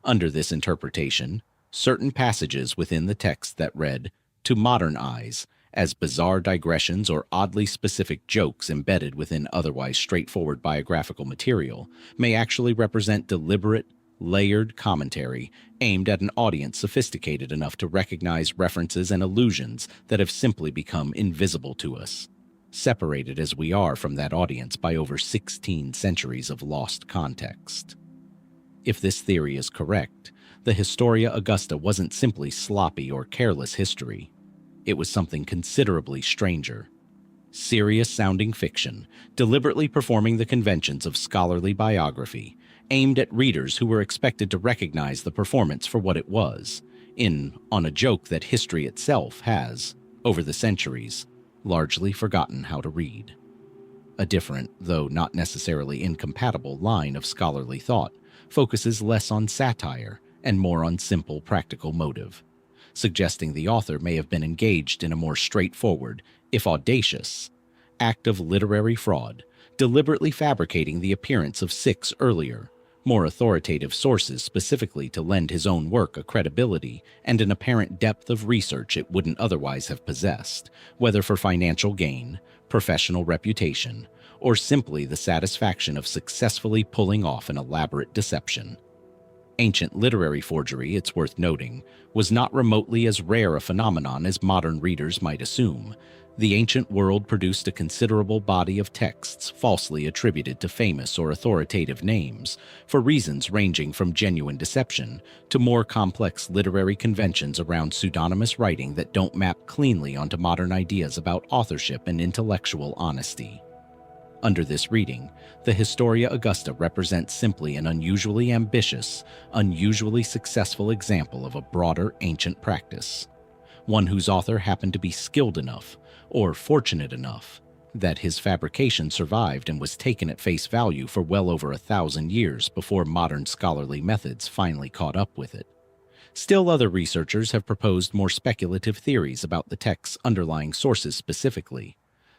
Under this interpretation, certain passages within the text that read, to modern eyes, as bizarre digressions or oddly specific jokes embedded within otherwise straightforward biographical material, may actually represent deliberate, layered commentary aimed at an audience sophisticated enough to recognize references and allusions that have simply become invisible to us, separated as we are from that audience by over 16 centuries of lost context. If this theory is correct, the Historia Augusta wasn't simply sloppy or careless history. It was something considerably stranger. Serious-sounding fiction, deliberately performing the conventions of scholarly biography, aimed at readers who were expected to recognize the performance for what it was, on a joke that history itself has, over the centuries, largely forgotten how to read. A different, though not necessarily incompatible, line of scholarly thought focuses less on satire and more on simple practical motive, suggesting the author may have been engaged in a more straightforward, if audacious, act of literary fraud, deliberately fabricating the appearance of 6 earlier, more authoritative sources specifically to lend his own work a credibility and an apparent depth of research it wouldn't otherwise have possessed, whether for financial gain, professional reputation, or simply the satisfaction of successfully pulling off an elaborate deception. Ancient literary forgery, it's worth noting, was not remotely as rare a phenomenon as modern readers might assume. The ancient world produced a considerable body of texts falsely attributed to famous or authoritative names, for reasons ranging from genuine deception to more complex literary conventions around pseudonymous writing that don't map cleanly onto modern ideas about authorship and intellectual honesty. Under this reading, the Historia Augusta represents simply an unusually ambitious, unusually successful example of a broader ancient practice, one whose author happened to be skilled enough, or fortunate enough, that his fabrication survived and was taken at face value for well over 1,000 years before modern scholarly methods finally caught up with it. Still, other researchers have proposed more speculative theories about the text's underlying sources specifically.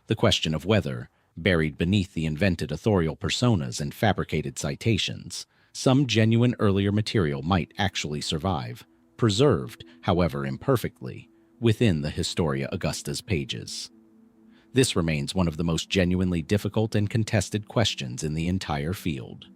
The question of whether, buried beneath the invented authorial personas and fabricated citations, some genuine earlier material might actually survive, preserved, however imperfectly, within the Historia Augusta's pages. This remains one of the most genuinely difficult and contested questions in the entire field.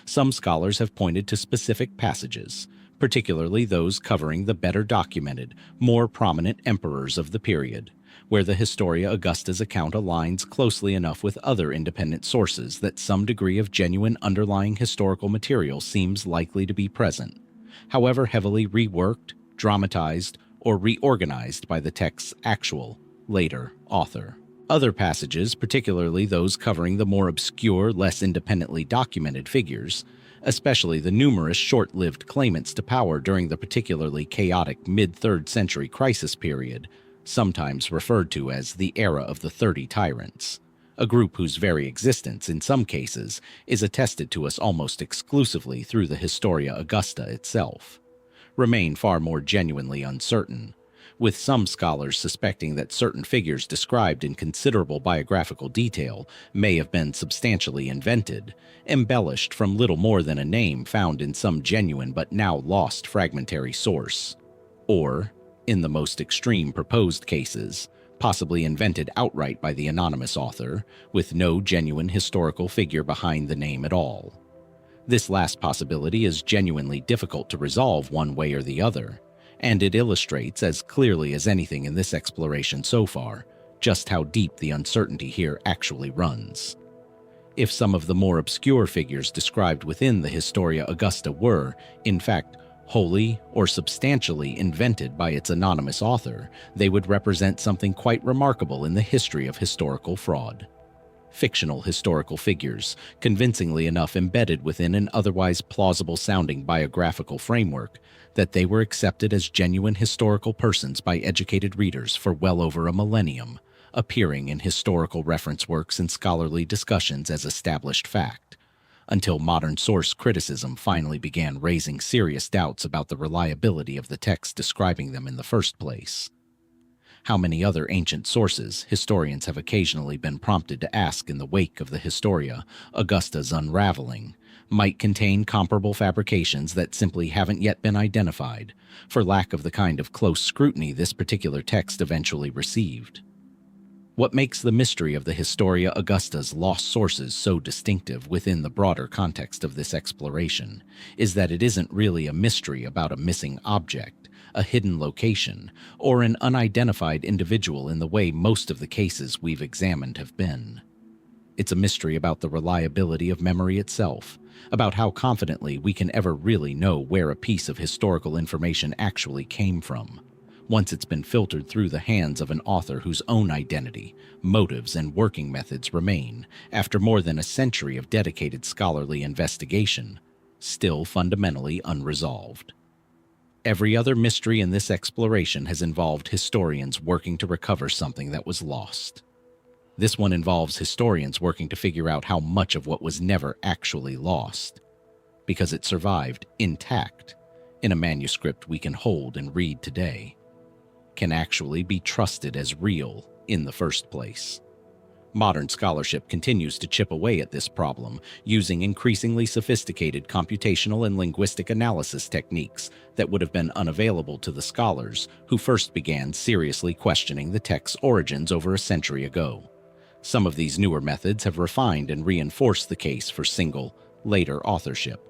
Some scholars have pointed to specific passages, particularly those covering the better documented, more prominent emperors of the period, where the Historia Augusta's account aligns closely enough with other independent sources that some degree of genuine underlying historical material seems likely to be present, however heavily reworked, dramatized, or reorganized by the text's actual, later author. Other passages, particularly those covering the more obscure, less independently documented figures, especially the numerous short-lived claimants to power during the particularly chaotic mid-3rd century crisis period, sometimes referred to as the Era of the 30 Tyrants, a group whose very existence, in some cases, is attested to us almost exclusively through the Historia Augusta itself, remain far more genuinely uncertain, with some scholars suspecting that certain figures described in considerable biographical detail may have been substantially invented, embellished from little more than a name found in some genuine but now lost fragmentary source, or, in the most extreme proposed cases, possibly invented outright by the anonymous author, with no genuine historical figure behind the name at all. This last possibility is genuinely difficult to resolve one way or the other, and it illustrates, as clearly as anything in this exploration so far, just how deep the uncertainty here actually runs. If some of the more obscure figures described within the Historia Augusta were, in fact, wholly or substantially invented by its anonymous author, they would represent something quite remarkable in the history of historical fraud. Fictional historical figures, convincingly enough embedded within an otherwise plausible-sounding biographical framework, that they were accepted as genuine historical persons by educated readers for well over a millennium, appearing in historical reference works and scholarly discussions as established fact, until modern source criticism finally began raising serious doubts about the reliability of the text describing them in the first place. How many other ancient sources historians have occasionally been prompted to ask in the wake of the Historia Augusta's unraveling might contain comparable fabrications that simply haven't yet been identified, for lack of the kind of close scrutiny this particular text eventually received. What makes the mystery of the Historia Augusta's lost sources so distinctive within the broader context of this exploration is that it isn't really a mystery about a missing object, a hidden location, or an unidentified individual in the way most of the cases we've examined have been. It's a mystery about the reliability of memory itself, about how confidently we can ever really know where a piece of historical information actually came from, once it's been filtered through the hands of an author whose own identity, motives, and working methods remain, after more than a century of dedicated scholarly investigation, still fundamentally unresolved. Every other mystery in this exploration has involved historians working to recover something that was lost. This one involves historians working to figure out how much of what was never actually lost, because it survived intact in a manuscript we can hold and read today, can actually be trusted as real in the first place. Modern scholarship continues to chip away at this problem using increasingly sophisticated computational and linguistic analysis techniques that would have been unavailable to the scholars who first began seriously questioning the text's origins over a century ago. Some of these newer methods have refined and reinforced the case for single, later authorship.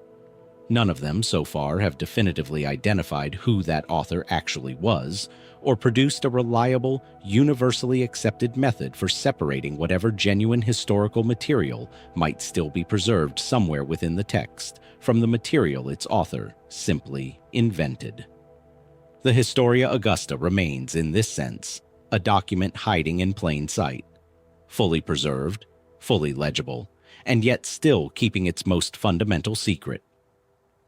None of them so far have definitively identified who that author actually was, or produced a reliable, universally accepted method for separating whatever genuine historical material might still be preserved somewhere within the text from the material its author simply invented. The Historia Augusta remains, in this sense, a document hiding in plain sight, fully preserved, fully legible, and yet still keeping its most fundamental secret.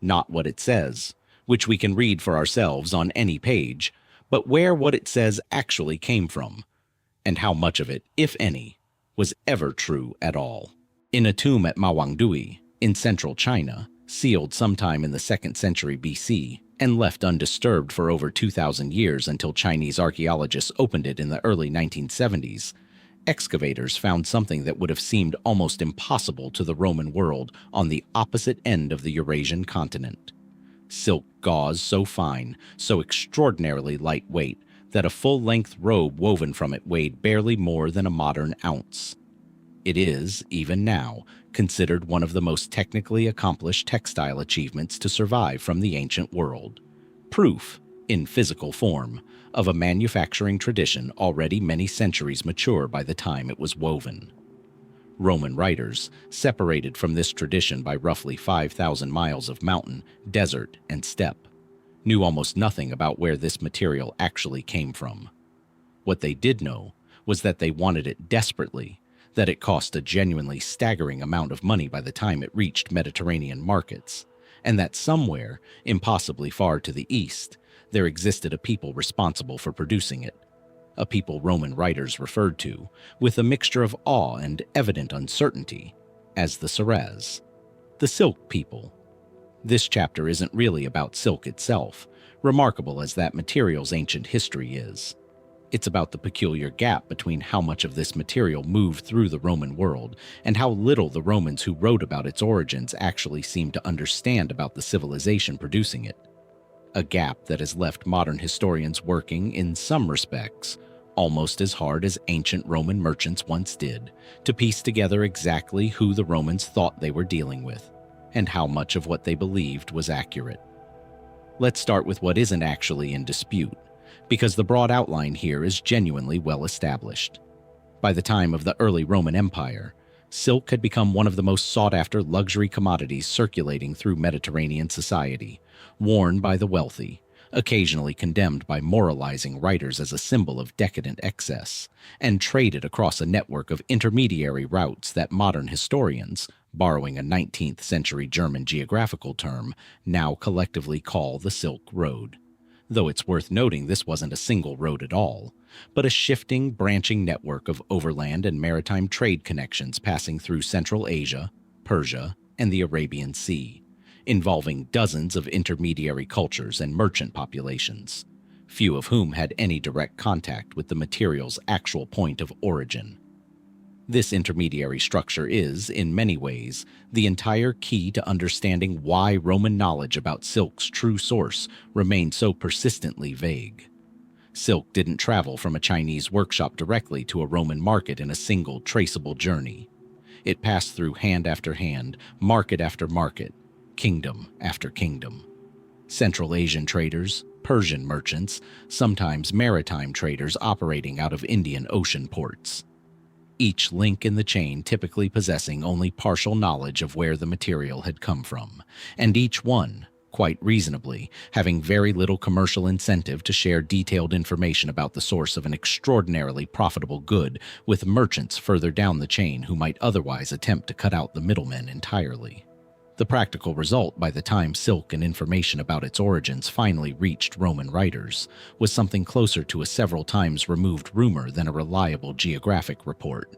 Not what it says, which we can read for ourselves on any page, but where what it says actually came from, and how much of it, if any, was ever true at all. In a tomb at Mawangdui, in central China, sealed sometime in the 2nd century BC, and left undisturbed for over 2,000 years until Chinese archaeologists opened it in the early 1970s, excavators found something that would have seemed almost impossible to the Roman world on the opposite end of the Eurasian continent. Silk gauze so fine, so extraordinarily lightweight, that a full-length robe woven from it weighed barely more than a modern ounce. It is, even now, considered one of the most technically accomplished textile achievements to survive from the ancient world. Proof, in physical form, of a manufacturing tradition already many centuries mature by the time it was woven. Roman writers, separated from this tradition by roughly 5,000 miles of mountain, desert, and steppe, knew almost nothing about where this material actually came from. What they did know was that they wanted it desperately, that it cost a genuinely staggering amount of money by the time it reached Mediterranean markets, and that somewhere, impossibly far to the east, there existed a people responsible for producing it, a people Roman writers referred to, with a mixture of awe and evident uncertainty, as the Ceres, the Silk people. This chapter isn't really about silk itself, remarkable as that material's ancient history is. It's about the peculiar gap between how much of this material moved through the Roman world and how little the Romans who wrote about its origins actually seemed to understand about the civilization producing it. A gap that has left modern historians working, in some respects, almost as hard as ancient Roman merchants once did, to piece together exactly who the Romans thought they were dealing with, and how much of what they believed was accurate. Let's start with what isn't actually in dispute, because the broad outline here is genuinely well established. By the time of the early Roman Empire, silk had become one of the most sought-after luxury commodities circulating through Mediterranean society, worn by the wealthy, occasionally condemned by moralizing writers as a symbol of decadent excess, and traded across a network of intermediary routes that modern historians, borrowing a 19th century German geographical term, now collectively call the Silk Road. Though it's worth noting this wasn't a single road at all, but a shifting, branching network of overland and maritime trade connections passing through Central Asia, Persia, and the Arabian Sea, involving dozens of intermediary cultures and merchant populations, few of whom had any direct contact with the material's actual point of origin. This intermediary structure is, in many ways, the entire key to understanding why Roman knowledge about silk's true source remained so persistently vague. Silk didn't travel from a Chinese workshop directly to a Roman market in a single traceable journey. It passed through hand after hand, market after market, kingdom after kingdom. Central Asian traders, Persian merchants, sometimes maritime traders operating out of Indian Ocean ports. Each link in the chain typically possessing only partial knowledge of where the material had come from, and each one, quite reasonably, having very little commercial incentive to share detailed information about the source of an extraordinarily profitable good with merchants further down the chain who might otherwise attempt to cut out the middlemen entirely. The practical result, by the time silk and information about its origins finally reached Roman writers, was something closer to a several times removed rumor than a reliable geographic report.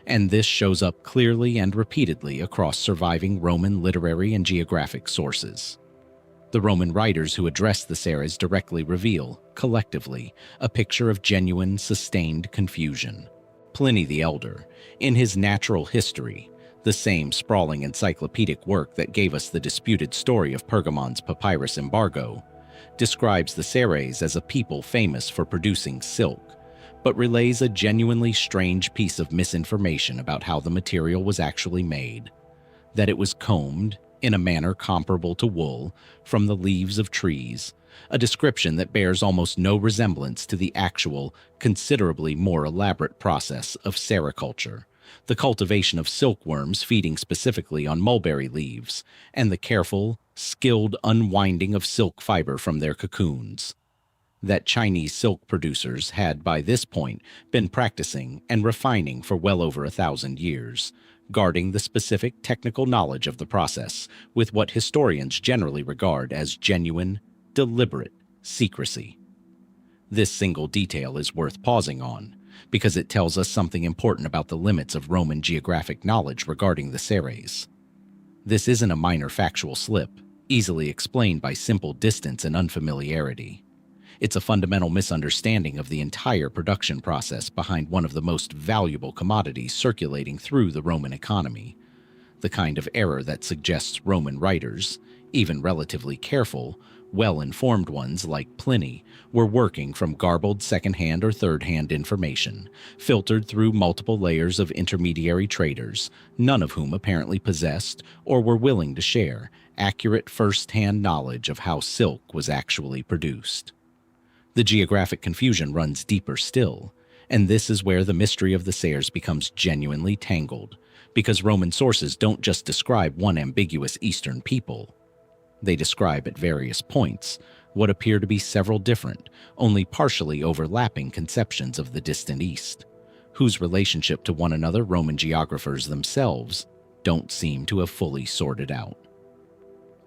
And this shows up clearly and repeatedly across surviving Roman literary and geographic sources. The Roman writers who address the Ceres directly reveal, collectively, a picture of genuine, sustained confusion. Pliny the Elder, in his Natural History, the same sprawling encyclopedic work that gave us the disputed story of Pergamon's papyrus embargo, describes the Ceres as a people famous for producing silk, but relays a genuinely strange piece of misinformation about how the material was actually made, that it was combed, in a manner comparable to wool, from the leaves of trees, a description that bears almost no resemblance to the actual, considerably more elaborate process of sericulture, the cultivation of silkworms feeding specifically on mulberry leaves, and the careful, skilled unwinding of silk fiber from their cocoons. That Chinese silk producers had by this point been practicing and refining for well over 1,000 years, guarding the specific technical knowledge of the process with what historians generally regard as genuine, deliberate secrecy. This single detail is worth pausing on, because it tells us something important about the limits of Roman geographic knowledge regarding the Ceres. This isn't a minor factual slip, easily explained by simple distance and unfamiliarity. It's a fundamental misunderstanding of the entire production process behind one of the most valuable commodities circulating through the Roman economy, the kind of error that suggests Roman writers, even relatively careful, well-informed ones like Pliny, were working from garbled second-hand or third-hand information, filtered through multiple layers of intermediary traders, none of whom apparently possessed or were willing to share accurate first-hand knowledge of how silk was actually produced. The geographic confusion runs deeper still, and this is where the mystery of the Ceres becomes genuinely tangled, because Roman sources don't just describe one ambiguous Eastern people. They describe at various points what appear to be several different, only partially overlapping conceptions of the distant East, whose relationship to one another Roman geographers themselves don't seem to have fully sorted out.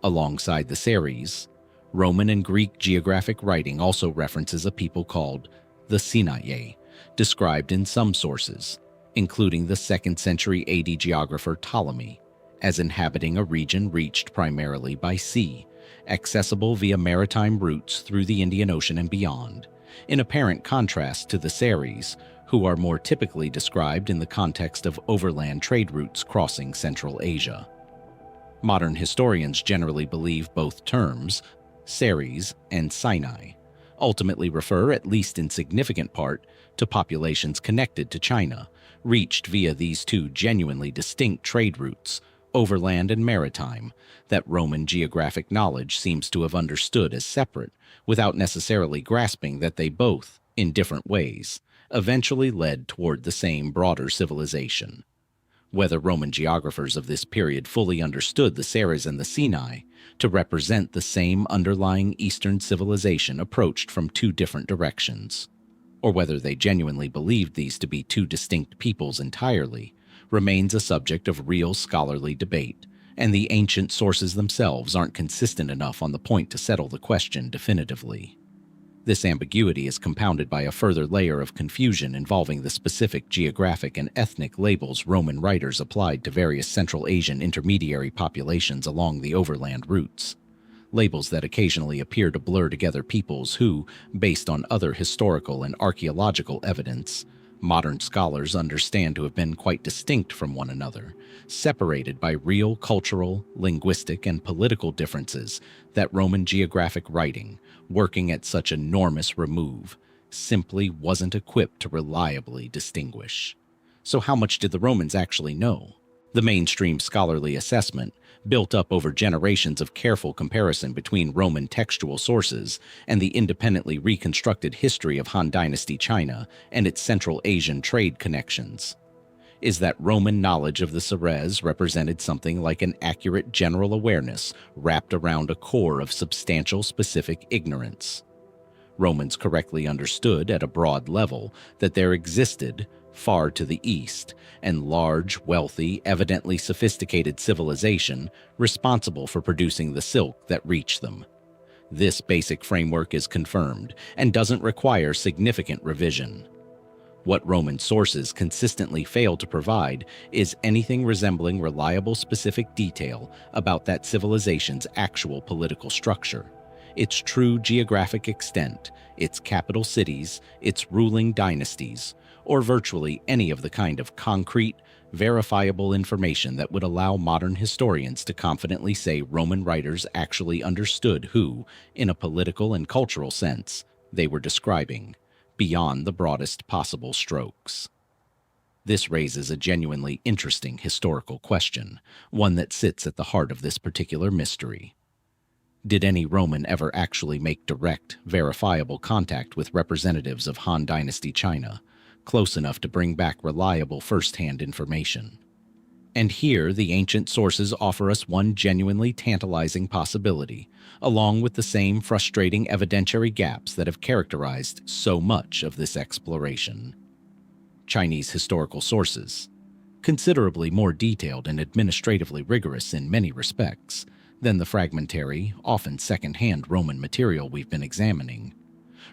Alongside the Ceres, Roman and Greek geographic writing also references a people called the Sinae, described in some sources, including the 2nd century AD geographer Ptolemy, as inhabiting a region reached primarily by sea, accessible via maritime routes through the Indian Ocean and beyond, in apparent contrast to the Ceres, who are more typically described in the context of overland trade routes crossing Central Asia. Modern historians generally believe both terms, Ceres and Sinai, ultimately refer, at least in significant part, to populations connected to China, reached via these two genuinely distinct trade routes, overland and maritime, that Roman geographic knowledge seems to have understood as separate, without necessarily grasping that they both, in different ways, eventually led toward the same broader civilization. Whether Roman geographers of this period fully understood the Ceres and the Sinai to represent the same underlying Eastern civilization approached from two different directions, or whether they genuinely believed these to be two distinct peoples entirely, remains a subject of real scholarly debate, and the ancient sources themselves aren't consistent enough on the point to settle the question definitively. This ambiguity is compounded by a further layer of confusion involving the specific geographic and ethnic labels Roman writers applied to various Central Asian intermediary populations along the overland routes. Labels that occasionally appear to blur together peoples who, based on other historical and archaeological evidence, modern scholars understand to have been quite distinct from one another, separated by real cultural, linguistic, and political differences that Roman geographic writing, working at such enormous remove, simply wasn't equipped to reliably distinguish. So how much did the Romans actually know? The mainstream scholarly assessment, built up over generations of careful comparison between Roman textual sources and the independently reconstructed history of Han Dynasty China and its Central Asian trade connections, is that Roman knowledge of the Ceres represented something like an accurate general awareness wrapped around a core of substantial specific ignorance. Romans correctly understood at a broad level that there existed, far to the east, and large, wealthy, evidently sophisticated civilization responsible for producing the silk that reached them. This basic framework is confirmed and doesn't require significant revision. What Roman sources consistently fail to provide is anything resembling reliable specific detail about that civilization's actual political structure, its true geographic extent, its capital cities, its ruling dynasties, or virtually any of the kind of concrete, verifiable information that would allow modern historians to confidently say Roman writers actually understood who, in a political and cultural sense, they were describing, beyond the broadest possible strokes. This raises a genuinely interesting historical question, one that sits at the heart of this particular mystery. Did any Roman ever actually make direct, verifiable contact with representatives of Han Dynasty China, close enough to bring back reliable first-hand information? And here, the ancient sources offer us one genuinely tantalizing possibility, along with the same frustrating evidentiary gaps that have characterized so much of this exploration. Chinese historical sources, considerably more detailed and administratively rigorous in many respects than the fragmentary, often second-hand Roman material we've been examining,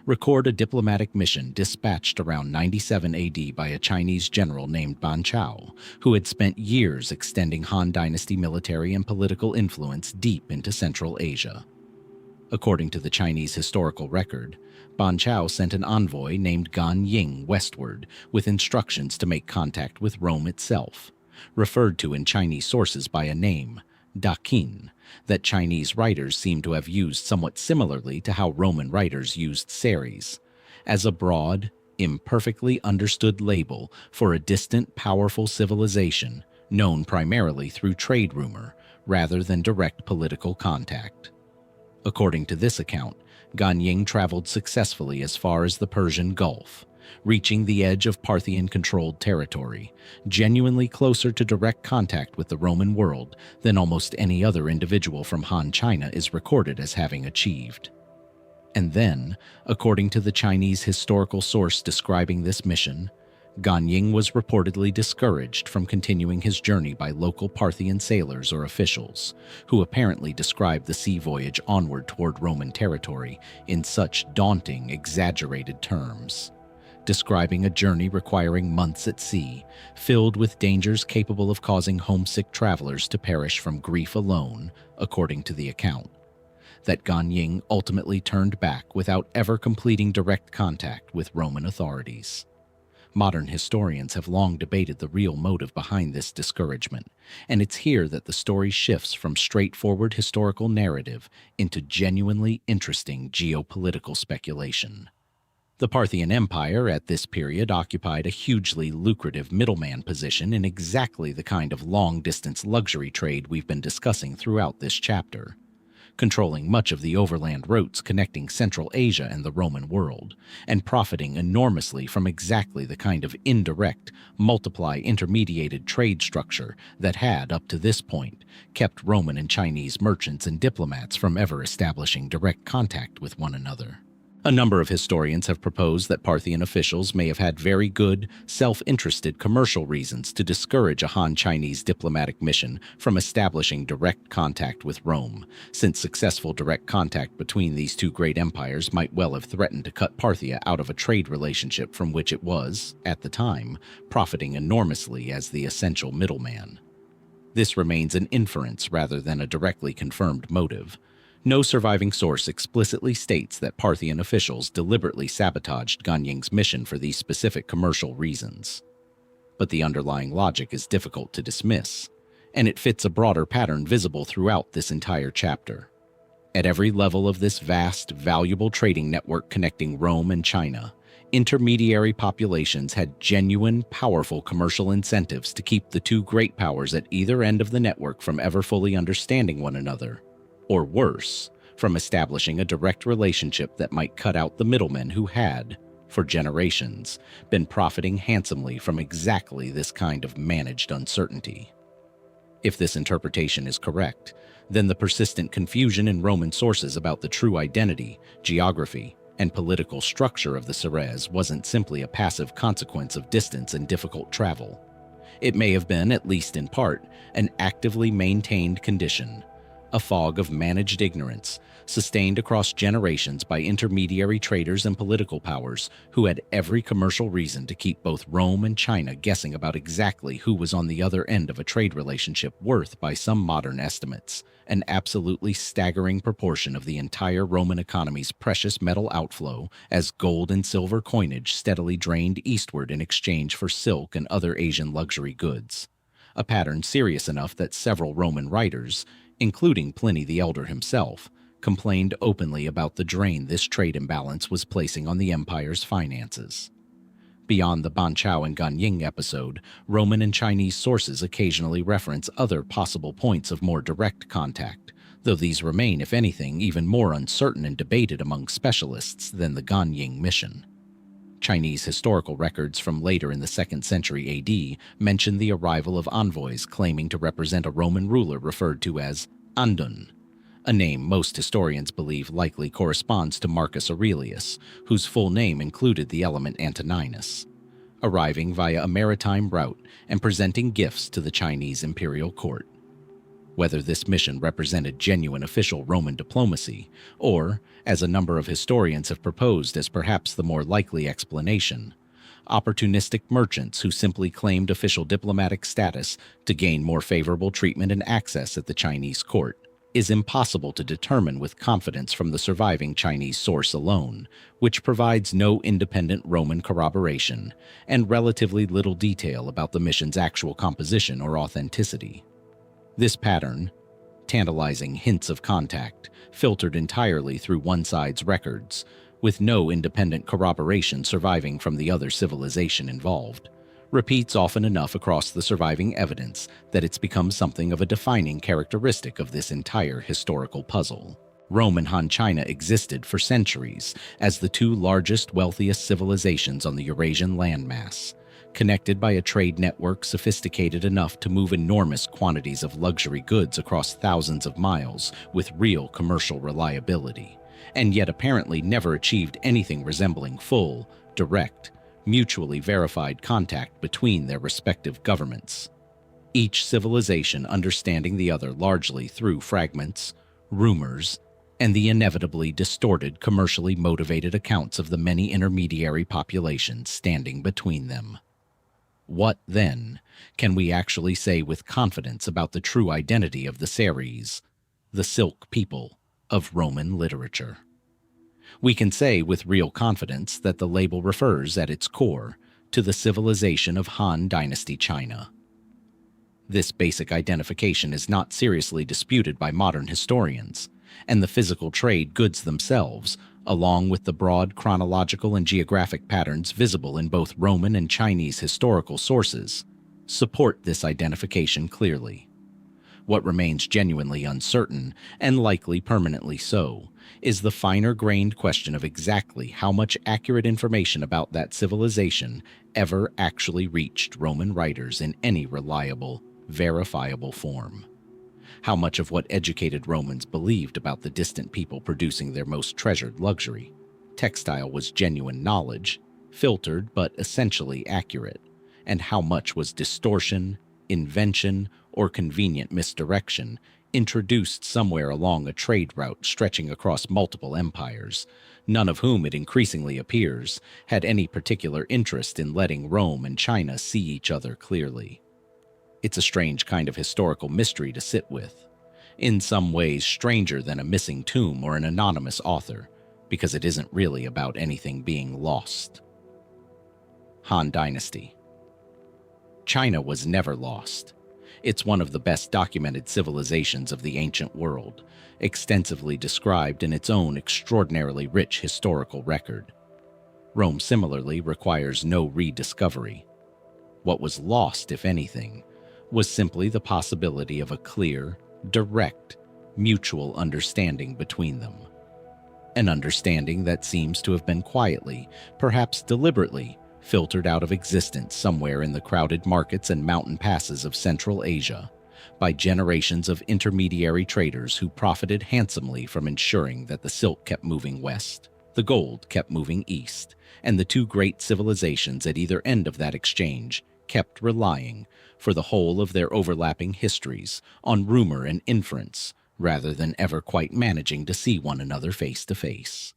record a diplomatic mission dispatched around 97 AD by a Chinese general named Ban Chao, who had spent years extending Han Dynasty military and political influence deep into Central Asia. According to the Chinese historical record, Ban Chao sent an envoy named Gan Ying westward with instructions to make contact with Rome itself, referred to in Chinese sources by a name, Da Qin, that Chinese writers seem to have used somewhat similarly to how Roman writers used Ceres, as a broad, imperfectly understood label for a distant, powerful civilization known primarily through trade rumor rather than direct political contact. According to this account, Gan Ying traveled successfully as far as the Persian Gulf, reaching the edge of Parthian-controlled territory, genuinely closer to direct contact with the Roman world than almost any other individual from Han China is recorded as having achieved. And then, according to the Chinese historical source describing this mission, Ganying was reportedly discouraged from continuing his journey by local Parthian sailors or officials, who apparently described the sea voyage onward toward Roman territory in such daunting, exaggerated terms, describing a journey requiring months at sea, filled with dangers capable of causing homesick travelers to perish from grief alone, according to the account. That Ganying ultimately turned back without ever completing direct contact with Roman authorities. Modern historians have long debated the real motive behind this discouragement, and it's here that the story shifts from straightforward historical narrative into genuinely interesting geopolitical speculation. The Parthian Empire at this period occupied a hugely lucrative middleman position in exactly the kind of long-distance luxury trade we've been discussing throughout this chapter, controlling much of the overland routes connecting Central Asia and the Roman world, and profiting enormously from exactly the kind of indirect, multiply-intermediated trade structure that had, up to this point, kept Roman and Chinese merchants and diplomats from ever establishing direct contact with one another. A number of historians have proposed that Parthian officials may have had very good, self-interested commercial reasons to discourage a Han-Chinese diplomatic mission from establishing direct contact with Rome, since successful direct contact between these two great empires might well have threatened to cut Parthia out of a trade relationship from which it was, at the time, profiting enormously as the essential middleman. This remains an inference rather than a directly confirmed motive. No surviving source explicitly states that Parthian officials deliberately sabotaged Ganying's mission for these specific commercial reasons. But the underlying logic is difficult to dismiss, and it fits a broader pattern visible throughout this entire chapter. At every level of this vast, valuable trading network connecting Rome and China, intermediary populations had genuine, powerful commercial incentives to keep the two great powers at either end of the network from ever fully understanding one another, or worse, from establishing a direct relationship that might cut out the middlemen who had, for generations, been profiting handsomely from exactly this kind of managed uncertainty. If this interpretation is correct, then the persistent confusion in Roman sources about the true identity, geography, and political structure of the Ceres wasn't simply a passive consequence of distance and difficult travel. It may have been, at least in part, an actively maintained condition, a fog of managed ignorance, sustained across generations by intermediary traders and political powers who had every commercial reason to keep both Rome and China guessing about exactly who was on the other end of a trade relationship worth, by some modern estimates, an absolutely staggering proportion of the entire Roman economy's precious metal outflow as gold and silver coinage steadily drained eastward in exchange for silk and other Asian luxury goods. A pattern serious enough that several Roman writers, including Pliny the Elder himself, complained openly about the drain this trade imbalance was placing on the empire's finances. Beyond the Banqiao and Ganying episode, Roman and Chinese sources occasionally reference other possible points of more direct contact, though these remain, if anything, even more uncertain and debated among specialists than the Ganying mission. Chinese historical records from later in the 2nd century AD mention the arrival of envoys claiming to represent a Roman ruler referred to as Andun, a name most historians believe likely corresponds to Marcus Aurelius, whose full name included the element Antoninus, arriving via a maritime route and presenting gifts to the Chinese imperial court. Whether this mission represented genuine official Roman diplomacy, or, as a number of historians have proposed as perhaps the more likely explanation, opportunistic merchants who simply claimed official diplomatic status to gain more favorable treatment and access at the Chinese court, is impossible to determine with confidence from the surviving Chinese source alone, which provides no independent Roman corroboration and relatively little detail about the mission's actual composition or authenticity. This pattern, tantalizing hints of contact, filtered entirely through one side's records, with no independent corroboration surviving from the other civilization involved, repeats often enough across the surviving evidence that it's become something of a defining characteristic of this entire historical puzzle. Rome and Han China existed for centuries as the two largest, wealthiest civilizations on the Eurasian landmass, connected by a trade network sophisticated enough to move enormous quantities of luxury goods across thousands of miles with real commercial reliability, and yet apparently never achieved anything resembling full, direct, mutually verified contact between their respective governments, each civilization understanding the other largely through fragments, rumors, and the inevitably distorted commercially motivated accounts of the many intermediary populations standing between them. What, then, can we actually say with confidence about the true identity of the Ceres, the Silk people of Roman literature? We can say with real confidence that the label refers at its core to the civilization of Han Dynasty China. This basic identification is not seriously disputed by modern historians, and the physical trade goods themselves, along with the broad chronological and geographic patterns visible in both Roman and Chinese historical sources, support this identification clearly. What remains genuinely uncertain, and likely permanently so, is the finer-grained question of exactly how much accurate information about that civilization ever actually reached Roman writers in any reliable, verifiable form. How much of what educated Romans believed about the distant people producing their most treasured luxury, textile, was genuine knowledge, filtered but essentially accurate, and how much was distortion, invention, or convenient misdirection introduced somewhere along a trade route stretching across multiple empires, none of whom, it increasingly appears, had any particular interest in letting Rome and China see each other clearly. It's a strange kind of historical mystery to sit with, in some ways stranger than a missing tomb or an anonymous author, because it isn't really about anything being lost. Han Dynasty. China was never lost. It's one of the best documented civilizations of the ancient world, extensively described in its own extraordinarily rich historical record. Rome similarly requires no rediscovery. What was lost, if anything, was simply the possibility of a clear, direct, mutual understanding between them. An understanding that seems to have been quietly, perhaps deliberately, filtered out of existence somewhere in the crowded markets and mountain passes of Central Asia by generations of intermediary traders who profited handsomely from ensuring that the silk kept moving west, the gold kept moving east, and the two great civilizations at either end of that exchange kept relying, for the whole of their overlapping histories, on rumor and inference, rather than ever quite managing to see one another face to face.